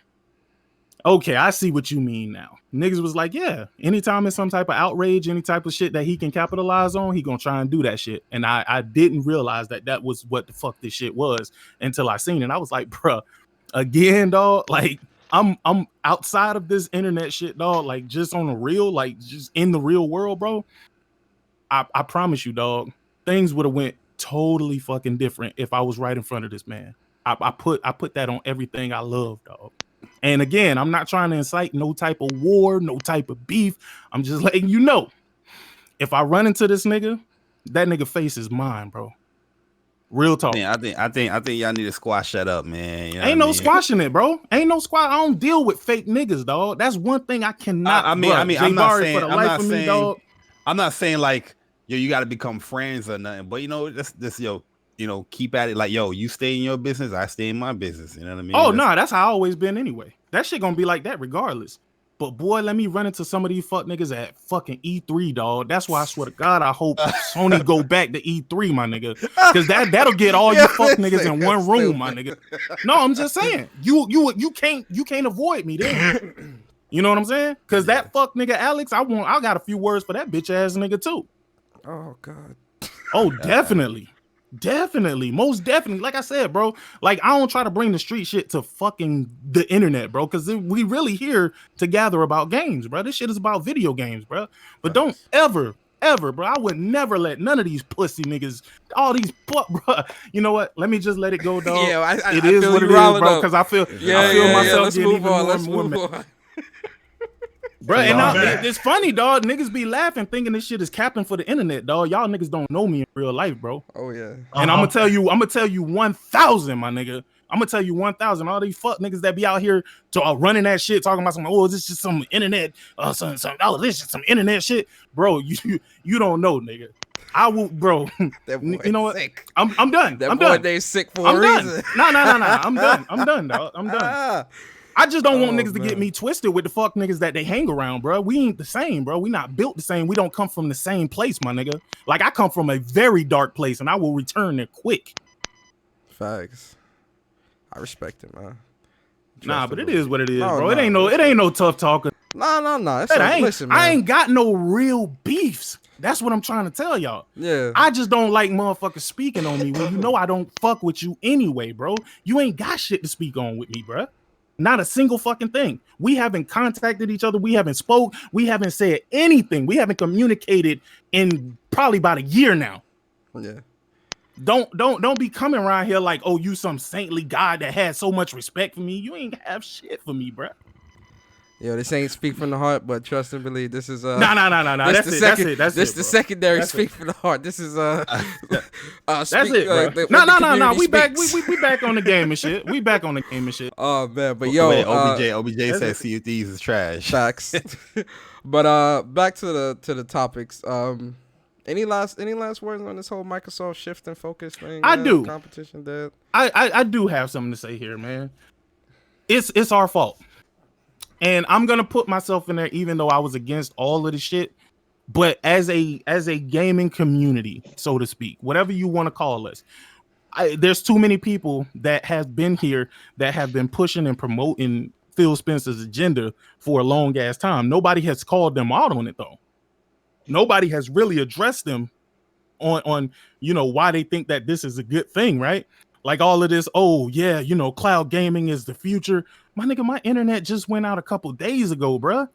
Okay, I see what you mean now. Niggas was like, yeah, anytime it's some type of outrage, any type of shit that he can capitalize on, he gonna try and do that shit. And I didn't realize that was what the fuck this shit was until I seen it. I was like, bruh, again, dog, like I'm outside of this internet shit, dog, like just on the real, like just in the real world, bro. I promise you, dog, things would have went totally fucking different if I was right in front of this man. I put that on everything I love, dog. And again, I'm not trying to incite no type of war, no type of beef. I'm just letting you know, if I run into this nigga, that nigga face is mine, bro. Real talk. Man, I think y'all need to squash that up, man. You know Ain't no squashing it, bro. Ain't no squash. I don't deal with fake niggas, dog. That's one thing I cannot. I'm not saying like, yo, you got to become friends or nothing. But this keep at it. Like, yo, you stay in your business, I stay in my business. You know what I mean? Oh no, that's how I always been anyway. That shit gonna be like that regardless. But boy, let me run into some of these fuck niggas at fucking E3, dog. That's why I swear to God, I hope Sony go back to E3, my nigga. Because that'll get all you fuck niggas in one room, my nigga. No, I'm just saying. You can't avoid me then. You know what I'm saying? Because that fuck nigga Alex, I got a few words for that bitch ass nigga too. Oh God. Oh, definitely. Definitely, most definitely. Like I said, bro, like I don't try to bring the street shit to fucking the internet, bro, because we really here to gather about games, bro. This shit is about video games, bro. But don't ever, bro. I would never let none of these pussy niggas, all these bro. You know what? Let me just let it go, dog. Yeah, it is what it is, bro. Because I feel myself let's getting move even on. more Let's and more move mad. on. Bro, and it's funny, dog. Niggas be laughing, thinking this shit is capping for the internet, dog. Y'all niggas don't know me in real life, bro. Oh yeah. And I'm gonna tell you 1,000, my nigga. I'm gonna tell you 1,000. All these fuck niggas that be out here to running that shit, talking about some, oh, this is just some internet, this is some internet shit, bro. You don't know, nigga. I will, bro. That boy you know what? Sick. I'm done. That I'm boy done. they sick for I'm a done. reason. No. I'm done, dog. I'm done. I just don't want niggas to get me twisted with the fuck niggas that they hang around, bro. We ain't the same, bro. We not built the same. We don't come from the same place, my nigga. Like I come from a very dark place, and I will return there quick. Facts. I respect it, man. Nah, but it is what it is, bro. It ain't no tough talker. No. Listen, man. I ain't got no real beefs. That's what I'm trying to tell y'all. Yeah. I just don't like motherfuckers speaking on me when you know I don't fuck with you anyway, bro. You ain't got shit to speak on with me, bro. Not a single fucking thing. We haven't contacted each other. We haven't spoke. We haven't said anything. We haven't communicated in probably about a year now. Yeah. Don't be coming around here like, oh, you some saintly God that has so much respect for me. You ain't have shit for me, bro. Yo, this ain't speak from the heart, but trust and believe. This is No. That's it. That's this it. the Bro. secondary That's speak from the heart. This is That's it, bro. No. We back. We back on the game and shit. We back on the game and shit. Oh man, but yo, Wait, OBJ said Sea of Thieves is trash. facts. But back to the topics. Any last words on this whole Microsoft shift and focus thing? I do. Competition dead. I do have something to say here, man. It's our fault. And I'm gonna put myself in there, even though I was against all of the shit. But as a gaming community, so to speak, whatever you want to call us, there's too many people that have been here that have been pushing and promoting Phil Spencer's agenda for a long ass time. Nobody has called them out on it though. Nobody has really addressed them on why they think that this is a good thing, right? Like all of this, oh yeah, cloud gaming is the future. My nigga, my internet just went out a couple days ago, bruh.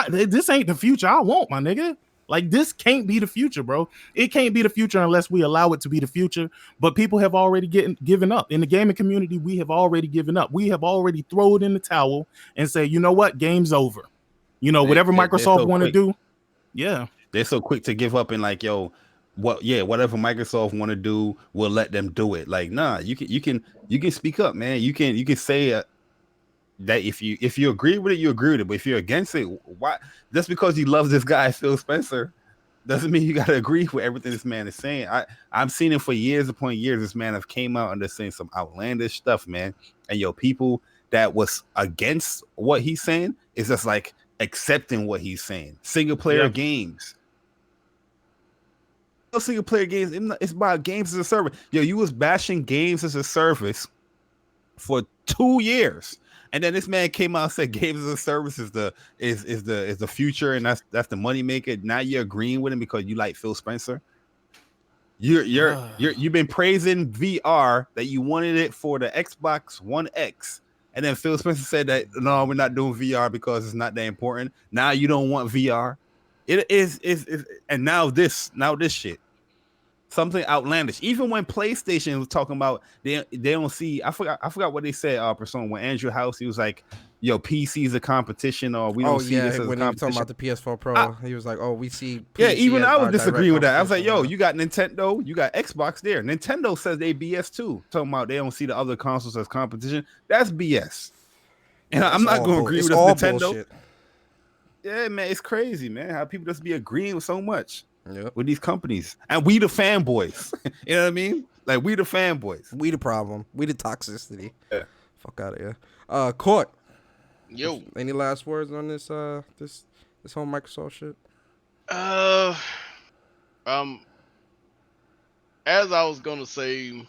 This ain't the future I want, my nigga. Like, this can't be the future, bro. It can't be the future unless we allow it to be the future. But people have already given up. In the gaming community, we have already given up. We have already thrown in the towel and say, you know what? Game's over. Whatever Microsoft want to do. Yeah. They're so quick to give up and like, yo, whatever Microsoft want to do, we'll let them do it. Like, nah, you can speak up, man. You can say that if you agree with it, you agree with it. But if you're against it, why? Just because you love this guy, Phil Spencer, doesn't mean you got to agree with everything this man is saying. I've seen it for years upon years. This man have came out and they're saying some outlandish stuff, man. And people that was against what he's saying is just like accepting what he's saying. Single player games. No single player games. It's about games as a service. Yo, you was bashing games as a service for 2 years. And then this man came out and said games as a service is the future, and that's the money maker. Now you're agreeing with him because you like Phil Spencer. You've been praising VR that you wanted it for the Xbox One X, and then Phil Spencer said that no, we're not doing VR because it's not that important. Now you don't want VR. It is and now this shit. Something outlandish. Even when PlayStation was talking about they don't see. I forgot what they said. Persona when Andrew House, he was like, "Yo, PC is a competition, or we don't see this as a competition." When he was talking about the PS4 Pro, he was like, "Oh, we see." PC yeah, even I was disagreeing disagreeing with that. I was like, "Yo, you got Nintendo, you got Xbox there. Nintendo says they BS too, talking about they don't see the other consoles as competition. That's BS." And I'm not going to agree with Nintendo. Bullshit. Yeah, man, it's crazy, man. How people just be agreeing with so much. Yep. With these companies, and we the fanboys. You know what I mean? Like, we the fanboys. We the problem. We the toxicity. Yeah. Fuck out of here. Court. Yo. Any last words on this this whole Microsoft shit? As I was gonna say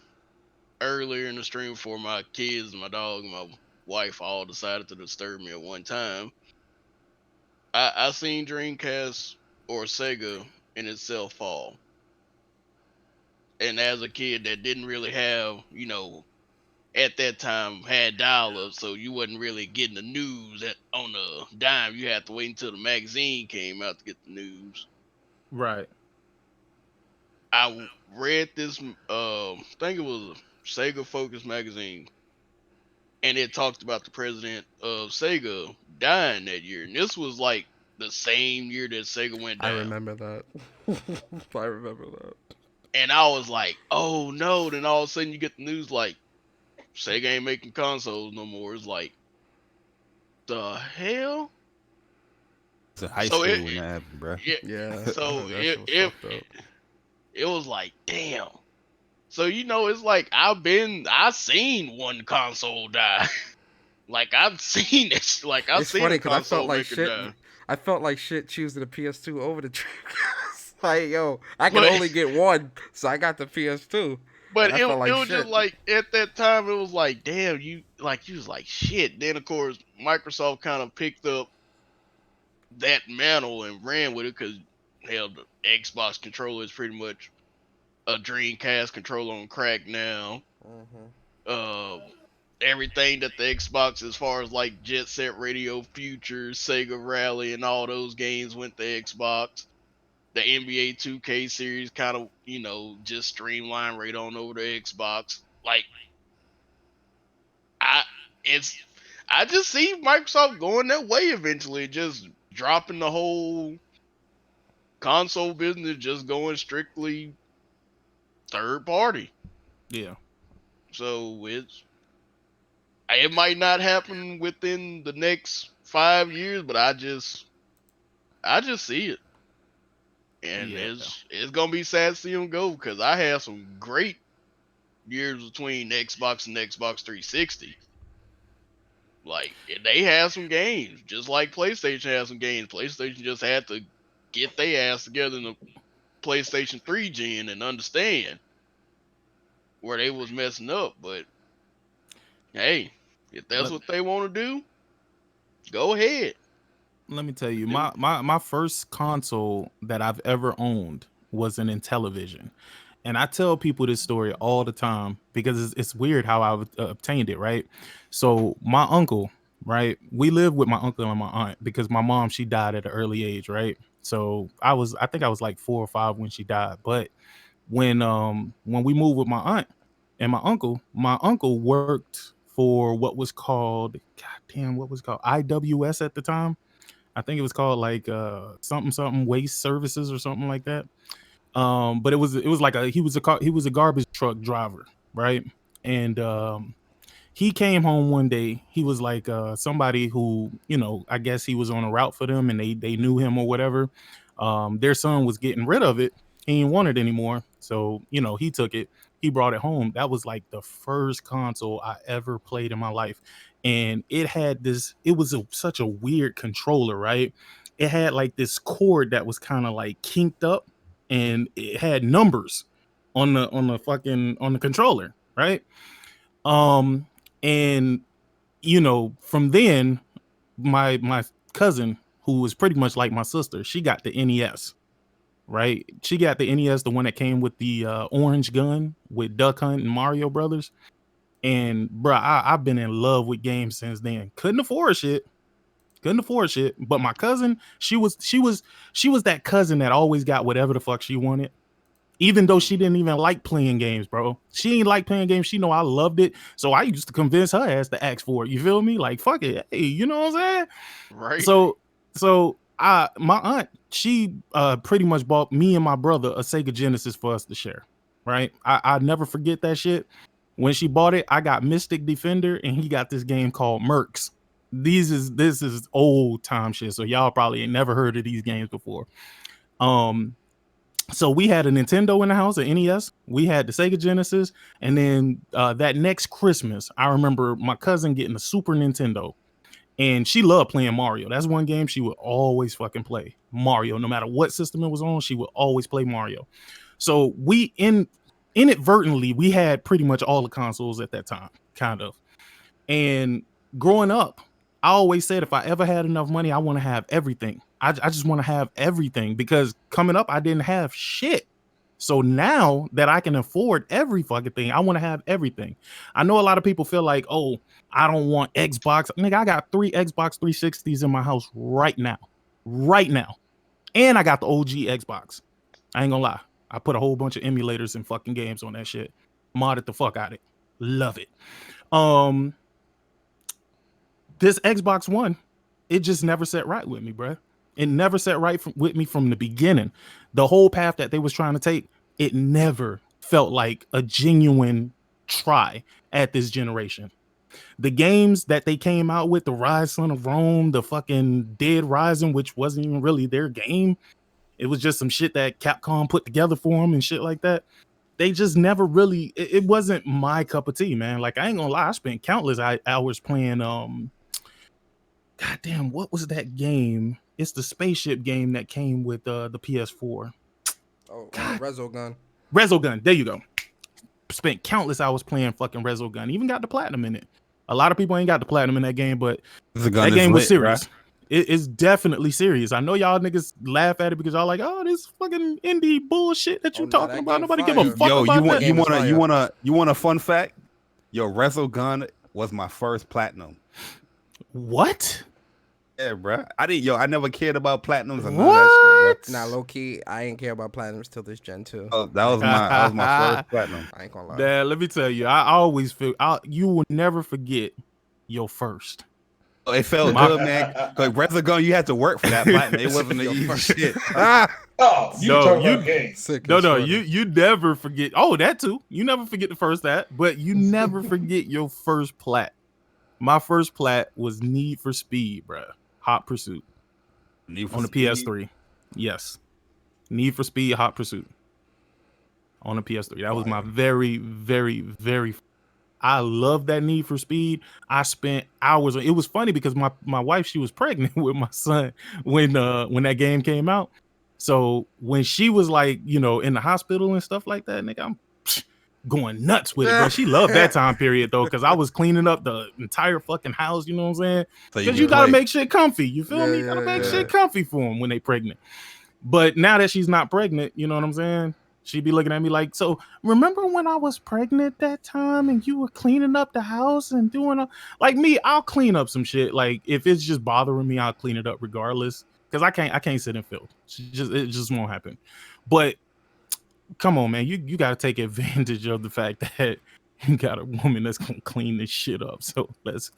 earlier in the stream, before my kids, my dog, and my wife all decided to disturb me at one time, I seen Dreamcast or Sega in itself fall. And as a kid that didn't really have, at that time had dial-up, so you wasn't really getting the news on the dime. You had to wait until the magazine came out to get the news. Right. I read this, I think it was a Sega Focus magazine, and it talked about the president of Sega dying that year. And this was like the same year that Sega went down. I remember that. I remember that. And I was like, oh no. Then all of a sudden you get the news like, Sega ain't making consoles no more. It's like, the hell? It's a high school when that happened, bro. Yeah. So it was like, damn. So, it's like, I seen one console die. Like, I've seen it. Like, I've seen a console make it die. I felt like shit choosing the PS2 over the Dreamcast. Like, yo, I can only get one, so I got the PS2. But it was just like, at that time, it was like, damn, you was like, shit. Then, of course, Microsoft kind of picked up that mantle and ran with it because, hell, the Xbox controller is pretty much a Dreamcast controller on crack now. Mm-hmm. Everything that the Xbox, as far as like Jet Set Radio Future, Sega Rally, and all those games went to Xbox. The NBA 2K series kind of, just streamlined right on over to Xbox. Like, I just see Microsoft going that way eventually, just dropping the whole console business, just going strictly third party. Yeah. So it might not happen within the next 5 years, but I just see it. And Yeah. it's gonna be sad to see them go, because I had some great years between Xbox and Xbox 360. Like, they had some games, just like PlayStation had some games. PlayStation just had to get their ass together in the PlayStation 3 gen and understand where they was messing up. But hey, if that's what they want to do, go ahead. Let me tell you, my first console that I've ever owned was an Intellivision. And I tell people this story all the time because it's weird how I obtained it, right? So my uncle, right? We lived with my uncle and my aunt because my mom, she died at an early age, right? So I think I was like 4 or 5 when she died. But when we moved with my aunt and my uncle worked for what was called, what was it called? IWS at the time. I think it was called like something waste services or something like that. But it was like he was a garbage truck driver, right? And he came home one day. He was like somebody who, I guess he was on a route for them and they knew him or whatever. Their son was getting rid of it. He didn't want it anymore. So, he took it. He brought it home. That was like the first console I ever played in my life. And it was such a weird controller, right? It had like this cord that was kind of like kinked up and it had numbers on the controller, right? And from then my cousin, who was pretty much like my sister, she got the NES, right? She got the NES, the one that came with the orange gun with Duck Hunt and Mario Brothers. And bruh, I've been in love with games since then. Couldn't afford shit. But my cousin, she was that cousin that always got whatever the fuck she wanted. Even though she didn't even like playing games, bro. She ain't like playing games. She know I loved it. So I used to convince her ass to ask for it. You feel me? Like, fuck it. Hey, you know what I'm saying? Right. So my aunt, she pretty much bought me and my brother a Sega Genesis for us to share. Right? I never forget that shit. When she bought it, I got Mystic Defender and he got this game called Mercs. This is old time shit. So y'all probably ain't never heard of these games before. So we had a Nintendo in the house, an NES. We had the Sega Genesis. And then that next Christmas, I remember my cousin getting a Super Nintendo. And she loved playing Mario. That's one game she would always fucking play. Mario. No matter what system it was on, she would always play Mario. So we inadvertently, we had pretty much all the consoles at that time, kind of. And growing up, I always said if I ever had enough money, I want to have everything. I just want to have everything because coming up, I didn't have shit. So now that I can afford every fucking thing, I want to have everything. I know a lot of people feel like, oh, I don't want Xbox. Nigga, I got 3 Xbox 360s in my house right now. And I got the OG Xbox. I ain't gonna lie. I put a whole bunch of emulators and fucking games on that shit. Modded the fuck out of it. Love it. This Xbox One, it just never set right with me, bruh. It never set right with me from the beginning. The whole path that they was trying to take, it never felt like a genuine try at this generation. The games that they came out with, the Rise Son of Rome, the fucking Dead Rising, which wasn't even really their game. It was just some shit that Capcom put together for them and shit like that. They just never really, it wasn't my cup of tea, man. Like, I ain't gonna lie, I spent countless hours playing, goddamn, what was that game? It's the spaceship game that came with the PS4. Oh, Resogun. Resogun, there you go. Spent countless hours playing fucking Resogun. Even got the platinum in it. A lot of people ain't got the platinum in that game, but that game was serious. Right? It's definitely serious. I know y'all niggas laugh at it because y'all like, oh, this fucking indie bullshit that you talking about. Nobody give a fuck about that. You want a fun fact? Yo, Resogun was my first platinum. What? Yeah, bro. I never cared about platinums or none of that shit, bro. Nah, low key, I ain't care about platinums till this gen too. Oh, that was my first platinum. I ain't gonna lie. Dad, let me tell you, I always feel you will never forget your first. It felt good, man. Because Resogun, you had to work for that platinum. It wasn't the easy shit. Oh, you talking about games? You never forget. Oh, that too. You never forget the first that, but you never forget your first plat. My first plat was Need for Speed, bro. Hot Pursuit on the PS3. Yes, Need for Speed, Hot Pursuit on the PS3. That was my very, very, very. I love that Need for Speed. I spent hours. It was funny because my wife, she was pregnant with my son when that game came out. So when she was like, in the hospital and stuff like that, nigga, I'm going nuts with it, bro. She loved that time period though, because I was cleaning up the entire fucking house. You know what I'm saying? Because you gotta make shit comfy. You feel me? You gotta make shit comfy for them when they pregnant. But now that she's not pregnant, you know what I'm saying? She'd be looking at me like, so remember when I was pregnant that time and you were cleaning up the house and doing like me, I'll clean up some shit. Like if it's just bothering me, I'll clean it up regardless. Because I can't sit in filth. It just won't happen. But come on, man, you gotta take advantage of the fact that you got a woman that's gonna clean this shit up. So let's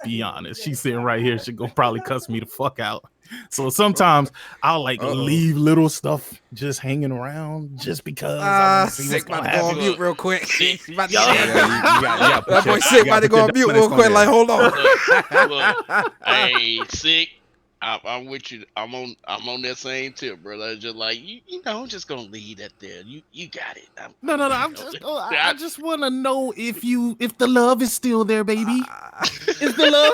be honest. She's sitting right here. She's gonna probably cuss me the fuck out. So sometimes I'll leave little stuff just hanging around just because I want to see what's about gonna to go on happen. mute real quick. That boy Sick about to go on mute real quick. Like, hold on. Look, hey, Sick. I'm with you. I'm on that same tip, brother. Just like I'm just gonna leave that there. You got it. No. I just want to know if the love is still there, baby. Is the love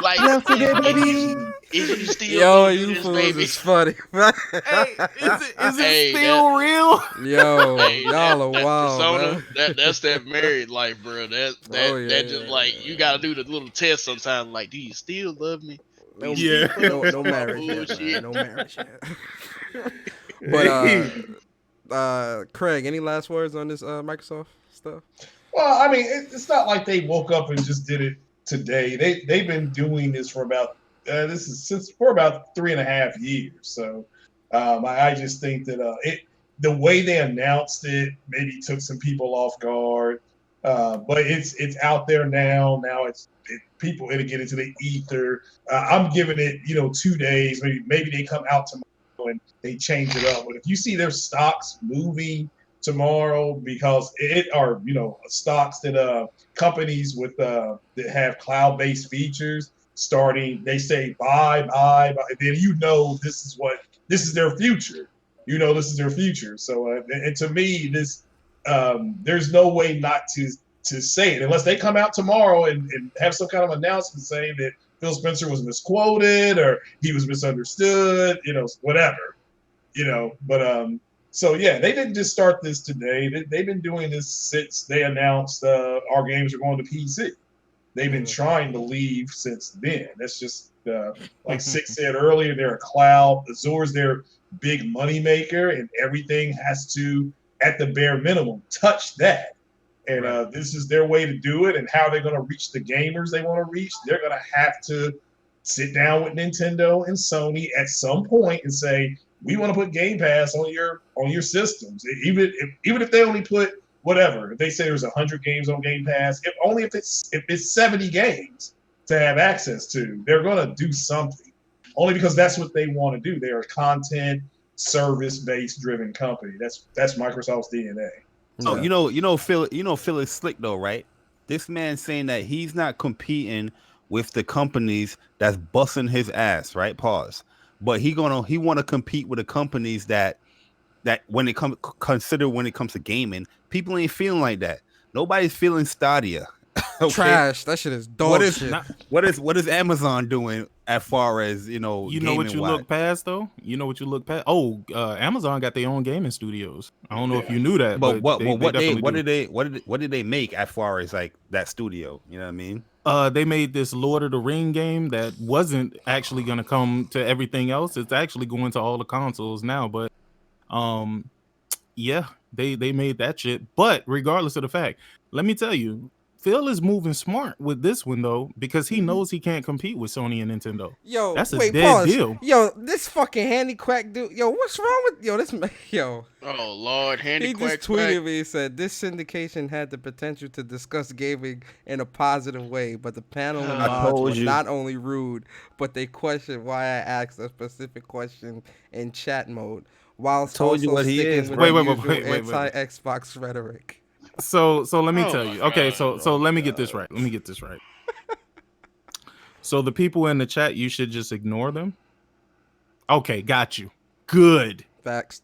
like, love still there, baby? Is you still you fools is funny. Hey, is it still real? Yo, hey, y'all are wild, man. That's that married life, bro. That just like you gotta do the little test sometimes. Like, do you still love me? No, Yeah. no marriage yet, man. No marriage yet. But Craig, any last words on this Microsoft stuff? Well, I mean, it's not like they woke up and just did it today. They've been doing this for about for about 3.5 years. So I just think that the way they announced it maybe took some people off guard. But it's out there now. Now people it'll get into the ether. I'm giving it 2 days. Maybe they come out tomorrow and they change it up. But if you see their stocks moving tomorrow, because it are stocks that companies with that have cloud-based features starting, they say buy, and then this is their future. This is their future. So and to me this. There's no way not to say it unless they come out tomorrow and have some kind of announcement saying that Phil Spencer was misquoted or he was misunderstood, whatever, But so yeah, they didn't just start this today. They've been doing this since they announced our games are going to PC. They've been trying to leave since then. That's just like Sick said earlier. They're a cloud. Azure's their big money maker, and everything has to, at the bare minimum, touch that. And this is their way to do it. And how they're going to reach the gamers they want to reach, they're going to have to sit down with Nintendo and Sony at some point and say, we want to put Game Pass on your systems. Even if they only put whatever, if they say there's 100 games on Game Pass, if it's 70 games to have access to, they're going to do something. Only because that's what they want to do. They're a content service-based driven company. That's Microsoft's DNA. Oh, Phil is slick though, right? This man saying that he's not competing with the companies that's busting his ass, right? Pause. But he want to compete with the companies that when it comes to gaming, people ain't feeling like that. Nobody's feeling Stadia. Okay? Trash. That shit is dog shit. What is Amazon doing as far as You know what you look past though? You know what you look past? Oh, Amazon got their own gaming studios. I don't know if you knew that. But what did they make as far as like that studio? You know what I mean? They made this Lord of the Ring game that wasn't actually gonna come to everything else. It's actually going to all the consoles now. But yeah, they made that shit. But regardless of the fact, let me tell you, Phil is moving smart with this one though, because he knows he can't compete with Sony and Nintendo. Yo, That's a wait, dead pause. deal. Yo, this fucking handy quack dude. Yo, what's wrong with yo? Oh Lord, handy He quack just tweeted quack. me and said this syndication had the potential to discuss gaming in a positive way, but the panel and I mods were told you. not only rude, but they questioned why I asked a specific question in chat mode, whilst told you also what he sticking is, with bro. the Wait, usual wait. anti-Xbox rhetoric. So let me Oh tell my you. Okay, God. so let me get this right. So the people in the chat, you should just ignore them. Okay, got you. Good. Facts.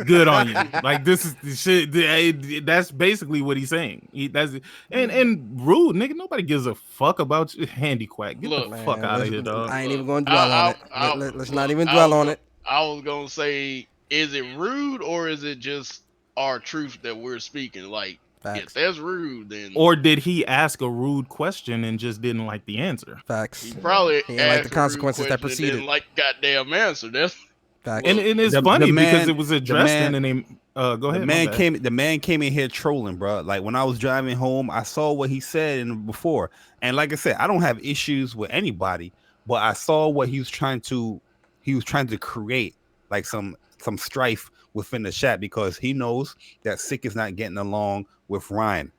Good on you. Like this is the shit. That's basically what he's saying. And rude, nigga. Nobody gives a fuck about you. Handy quack. Get Look, the fuck out of here, dog. I ain't even gonna dwell on it. Let's not even I dwell was on go- it. I was gonna say, is it rude or is it just our truth that we're speaking? Like, Facts. if that's rude, then Or did he ask a rude question and just didn't like the answer? Facts. he probably He ain't like the asked a rude consequences that question and didn't preceded. like the goddamn answer. That's Facts. And it's The funny because man- it was the addressed man- in the name. Go The ahead. man my bad. the man came in here trolling, bro. Like when I was driving home, I saw what he said before, and like I said, I don't have issues with anybody, but I saw what he was trying to create, like some strife within the chat, because he knows that Sick is not getting along with Ryan.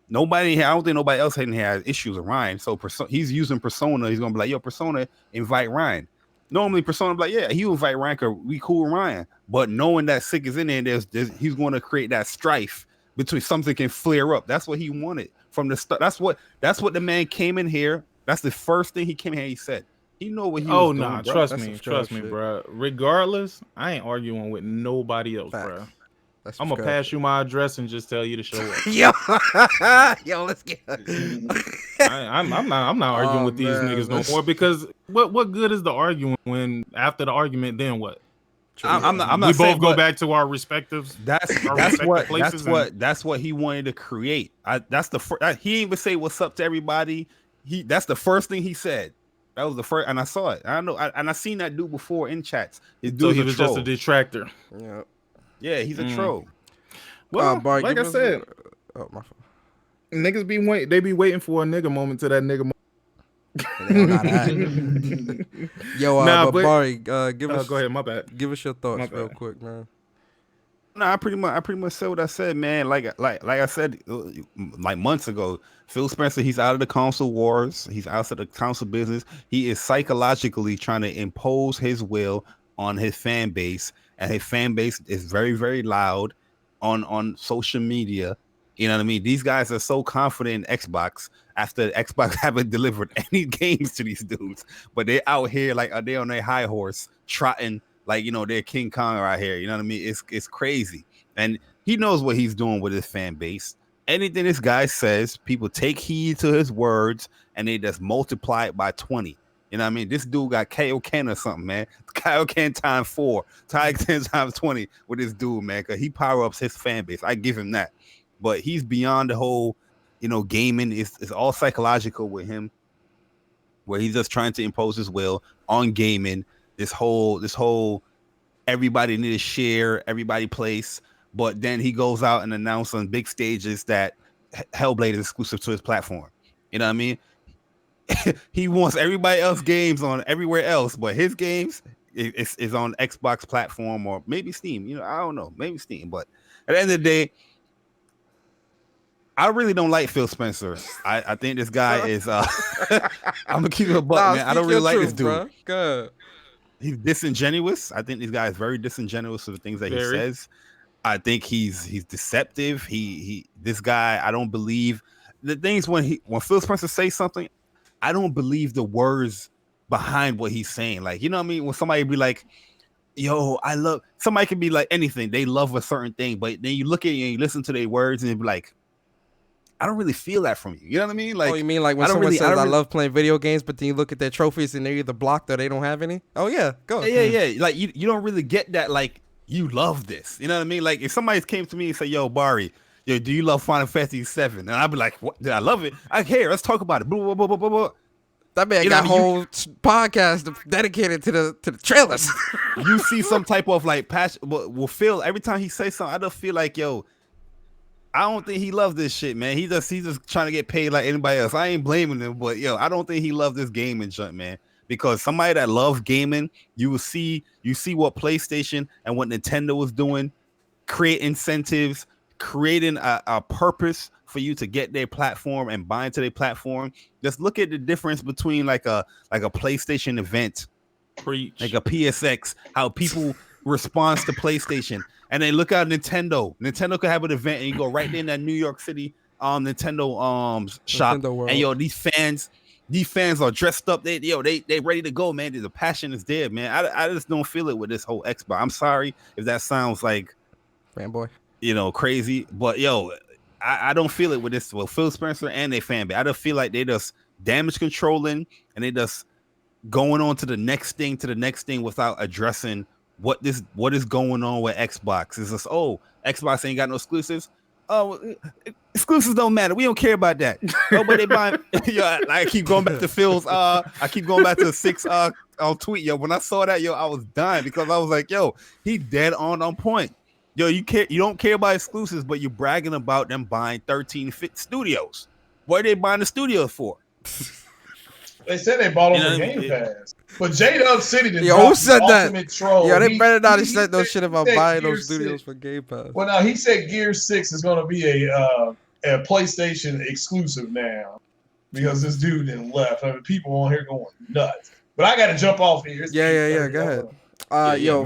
Nobody here, I don't think nobody else in here has issues with Ryan. So he's using Persona. He's gonna be like, yo, Persona, invite Ryan. Normally, Persona be like, yeah, he invite Ryan because we cool with Ryan. But knowing that Sick is in there, he's going to create that strife between something can flare up. That's what he wanted from the start. That's what the man came in here. That's the first thing he came in here. He said he know what he was doing. Nah, bro. trust That's me, some scrub shit. bro. Regardless, I ain't arguing with nobody else, Facts. bro. That's I'm gonna pass you my address and just tell you to show up. yo, let's get. I'm not arguing with these niggas no more, because what good is the arguing when after the argument then what? I'm not We saying, both go but back to our respectives. That's what he wanted to create. That's the first. He didn't even say what's up to everybody. That's the first thing he said. That was the first, and I saw it. I know, and I seen that dude before in chats. So he was just a detractor. Yeah. Yeah, he's a troll. Well, Bart, like I give us said, oh my fault. niggas be waiting for a nigga moment to that nigga. They don't know that. Yo, Nah, but Barry, give us. Go ahead, my bad. Give us your thoughts My real bad. quick, man. No, I pretty much said what I said, man. Like I said, like months ago, Phil Spencer, he's out of the console wars. He's out of the console business. He is psychologically trying to impose his will on his fan base, and his fan base is very, very loud on social media. You know what I mean? These guys are so confident in Xbox after Xbox haven't delivered any games to these dudes, but they're out here like they on their high horse trotting. Like, you know, they're King Kong right here. You know what I mean? It's crazy. And he knows what he's doing with his fan base. Anything this guy says, people take heed to his words and they just multiply it by 20. You know what I mean? This dude got Kaioken or something, man. Kaioken times 4, Kaioken times 20 with this dude, man, because he power ups his fan base. I give him that. But he's beyond the whole, you know, gaming. It's all psychological with him, where he's just trying to impose his will on gaming. This whole everybody need to share, everybody place, but then he goes out and announces on big stages that Hellblade is exclusive to his platform. You know what I mean? He wants everybody else games on everywhere else, but his games is on Xbox platform or maybe Steam. You know, I don't know, maybe Steam. But at the end of the day, I really don't like Phil Spencer. I think this guy is. I'm gonna keep it a buck, man. I don't really like this dude. Bro. Good. He's disingenuous. I think this guy is very disingenuous to the things that he says. I think he's deceptive. This guy, I don't believe the things when Phil Spencer says something, I don't believe the words behind what he's saying. Like, you know what I mean? When somebody be like, yo, I love, somebody can be like anything. They love a certain thing, but then you look at it and you listen to their words and be like, I don't really feel that from you. You know what I mean? Like, oh, you mean like when someone says I love playing video games, but then you look at their trophies and they're either blocked or they don't have any? Oh yeah, go. Yeah. Like you don't really get that. Like, you love this. You know what I mean? Like if somebody came to me and say, yo, Barry, yo, do you love Final Fantasy 7? And I'd be like, what? Did I love it? I care. Let's talk about it. Blah, blah, blah, blah, blah. That man got whole podcast dedicated to the trailers. You see some type of like passion. Well, Phil, every time he says something, I just feel like, yo, I don't think he loves this shit, man. He's just trying to get paid like anybody else. I ain't blaming him, but I don't think he loves this gaming junk, man. Because somebody that loves gaming, you see what PlayStation and what Nintendo was doing, create incentives, creating a purpose for you to get their platform and buy into their platform. Just look at the difference between like a PlayStation event, Preach. like a PSX, how people respond to PlayStation, and then look at Nintendo. Nintendo could have an event and you go right there in that New York City Nintendo shop, Nintendo World. and these fans are dressed up. They ready to go, man. The passion is there, man. I just don't feel it with this whole Xbox. I'm sorry if that sounds like fanboy, crazy, but I don't feel it with this. Well, Phil Spencer and their fan base. I just feel like they just damage controlling and they just going on to the next thing without addressing what is going on with Xbox. It's just, Xbox ain't got no exclusives. Oh, exclusives don't matter. We don't care about that. Nobody buying. I keep going back to Phil's. I keep going back to 6 on tweet. When I saw that, I was dying because I was like, he dead on point. You don't care about exclusives, but you're bragging about them buying 13 studios. What are they buying the studios for? They said they bought them for Game Pass. But J-Dub City did who said that? Troll. They better not have said no shit about buying those studios for Game Pass. Well, now he said Gear 6 is going to be a PlayStation exclusive now because this dude then left. I mean, people on here going nuts. But I got to jump off here. Yeah. Go ahead. Real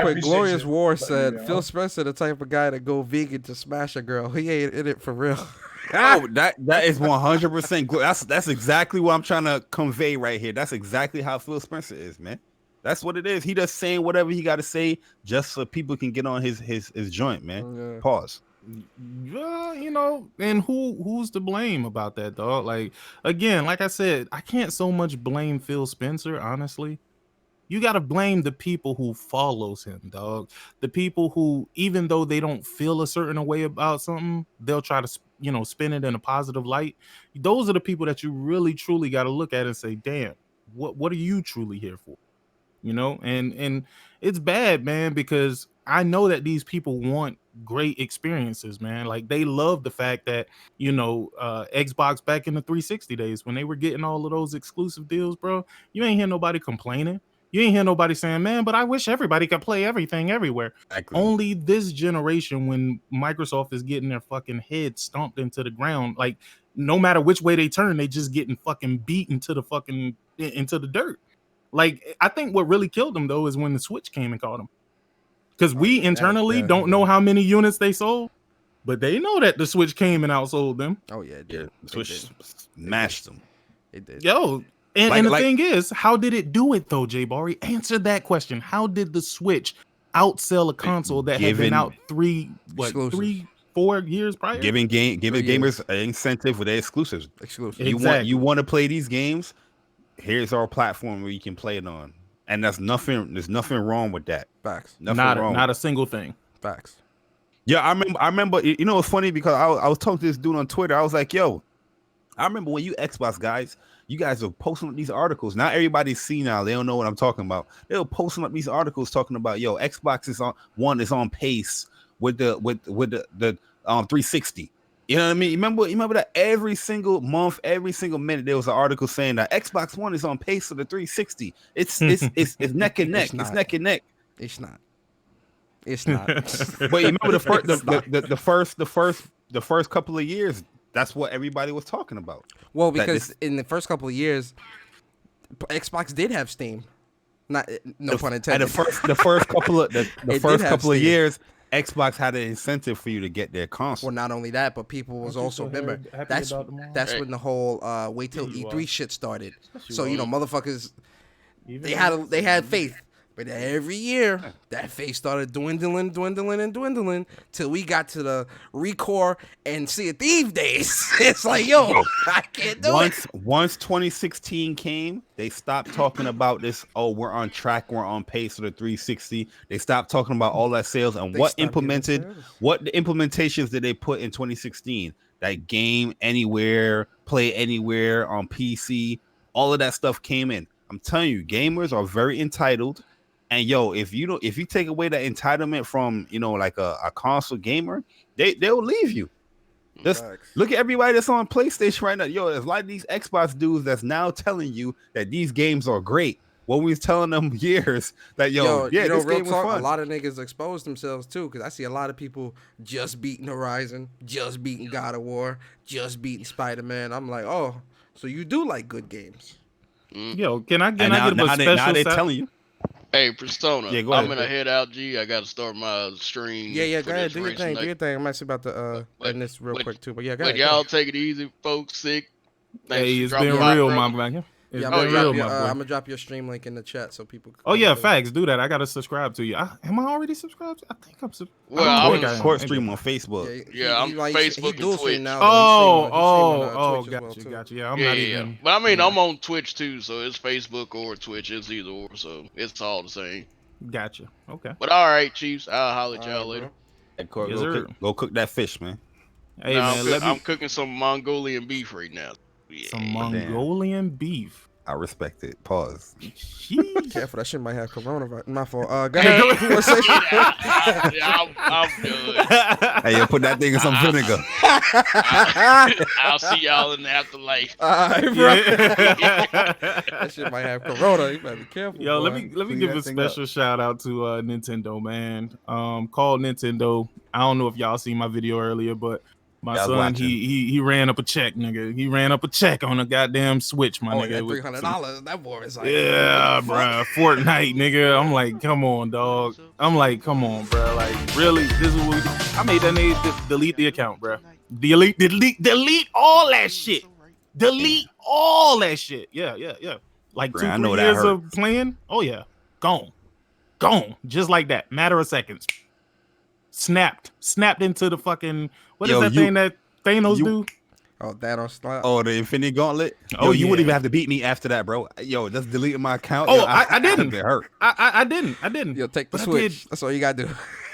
quick, Glorious War said Phil Spencer the type of guy to go vegan to smash a girl. He ain't in it for real. That is 100%. That's exactly what I'm trying to convey right here. That's exactly how Phil Spencer is, man. That's what it is. He just saying whatever he got to say just so people can get on his joint, man. Yeah. Pause. And who's to blame about that, dog? Like, again, like I said, I can't so much blame Phil Spencer, honestly. You got to blame the people who follows him, dog. The people who, even though they don't feel a certain way about something, they'll try to, spin it in a positive light. Those are the people that you really, truly got to look at and say, damn, what are you truly here for? And it's bad, man, because I know that these people want great experiences, man. Like, they love the fact that, Xbox back in the 360 days when they were getting all of those exclusive deals, bro, you ain't hear nobody complaining. You ain't hear nobody saying, man, but I wish everybody could play everything everywhere. Exactly. Only this generation, when Microsoft is getting their fucking head stomped into the ground, like, no matter which way they turn, they just getting fucking beat into the dirt. Like, I think what really killed them, though, is when the Switch came and caught them. Because we internally don't know how many units they sold, but they know that the Switch came and outsold them. Oh, yeah, it did. Switch smashed them. It did. Yo. And the thing is, how did it do it, though, Jay Bari? Answer that question. How did the Switch outsell a console that had been out 4 years prior? Giving gamers an incentive with their exclusives. Exactly. You want to play these games? Here's our platform where you can play it on. And there's nothing wrong with that. Facts. Not a single thing. Facts. Yeah, I remember. It's funny because I was talking to this dude on Twitter. I was like, yo, I remember when you Xbox guys, you guys are posting up these articles. Now everybody's senile. They don't know what I'm talking about. They were posting up these articles talking about, Xbox is on pace with the 360. You know what I mean? Remember that every single month, every single minute, there was an article saying that Xbox One is on pace for the 360. It's neck and neck. It's neck and neck. It's not. But you remember the first couple of years, that's what everybody was talking about. Well, because in the first couple of years, Xbox did have Steam. Pun intended. And the first couple of years, Xbox had an incentive for you to get their console. Well, not only that, but people was also remember that's when the whole wait till E3 shit started. So motherfuckers, they had faith. But every year, that face started dwindling till we got to the Recore and Sea of Thieves days. It's like, yo, I can't do it. Once 2016 came, they stopped talking about this. Oh, we're on track. We're on pace for the 360. They stopped talking about all that sales and what the implementations did they put in 2016? That game anywhere, play anywhere on PC. All of that stuff came in. I'm telling you, gamers are very entitled. And if you take away that entitlement from like a console gamer, they'll leave you. Just look at everybody that's on PlayStation right now. Yo, there's a lot of these Xbox dudes that's now telling you that these games are great. What we was telling them years that this real game was talk, fun. a lot of niggas exposed themselves too, because I see a lot of people just beating Horizon, just beating God of War, just beating Spider-Man. I'm like, oh, so you do like good games. Yo, can I get now a special now they shout- telling you. Hey, Persona, Yeah, go I'm ahead, gonna head out, G. I gotta start my stream. Yeah, for go ahead, this do your race thing, tonight. I'm actually about to end this real quick too, but yeah, go But ahead. y'all take it easy, folks. Sick. Thanks Hey, for it's dropping been by, real, brother. my man. It's Yeah, been real, my boy. I'm gonna drop your stream link in the chat so people can Oh yeah, through. facts. Do that. I gotta subscribe to you. Am I already subscribed? I think I'm. Well, I I'm Court stream on Facebook. I'm Facebook he dual and stream Twitch. now. Though. He's streaming on Twitch as well, Got too. you. Yeah, I'm not even. But I mean, I'm on Twitch too, so it's Facebook or Twitch. It's either or, so it's all the same. Gotcha. Okay. But all right, Chiefs. I'll holler at y'all All right, later. Hey, Court, Yes, sir. go cook that fish, man. Hey Now, man, I'm cooking some Mongolian beef right now. Yeah. some Mongolian beef. I respect it. Pause. Jeez. Careful, that shit might have coronavirus. My fault. Go ahead. You wanna say something? I'm done. Hey, yo, put that thing in some vinegar. I'll see y'all in the afterlife. All right, bro. That shit might have corona. You better be careful. Yo, boy. let me Clean give that a thing special shout out to Nintendo, man. Called Nintendo. I don't know if y'all seen my video earlier, but my Yeah, I was son watching. he ran up a check, nigga. He ran up a check on a goddamn Switch, my Oh, nigga. yeah, with $300. That boy is like, Yeah, bro. Fortnite, nigga. I'm like, come on, dog. I'm like, come on, bro. Like, really? This is what we do? I made that nigga just delete the account, bro. Delete all that shit. Delete all that shit. Yeah. Like Bro, 2, I 3 know that years hurt. of playing. Oh yeah, gone, just like that. Matter of seconds. Snapped into the fucking thing that Thanos do? oh, that on slide. Oh, the Infinity Gauntlet. Oh, You yeah. wouldn't even have to beat me after that, bro. Yo, just deleting my account. Oh, Yo, I didn't. It hurt. I didn't. Yo, take the But I switch. did. That's all you gotta do.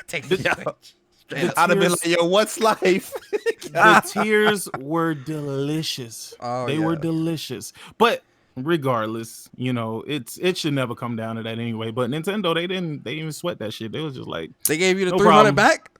Take the The- switch. The I'd have been tears- like, yo, what's life? the tears were delicious. Oh, They yeah. were delicious. But regardless, it should never come down to that anyway. But Nintendo, they didn't even sweat that shit. They was just like, They gave you the No 300 problem. back?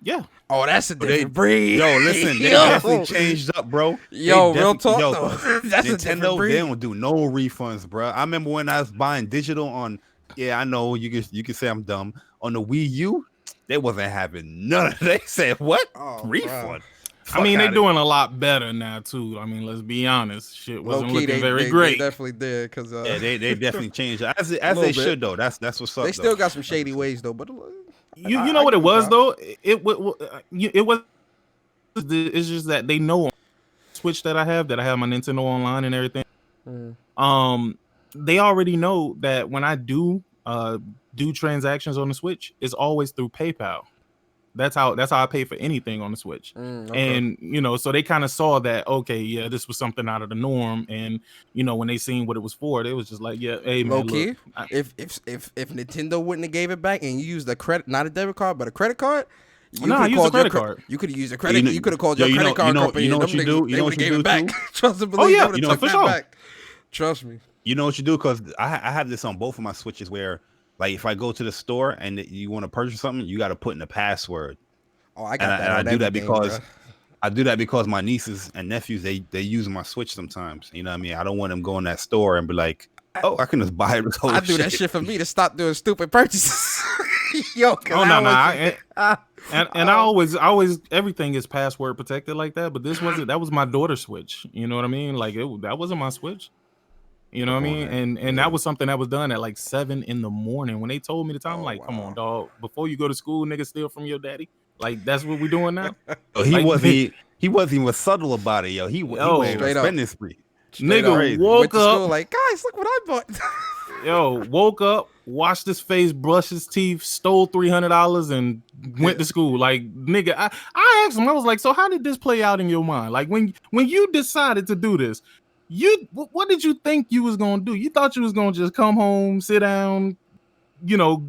yeah. Oh, that's a different breed. Yo, listen, they Yo. definitely changed up, bro. Yo, They real definitely- talk, though. That's a different Nintendo, breed. they don't do no refunds, bro. I remember when I was buying digital on, I know you can say I'm dumb, on the Wii U, they wasn't having none of. They said what Oh, refund? I mean, they're Fuck outta doing a lot better now too. I mean, let's be honest. Shit wasn't Low-key, looking very they great. definitely did, because here. Yeah, they definitely changed it. as little they bit. should though. That's what's up. they still though. got some shady ways, though. But You I know what give it them was props. though? It was. It's just that they know Switch that I have my Nintendo Online and everything. They already know that when I do transactions on the Switch, it's always through PayPal. That's how I pay for anything on the Switch. Okay. And so they kind of saw that, okay, yeah, this was something out of the norm. And when they seen what it was for, they was just like, yeah, hey man, Low key, look, if Nintendo wouldn't have gave it back and you used a credit, not a debit card, but a credit card, Nah, I could've used a called credit your card. You could have used a credit. know- you could have called yo, your you credit know- card you know- company. you know and what them you niggas, do? You they know would've what you gave it do, back. too? Trust and believe. yeah. They would've No, took for that sure. back. Trust me. You know what you do? Because I have this on both of my Switches where, like, if I go to the store and you want to purchase something, you got to put in the password. Oh, I got that. And I on do that everything, because bruh. I do that because my nieces and nephews they use my Switch sometimes. You know what I mean? I don't want them go in that store and be like, oh, I can just buy this whole I do that shit for me to stop doing stupid purchases. Yo, Oh no, no. I And I always everything is password protected like that, but this wasn't. That was my daughter's Switch. You know what I mean? Like that wasn't my Switch. You know what I mean? And that was something that was done at like 7 a.m. when they told me the time. I'm like, come on, dog. Before you go to school, nigga, steal from your daddy. Like that's what we doing now. Oh, he Like, wasn't even subtle about it, yo. He went on straight up. spending spree. Nigga crazy. woke went to school up, like, guys, look what I bought. woke up, washed his face, brushed his teeth, stole $300, and went to school. Like, nigga, I asked him, I was like, so how did this play out in your mind? Like, when you decided to do this, what did you think you was gonna do? You thought you was gonna just come home, sit down, get on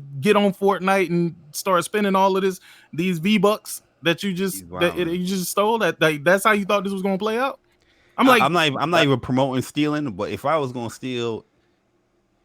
Fortnite and start spending all of these V-Bucks that you just you just stole? That's how you thought this was gonna play out? I'm not even promoting stealing, but if I was gonna steal,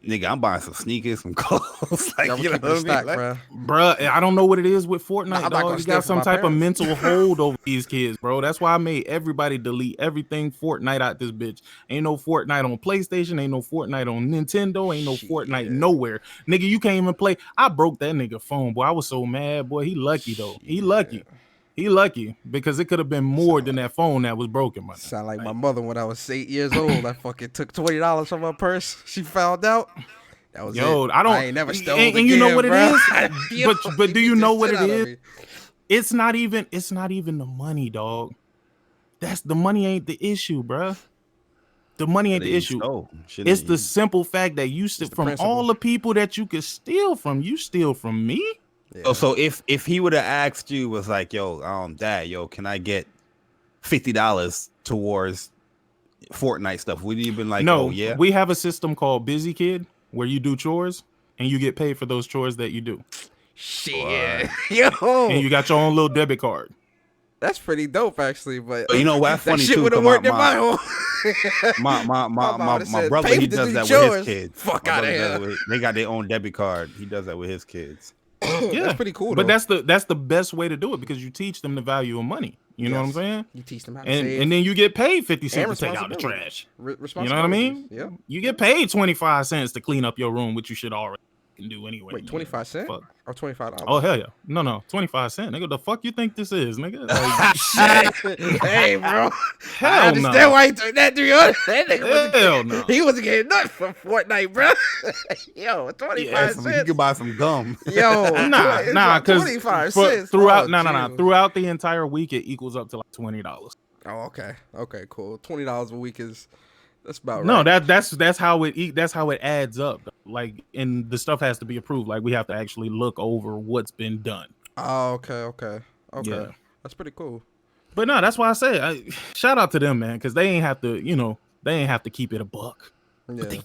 nigga, I'm buying some sneakers, some clothes. Like, Y'all you know keep it what I mean? stacked, like, bro. Bruh, I don't know what it is with Fortnite, Nah, I'm not gonna dog. You steal got from some my type of parents. mental hold over these kids, bro. That's why I made everybody delete everything Fortnite out this bitch. Ain't no Fortnite on PlayStation, ain't no Fortnite on Nintendo, ain't no Fortnite nowhere. Nigga, you can't even play. I broke that nigga phone, boy. I was so mad, boy. He lucky, though. He lucky. He lucky because it could have been more than that phone that was broken, man. Sound like my mother when I was 8 years old. I fucking took $20 from her purse. She found out. That was Yo, it. I ain't never stole and again, you know what bro. it is? but do you know what it is? Me. It's not even the money, dog. The money ain't the issue, bro. The money ain't the issue. It's the simple fact that you steal from all the people that you could steal from. You steal from me. Yeah. So if he would have asked you, was like, yo, dad, yo, can I get $50 towards Fortnite stuff? Would you have been like, no, oh yeah? We have a system called Busy Kid where you do chores and you get paid for those chores that you do. Shit, yo, and you got your own little debit card. That's pretty dope, actually. But you know what's funny shit too? would have worked in my home. My brother, he does that with his kids. Fuck out of here. They got their own debit card. He does that with his kids. Yeah, that's pretty cool. But that's the best way to do it because you teach them the value of money. You know what I'm saying? You teach them how to save. And then you get paid 50 cents to take out the trash. You know what I mean? Yeah. You get paid 25 cents to clean up your room, which you should already can do anyway. Wait, 25 cents? Or $25? Oh, hell yeah. No, 25 cents. Nigga, the fuck you think this is, nigga? Like, hey, bro. Hell I understand why he took that 300. That nigga he wasn't getting nothing from Fortnite, bro. Yo, 25 cents. You could buy some gum. Yo, nah, because 25 cents. Throughout the entire week, it equals up to like $20. Oh, okay. Okay, cool. $20 a week is... That's about right. No, that's how it adds up. Like, and the stuff has to be approved. Like, we have to actually look over what's been done. Oh, okay. Yeah. That's pretty cool. But no, that's why I say shout out to them, man, because they ain't have to keep it a buck. Yeah. But they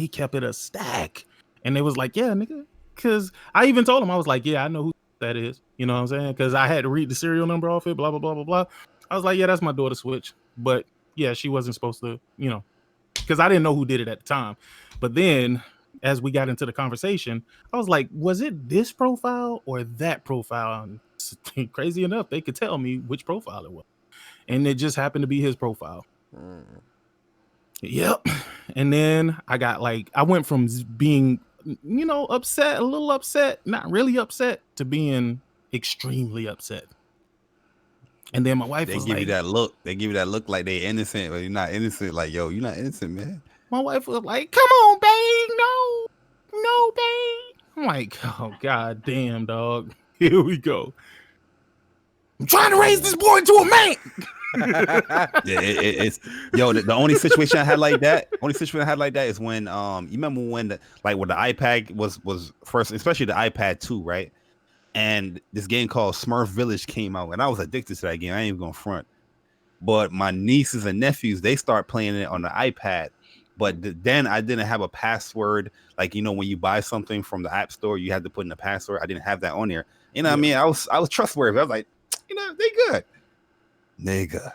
kept it a stack. And they was like, yeah, nigga. Because I even told them, I was like, yeah, I know who that is. You know what I'm saying? Because I had to read the serial number off it, blah, blah, blah, blah, blah. I was like, yeah, that's my daughter's Switch. But yeah, she wasn't supposed to, because I didn't know who did it at the time. But then as we got into the conversation, I was like, was it this profile or that profile? And crazy enough, they could tell me which profile it was. And it just happened to be his profile. Yep. And then I went from being, upset, a little upset, not really upset, to being extremely upset. And then my wife was like... They give you that look like they innocent, but you're not innocent. Like, yo, you're not innocent, man. My wife was like, come on, babe. No, babe. I'm like, oh, god damn, dog. Here we go. I'm trying to raise this boy into a man. Yeah, it's the only situation I had like that. Is when you remember when the iPad was first, especially the iPad 2, right? And this game called Smurf Village came out, and I was addicted to that game. I ain't even gonna front. But my nieces and nephews, they start playing it on the iPad. But then I didn't have a password. Like, when you buy something from the App Store, you had to put in a password. I didn't have that on there. You know what I mean? I was trustworthy. I was like, they good. Nigga.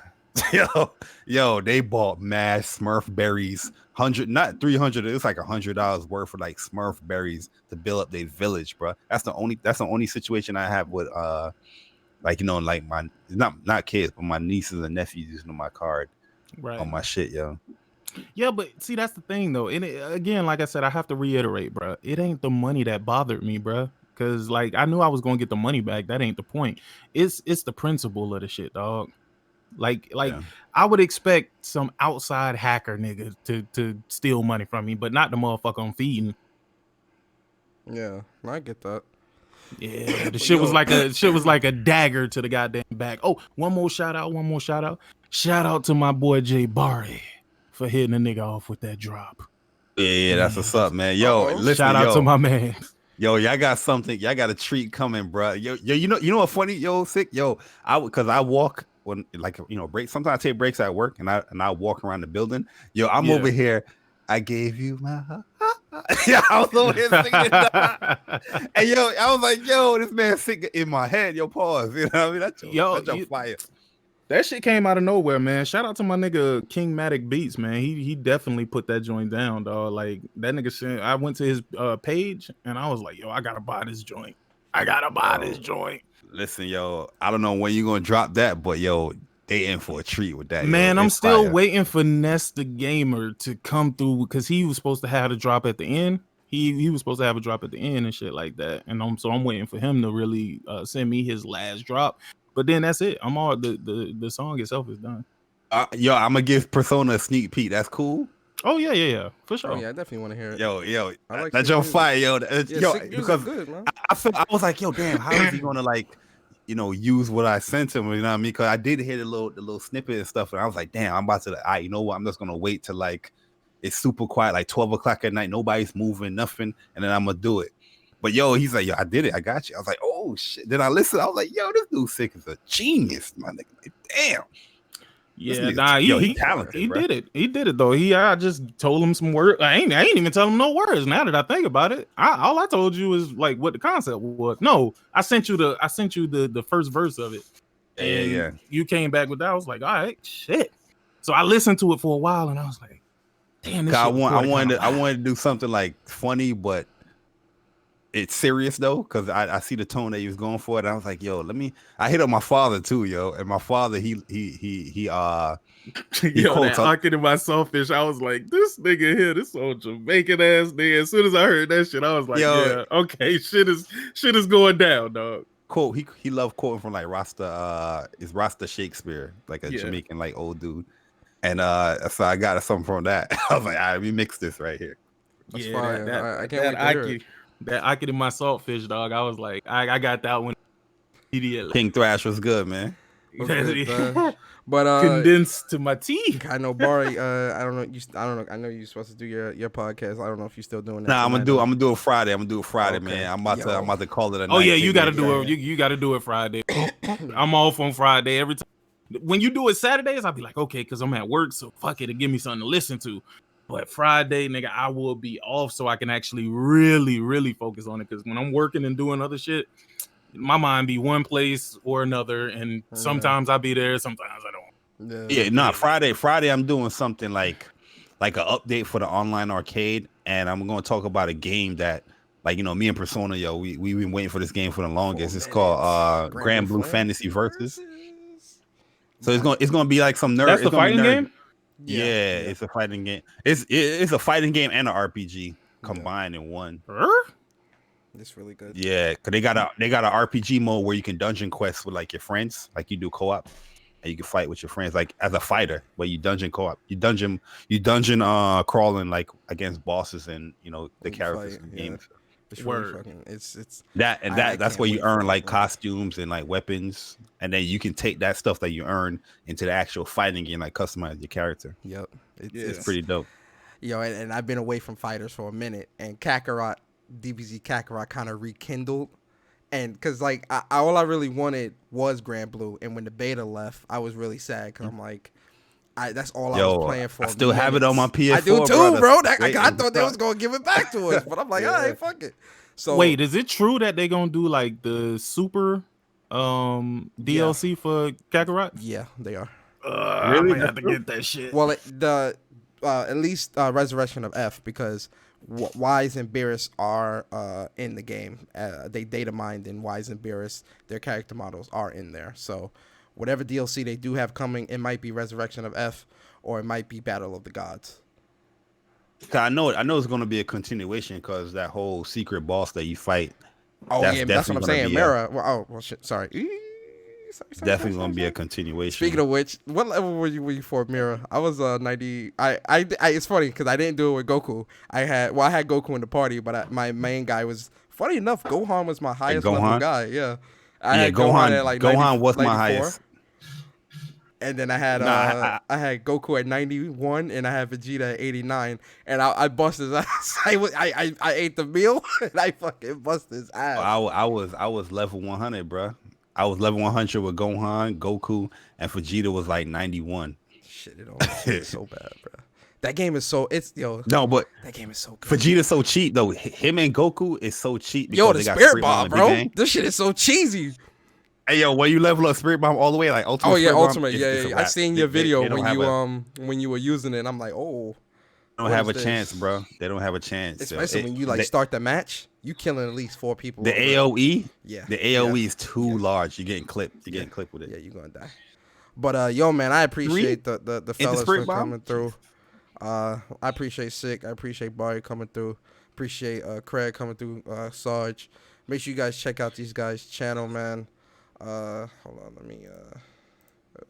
Yo, they bought mad Smurf berries. 100, not 300. It's like $100 worth of like Smurf berries to build up their village, bro. That's the only situation I have with like my not kids, but my nieces and nephews using my card on my shit, yo. Yeah, but see, that's the thing though. And again, like I said, I have to reiterate, bro. It ain't the money that bothered me, bro. Cause like I knew I was gonna get the money back. That ain't the point. It's the principle of the shit, dog. Like I would expect some outside hacker nigga to steal money from me, but not the motherfucker I'm feeding. Yeah, I get that. Yeah, the shit was like a dagger to the goddamn back. Oh, one more shout out. Shout out to my boy Jay Barry for hitting a nigga off with that drop. Yeah, that's what's up, man. Yo, listen, shout out to my man. Yo, y'all got something. Y'all got a treat coming, bro. Yo, you know what funny? Yo, sick. Yo, because I walk when break. Sometimes I take breaks at work and I walk around the building. Yo, I'm over here. I gave you my yeah, I was over here singing. And I was like, yo, this man singing in my head. Yo, pause. You know what I mean? That's your fire. That shit came out of nowhere, man. Shout out to my nigga King Matic Beats, man. He definitely put that joint down, dog. Like that nigga said, I went to his page and I was like, yo, I gotta buy this joint. I gotta buy this joint. Listen, yo, I don't know when you're gonna drop that, but yo, they in for a treat with that. Man, yo. I'm It's still fire. waiting for Ness the Gamer to come through because he was supposed to have a drop at the end. He was supposed to have a drop at the end and shit like that. And I'm waiting for him to really send me his last drop. But then that's it. I'm all the song itself is done. Yo, I'm gonna give Persona a sneak peek. That's cool. Oh yeah, for sure. Oh yeah, I definitely want to hear it. Yo, I like that Sick jump Music. fire, yo. Yeah, Yo, Sick Music because good, man. I was like, yo, damn, how is he gonna like, use what I sent him? You know what I mean? Because I did hear the little snippet and stuff, and I was like, damn, I'm about to. You know what? I'm just gonna wait till like it's super quiet, like 12 o'clock at night, nobody's moving, nothing, and then I'm gonna do it. But yo, he's like, yo, I did it, I got you. I was like, oh shit. Then I listened, I was like, yo, this dude Sick is a genius, my nigga. Like, damn. Yeah, nah, he talented. He bro. did it. He did it though. I just told him some words. I ain't even tell him no words. Now that I think about it, all I told you is like what the concept was. No, I sent you the first verse of it. And Yeah. you came back with that. I was like, all right, shit. So I listened to it for a while, and I was like, damn, this I shit wanted kinda to do something like funny, but it's serious though, because I see the tone that he was going for it. And I was like, yo, I hit up my father too, yo. And my father, he Yo, quotes that Ocking in my selfish. I was like, this nigga here, this old Jamaican ass nigga. As soon as I heard that shit, I was like, Yo. yeah, okay, shit is going down, dog. quote he loved quoting from like Rasta Shakespeare, like a Yeah. Jamaican like old dude. And so I got something from that. I was like, all right, we mix this right here. That's Yeah, fire. I can't wait to hear it. That Ocking in my saltfish, dog. I was like, I got that one immediately. King Thrash was good, man. Was good, man. But Condensed to my tea. I know Bari. I don't know. I know you're supposed to do your podcast. I don't know if you're still doing that. Nah, I'm tonight. gonna do it Friday. Okay. man. I'm about to call it a night. Oh yeah, you got to do yeah. it. You got to do it Friday. I'm off on Friday every time. When you do it Saturdays, I'll be like, okay, because I'm at work, so fuck it, and give me something to listen to. But Friday, nigga, I will be off so I can actually really, really focus on it. Because when I'm working and doing other shit, my mind be one place or another, and sometimes I be there, sometimes I don't. Yeah, Friday I'm doing something like an update for the online arcade, and I'm gonna talk about a game that, like, me and Persona, yo, we've been waiting for this game for the longest. It's called Grand Blue Fantasy Versus. So it's gonna be like some nerd. That's the fighting game. Yeah, it's a fighting game. It's a fighting game and an RPG combined in one. It's really good. Yeah, cause they got a RPG mode where you can dungeon quest with like your friends, like you do co-op, and you can fight with your friends like as a fighter. But you dungeon co-op, you dungeon crawling like against bosses and the characters in the game. It's really fucking. It's that's where you earn like costumes and like weapons, and then you can take that stuff that you earn into the actual fighting game, like customize your character. Yep, It's pretty dope. And I've been away from fighters for a minute, and Kakarot, DBZ Kakarot, kind of rekindled, and because like all I really wanted was Grand Blue, and when the beta left, I was really sad because I'm like. That's all I was playing for. I still have it on my PS4. I do too, bro. I thought they was gonna give it back to us, but I'm like, all right, fuck it. So wait, is it true that they gonna do like the super DLC for Kakarot? Yeah, they are. Really? I have to get that shit. Well, at least Resurrection of F, because Wise and Beerus are in the game. They data mined in Wise and Beerus. Their character models are in there. So whatever DLC they do have coming, it might be Resurrection of F, or it might be Battle of the Gods. I know it's going to be a continuation because that whole secret boss that you fight. Oh yeah, that's what I'm saying. Mira. Well, shit. Sorry. Definitely going to be a continuation. Speaking of which, what level were you for Mira? I was 90. I it's funny because I didn't do it with Goku. I had Goku in the party, but my main guy was, funny enough, Gohan was my highest level guy. Yeah. I had Gohan at like 90, Gohan was 94. my highest. And then I had I had Goku at 91, and I had Vegeta at 89, and I busted his ass. I ate the meal, and I fucking busted his ass. I was level 100, bro. I was level 100 with Gohan, Goku, and Vegeta was like 91. Shit, it's so bad, bro. That game is so No, but that game is so good. Vegeta's so cheap though. Him and Goku is so cheap. Yo, the they got Spirit Bomb, bro. game. This shit is so cheesy. Hey yo, when you level up Spirit Bomb all the way, like Ultimate. Oh yeah, Spirit Bomb, Ultimate. it's a Yeah. I wrap. seen your video They don't when you were using it. And I'm like, oh. They don't What have a is chance, this? bro. They don't have a chance. Especially when you like start the match, you killing at least 4 people. The AOE. Yeah. The AOE is too large. You're getting clipped. You're getting clipped with it. Yeah, you're gonna die. But yo, man, I appreciate the fellas for coming through. I appreciate Sick. I appreciate Barry coming through. Appreciate Craig coming through. Sarge. Make sure you guys check out these guys' channel, man. Hold on, let me.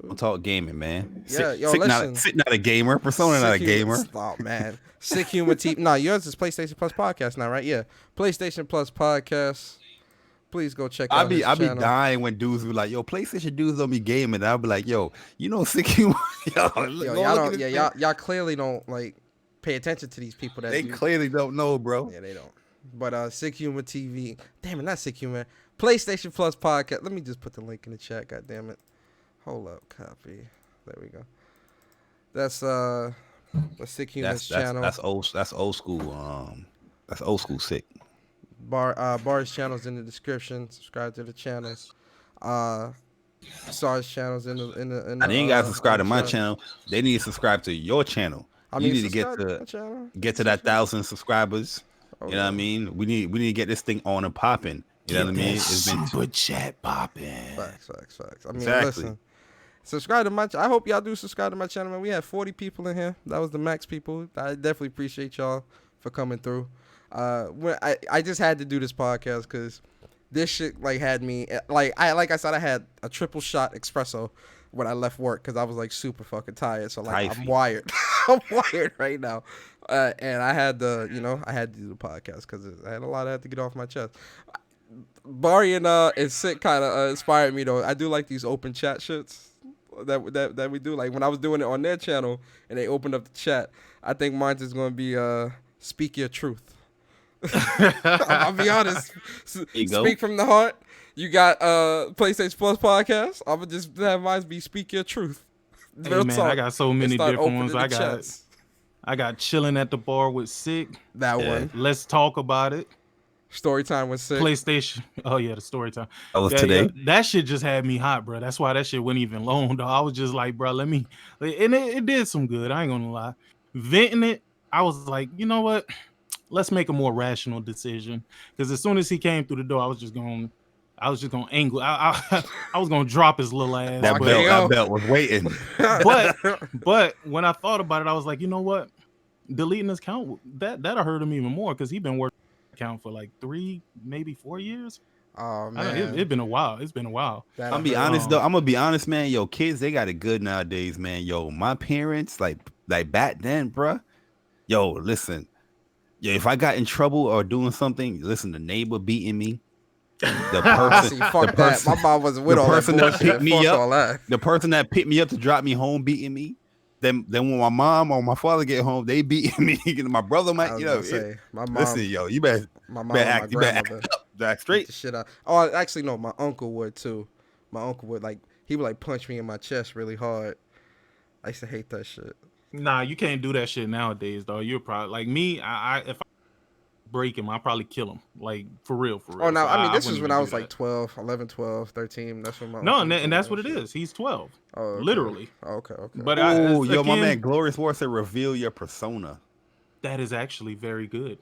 We'll talk gaming, man. Yeah, yo, Sick listen. not a gamer. Persona not a gamer. Oh man, Sick Humor TV. No, yours is PlayStation Plus podcast now, right? Yeah, PlayStation Plus podcast. Please go check out his I be channel. dying when dudes be like, yo, PlayStation dudes don't be gaming. And I'll be like, yo, you know Sick Humor. Y'all clearly don't like pay attention to these people that they clearly don't know, bro. Yeah, they don't. But Sick Humor TV. Damn it, not Sick Humor. PlayStation Plus podcast. Let me just put the link in the chat. God damn it. Hold up, copy. There we go. That's the Sick Humor's channel. That's old school. That's old school Sick. Bar's channel's in the description. Subscribe to the channel. Sar's channel's in the. I ain't gotta subscribe to my channel. They need to subscribe to your channel. You need to get to that 1,000 subscribers. You know what I mean? We need to get this thing on and popping. You know what I mean? It's been super chat popping. Facts. I mean, listen. Subscribe to my. I hope y'all do subscribe to my channel, man. We had 40 people in here. That was the max people. I definitely appreciate y'all for coming through. I just had to do this podcast because this shit like had me like I said, I had a triple shot espresso when I left work because I was like super fucking tired. So like I'm wired. I'm wired right now, and I had to do the podcast because I had a lot I had to get off my chest. Barry and Sick kind of inspired me though. I do like these open chat shits that we do. Like when I was doing it on their channel and they opened up the chat, I think mine's is going to be speak your truth. I'll be honest. Speak from the heart. You got PlayStation Plus podcast. I'm gonna just have mine be speak your truth. Hey, man, I got so many different ones. I got chilling at the bar with Sick. That one. Let's talk about it. Story time with Sick. PlayStation. Oh yeah, the story time. That was today. Yeah, that shit just had me hot, bro. That's why that shit wasn't even long, though. I was just like, bro, let me. And it did some good. I ain't gonna lie. Venting it, I was like, you know what? Let's make a more rational decision. Because as soon as he came through the door, I was just gonna angle. I was gonna drop his little ass. That belt was waiting. But when I thought about it, I was like, you know what? Deleting his account that'll hurt him even more because he's been working account for like 3, maybe 4 years. Oh man, it's been a while. It's been a while. I'm gonna be honest though. I'm gonna be honest, man. Yo, kids, they got it good nowadays, man. Yo, my parents, like back then, bruh. Yo, listen. Yo, if I got in trouble or doing something, listen, the neighbor beating me. The person, my mom wasn't with all that that picked me up. The person that picked me up to drop me home beating me. Then when my mom or my father get home, they beating me. My brother might, my mom. Listen, yo, you better act straight. Shit out. Oh, actually, no, my uncle would too. My uncle would he would punch me in my chest really hard. I used to hate that shit. Nah, you can't do that shit nowadays, though. You're probably like me. If I break him, I'll probably kill him. Like for real. Oh, no, I mean, this was when I was like 12, 11, 12, 13. That's when and that's what it is. He's 12. Oh, okay. Literally. Okay. But my man Glorious War said reveal your persona. That is actually very good.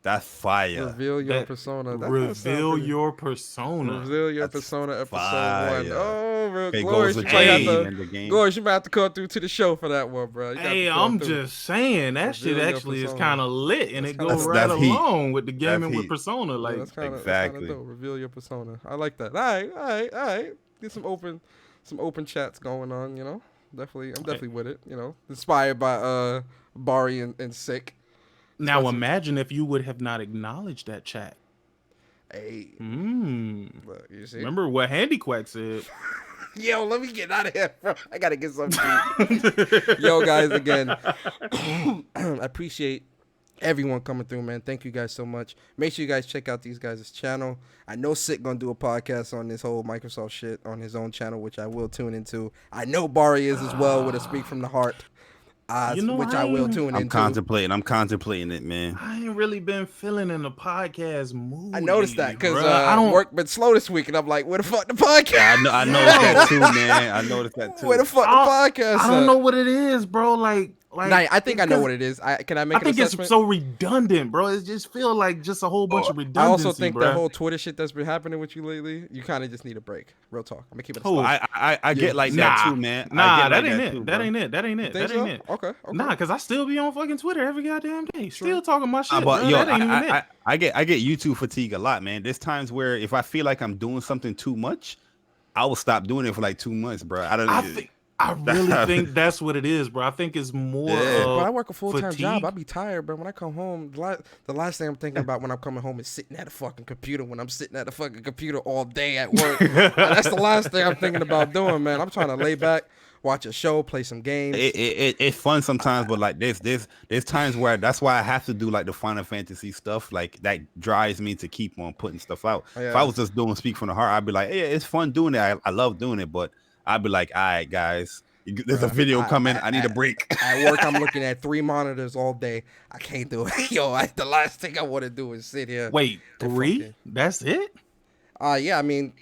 That's fire. Reveal your persona. Reveal your persona. Reveal your persona. Episode fire. 1. Oh, okay, Glorious, Glorious, you might have to come through to the show for that one, bro. Hey, I'm just saying that shit actually is kind of lit, and it goes right along with the gaming with persona. Like exactly. Reveal your persona. I like that. All right. Get some open chats going on. You know, I'm definitely with it. You know, inspired by Barry and Sick. Now imagine if you would have not acknowledged that chat. Hey. Look, you see? Remember what Handy Quack said. Yo, let me get out of here, bro. I gotta get something to eat. Yo, guys, again, I appreciate everyone coming through, man. Thank you guys so much. Make sure you guys check out these guys' channel. I know Sick gonna do a podcast on this whole Microsoft shit on his own channel, which I will tune into. I know Barry is as well with a Speak from the Heart. odds, You know, which I will tune I'm into. contemplating it, man. I ain't really been feeling in the podcast mood. I noticed that lately, because bruh. I don't. work been slow this week, and I'm like, where the fuck the podcast? Yeah, I noticed that too, man. I noticed that too. Where the fuck the podcast? I don't know what it is, bro. Like Nah, I think I know what it is. Can I make I an think assessment? it's so redundant, bro. It just feel like just a whole bunch of redundancy. I also think bro. that whole Twitter shit that's been happening with you lately, you kind of just need a break. Real talk. I'm gonna keep it. Who? I get like that too, man. Nah, that ain't it. That ain't it. That ain't it. Okay. Nah, cause I still be on fucking Twitter every goddamn day, still talking my shit. But bro. yo, That ain't even it. I get YouTube fatigue a lot, man. There's times where if I feel like I'm doing something too much, I will stop doing it for like 2 months, bro. I really think that's what it is, bro. I think it's more. But I work a full-time fatigue. job. I be tired, bro. When I come home, the last thing I'm thinking about when I'm coming home is sitting at a fucking computer. When I'm sitting at a fucking computer all day at work, that's the last thing I'm thinking about doing, man. I'm trying to lay back, watch a show, play some games. It's fun sometimes, but like there's times where that's why I have to do like the Final Fantasy stuff. Like that drives me to keep on putting stuff out. Yeah. If I was just doing Speak from the Heart, I'd be like, yeah, it's fun doing it. I love doing it, but I'd be like, all right, guys. There's a video coming. I need a break. At work, I'm looking at 3 monitors all day. I can't do it. Yo, the last thing I want to do is sit here. Wait, 3? That's it? Yeah, I mean,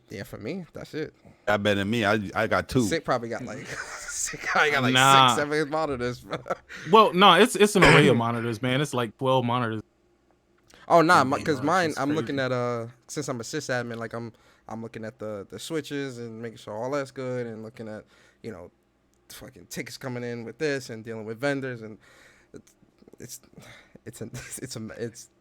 yeah, for me, that's it. I better than me. I got 2. Sick probably got like, I got like Nah. 6, 7 monitors. Well, no, it's an array of monitors, man. It's like 12 monitors. Oh, nah, because mine, it's I'm crazy. looking at, since I'm a sysadmin, like I'm looking at the switches and making sure all that's good and looking at, you know, fucking tickets coming in with this and dealing with vendors and it's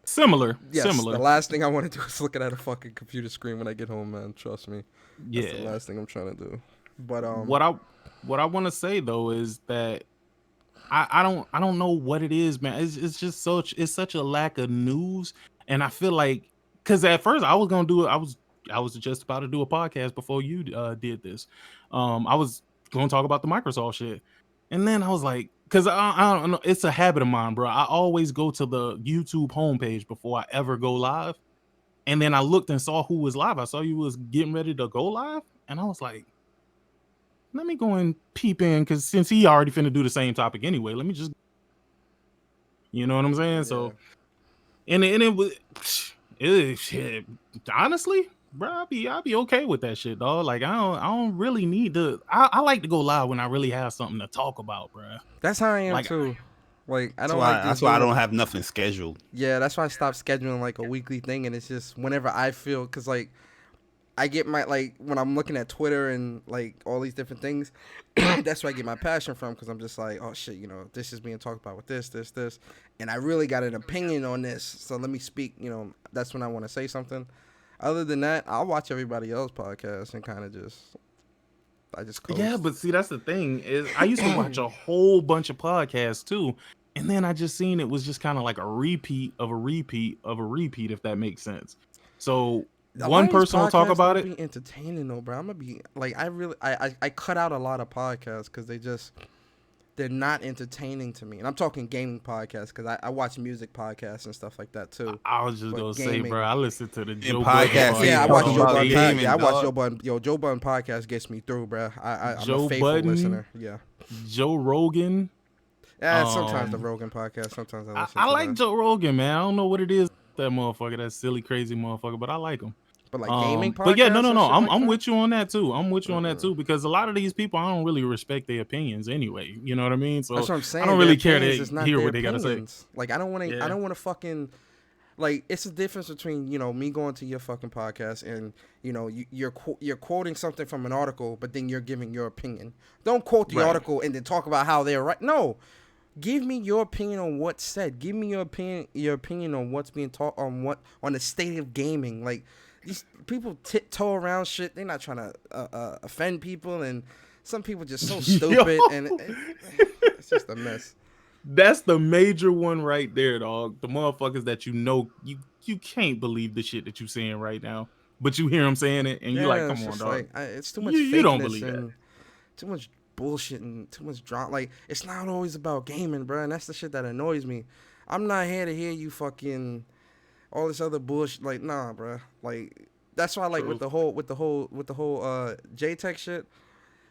Similar. yes, Similar. the last thing I want to do is looking at a fucking computer screen when I get home, man. Trust me. That's the Yeah. last thing I'm trying to do. But What I want to say though is that I don't know what it is, man. It's just such a lack of news, and I feel like because at first I was gonna do it. I was just about to do a podcast before you did this. I was gonna talk about the Microsoft shit, and then I was like, because I don't know, it's a habit of mine, bro. I always go to the YouTube homepage before I ever go live, and then I looked and saw who was live. I saw you was getting ready to go live, and I was like, let me go and peep in, because since he already finna do the same topic anyway, let me just, you know what I'm saying? Yeah. So, and it was, shit, honestly, bro, I'll be okay with that shit, dog. Like I don't really need to. I like to go live when I really have something to talk about, bro. that's how I am Like, too. Like I don't That's why I don't have nothing scheduled. Yeah, that's why I stopped scheduling like a weekly thing, and it's just whenever I feel, because like I get my, like when I'm looking at Twitter and like all these different things, that's where I get my passion from, because I'm just like, oh shit, you know, this is being talked about with this, and I really got an opinion on this, so let me speak. You know, that's when I want to say something. Other than that, I'll watch everybody else podcast and kind of just coast. Yeah, but see, that's the thing is I used to watch a whole bunch of podcasts too, and then I just seen it was just kind of like a repeat of a repeat of a repeat, if that makes sense. So A lot one of these person will talk podcasts about don't it. Be entertaining though, bro. I'm gonna be like, I cut out a lot of podcasts because they're not entertaining to me. And I'm talking gaming podcasts because I watch music podcasts and stuff like that too. I was just But gonna say, gaming. bro, I listen to the Joe podcast, Budden Yeah, I talking watch about Joe Budden. gaming, Yeah, I watch dog. Joe Budden. Yo, Joe Budden podcast gets me through, bro. I'm Joe a faithful Budden? listener. Yeah. Joe Rogan. Yeah, sometimes the Um, Rogan podcast. Sometimes I I listen to like that. Joe Rogan, man. I don't know what it is, that motherfucker, that silly, crazy motherfucker, but I like him. But like gaming podcasts. But yeah, no. and shit I'm like that? with you on that too. I'm with you on that too, because a lot of these people, I don't really respect their opinions anyway. You know what I mean? So That's what I'm saying. I don't really Their care to opinions is not hear their what they gotta say. opinions. Like I don't want to. Yeah. I don't want to fucking. Like it's a difference between, you know, me going to your fucking podcast and, you know, you're quoting something from an article, but then you're giving your opinion. Don't quote the Right. article and then talk about how they're right. No, give me your opinion on what's said. Give me your opinion on what's being taught on the state of gaming. Like these people tiptoe around shit. They're not trying to offend people, and some people just so stupid, and it's just a mess. That's the major one right there, dog. The motherfuckers that you can't believe the shit that you saying right now, but you hear them saying it, and you're like, it's come on, just dog. like, it's too much. You don't fakeness believe that. and too much bullshit and too much drama. Like it's not always about gaming, bro, and that's the shit that annoys me. I'm not here to hear you fucking all this other bullshit. Like nah, bro. Like that's why, like True. with the whole JTech shit,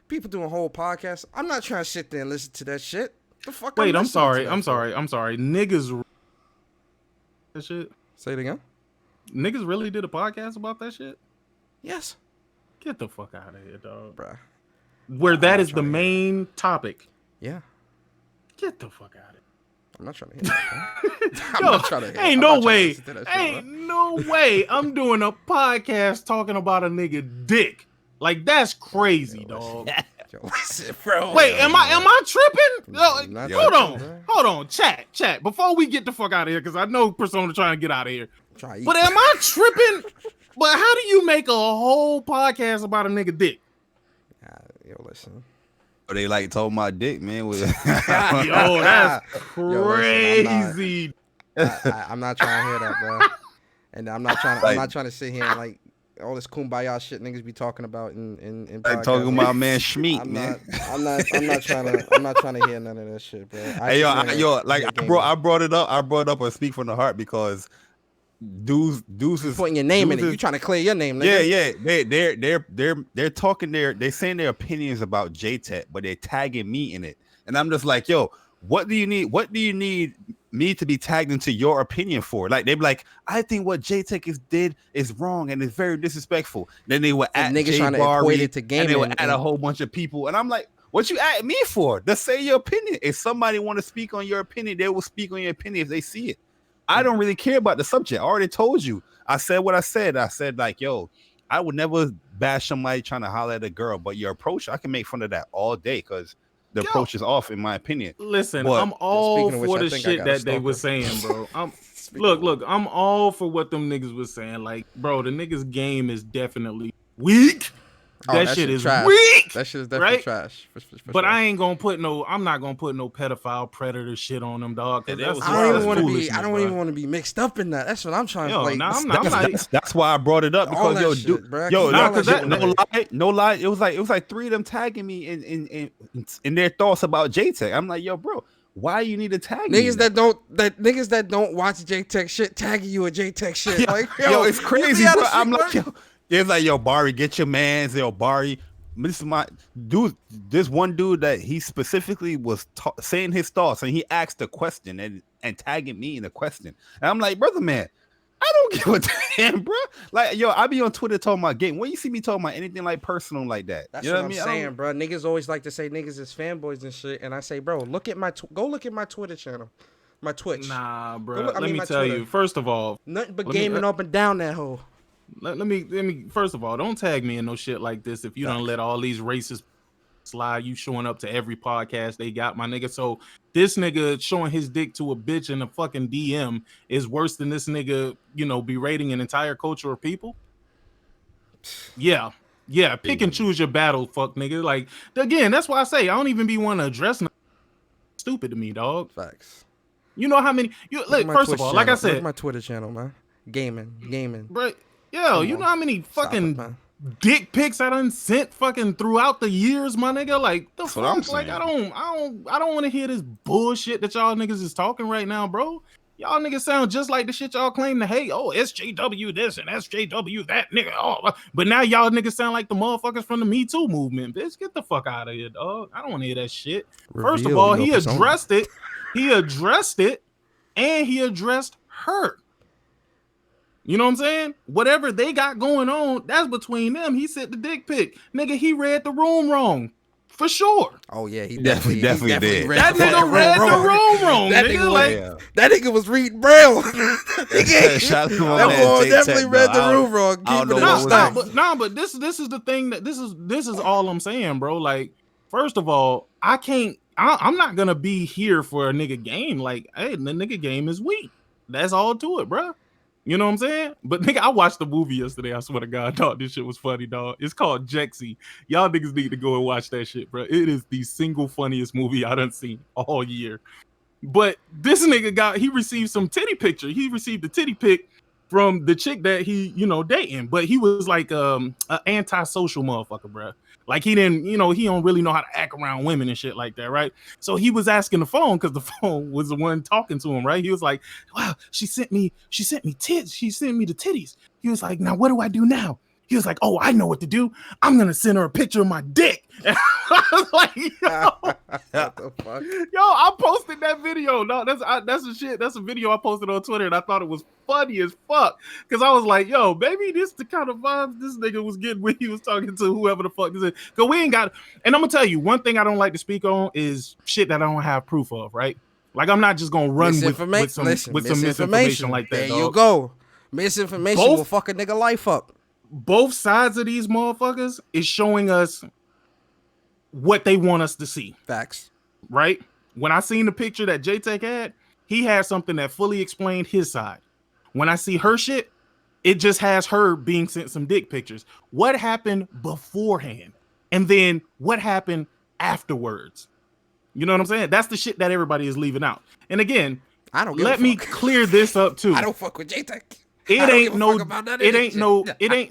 people doing whole podcasts. I'm not trying to sit there and listen to that shit. The fuck Wait, I'm listening to sorry. that I'm sorry. Niggas that shit. for? Say it again. Niggas really did a podcast about that shit? Yes, Get the fuck out of here, dog. bruh. Where that not is the trying to hear main topic. Yeah, Get the fuck out of here. I'm not trying to hear that. Bro. I'm Yo, not trying to hear. ain't I'm no not trying to way. listen to that shit, Ain't bro. no way I'm doing a podcast talking about a nigga dick. Like, that's crazy, dog. Yo, listen, bro. Wait, am I tripping? Not Hold tripping, on, chat. Before we get the fuck out of here, because I know Persona trying to get out of here. Try to eat. But am I tripping? But how do you make a whole podcast about a nigga dick? Yo, listen. They like told my dick, man. Yo, that's crazy. I'm not trying to hear that, bro. And I'm not trying. I'm not trying to sit here and like all this kumbaya shit niggas be talking about in like podcasts. talking about man Schmeat, man. I'm not trying to hear none of that shit, bro. Hey, I brought it up. I brought it up on Speak from the Heart because dudes is putting your name in it. You trying to clear your name, nigga. Yeah. They're talking they're saying their opinions about J-Tech, but they're tagging me in it. And I'm just like, yo, what do you need? What do you need me to be tagged into your opinion for? Like they be like, I think what J-Tech did is wrong and it's very disrespectful. Then they would add niggas trying to equate it to gaming, and they would add a whole bunch of people. And I'm like, what you at me for? Just say your opinion. If somebody want to speak on your opinion, they will speak on your opinion if they see it. I don't really care about the subject. I already told you. I said what I said. I said like, yo, I would never bash somebody trying to holler at a girl, but your approach, I can make fun of that all day because the approach is off, in my opinion. Listen, But, I'm all speaking of which, for I the think I shit got a that they stalker. was saying, bro. Look, I'm all for what them niggas was saying. Like, bro, the niggas game is definitely weak. That shit is trash. weak. That shit is definitely right? trash. For But sure. I'm not gonna put no pedophile predator shit on them, dog. Yeah, That's I don't even want to be. foolishness, I don't bro. even want to be mixed up in that. That's what I'm trying Yo, to like. nah, I'm not. That's why I brought it up All because that yo, shit, bruh. yo, Nah, no, 'cause that- no lie. It was like 3 of them tagging me in their thoughts about J-Tech. I'm like, yo, bro, why you need to tag me? Niggas that don't watch J-Tech shit tagging you with J-Tech shit. Yo, Like, yo, it's you crazy, be out bro. of I'm shit, like, bro. yo, it's like, yo, Bari, get your mans, yo, Bari. This is my dude. This one dude that he specifically was saying his thoughts, and he asked a question and tagging me in the question. And I'm like, brother, man, I don't give a damn, bro. Like, yo, I be on Twitter talking about game. When you see me talking about anything like personal like that, That's you know what I'm I mean? saying, bro. Niggas always like to say niggas is fanboys and shit, and I say, bro, go look at my Twitter channel, my Twitch. Nah, bro. Look, Let me my tell Twitter. you. First of all, Nothing but let me- gaming up and down that hole. let me. First of all, don't tag me in no shit like this. If you don't let all these racist slide, you showing up to every podcast they got, my nigga. So this nigga showing his dick to a bitch in a fucking DM is worse than this nigga, berating an entire culture of people. Yeah. Pick and choose your battle, fuck nigga. Like, again, that's why I say I don't even be wanting to address nothing stupid to me, dog. Facts. You know how many? Look, first of all, like I look said, at my Twitter channel, man. Gaming. bro, Come you on. know how many Stop fucking it, man. dick pics I done sent fucking throughout the years, my nigga. Like the That's what I'm fuck? Like saying. I don't want to hear this bullshit that y'all niggas is talking right now, bro. Y'all niggas sound just like the shit y'all claim to hate. Oh, SJW this and SJW that, nigga. Oh, but now y'all niggas sound like the motherfuckers from the Me Too movement. Bitch, get the fuck out of here, dog. I don't want to hear that shit. First of Reveal all, your he persona. addressed it, and he addressed her. You know what I'm saying? Whatever they got going on, that's between them. He sent the dick pic. Nigga, he read the room wrong. For sure. Oh yeah, he Definitely did. read That the nigga fucking read the wrong. room wrong. That nigga, nigga like, Yeah. That nigga was reading Braille. That Shout out to my boy man, J-Tech, definitely read bro. the room wrong. I don't Keeping know it what stacked. was but this is the thing that this is all I'm saying, bro. Like, first of all, I'm not gonna be here for a nigga game. Like, hey, the nigga game is weak. That's all to it, bro. You know what I'm saying? But nigga, I watched the movie yesterday. I swear to God, dog, this shit was funny, dog. It's called Jexy. Y'all niggas need to go and watch that shit, bro. It is the single funniest movie I done seen all year. But this nigga he received some titty picture. He received a titty pic from the chick that he, dating. But he was like an antisocial motherfucker, bro. Like he didn't, he don't really know how to act around women and shit like that, right? So he was asking the phone because the phone was the one talking to him, right? He was like, "Wow, she sent me tits. She sent me the titties." He was like, "Now what do I do now?" He was like, "Oh, I know what to do. I'm gonna send her a picture of my dick." And I was like, What the fuck? yo, I posted that video. No, that's a shit. That's a video I posted on Twitter, and I thought it was funny as fuck because I was like, "Yo, maybe this the kind of vibes this nigga was getting when he was talking to whoever the fuck this is." Because we ain't got. And I'm gonna tell you one thing I don't like to speak on is shit that I don't have proof of. Right? Like I'm not just gonna run with some misinformation like that. There dog. you go. Misinformation will fuck a nigga life up. Both sides of these motherfuckers is showing us what they want us to see. Facts. Right? When I seen the picture that J-Tech had, he had something that fully explained his side. When I see her shit, it just has her being sent some dick pictures. What happened beforehand? And then what happened afterwards? You know what I'm saying? That's the shit that everybody is leaving out. And again, I don't let me clear this up too. I don't fuck with J-Tech. It ain't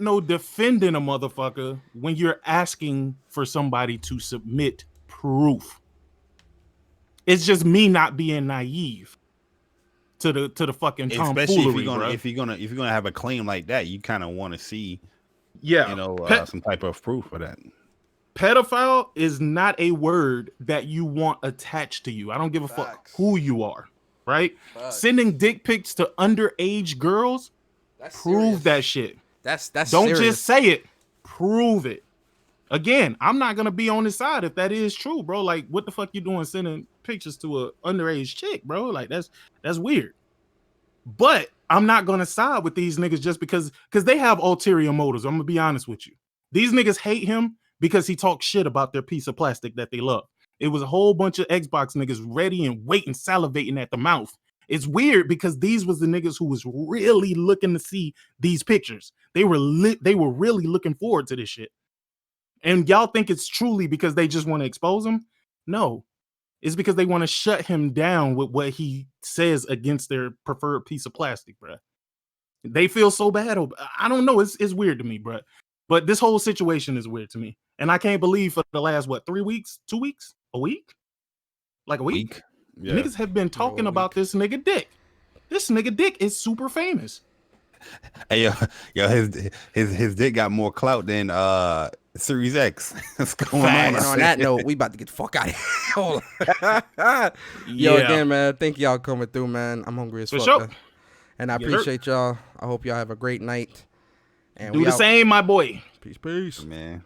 no defending a motherfucker when you're asking for somebody to submit proof. It's just me not being naive to the fucking tomfoolery. Especially if you're gonna have a claim like that, you kind of want to see, some type of proof for that. Pedophile is not a word that you want attached to you. I don't give a fuck who you are, right? Sending dick pics to underage girls. Prove that shit. That's don't serious. just say it. Prove it. Again, I'm not gonna be on his side if that is true, bro. Like, what the fuck you doing sending pictures to a underage chick, bro? Like, that's weird. But I'm not gonna side with these niggas just because they have ulterior motives. I'm gonna be honest with you. These niggas hate him because he talks shit about their piece of plastic that they love. It was a whole bunch of Xbox niggas ready and waiting, salivating at the mouth. It's weird because these was the niggas who was really looking to see these pictures. They were really looking forward to this shit. And y'all think it's truly because they just want to expose him? No. It's because they want to shut him down with what he says against their preferred piece of plastic, bro. They feel so bad. I don't know. It's weird to me, bro. But this whole situation is weird to me. And I can't believe for the last, 3 weeks, 2 weeks, a week? Like a week? Yeah. Niggas have been talking about this nigga dick. This nigga dick is super famous. Hey, yo, his dick got more clout than Series X. What's going on? And on that note, we about to get the fuck out of here. Yo, again, man, thank y'all coming through, man. I'm hungry as fuck. Sure. And I appreciate y'all. I hope y'all have a great night. And do the same, my boy. Peace, man.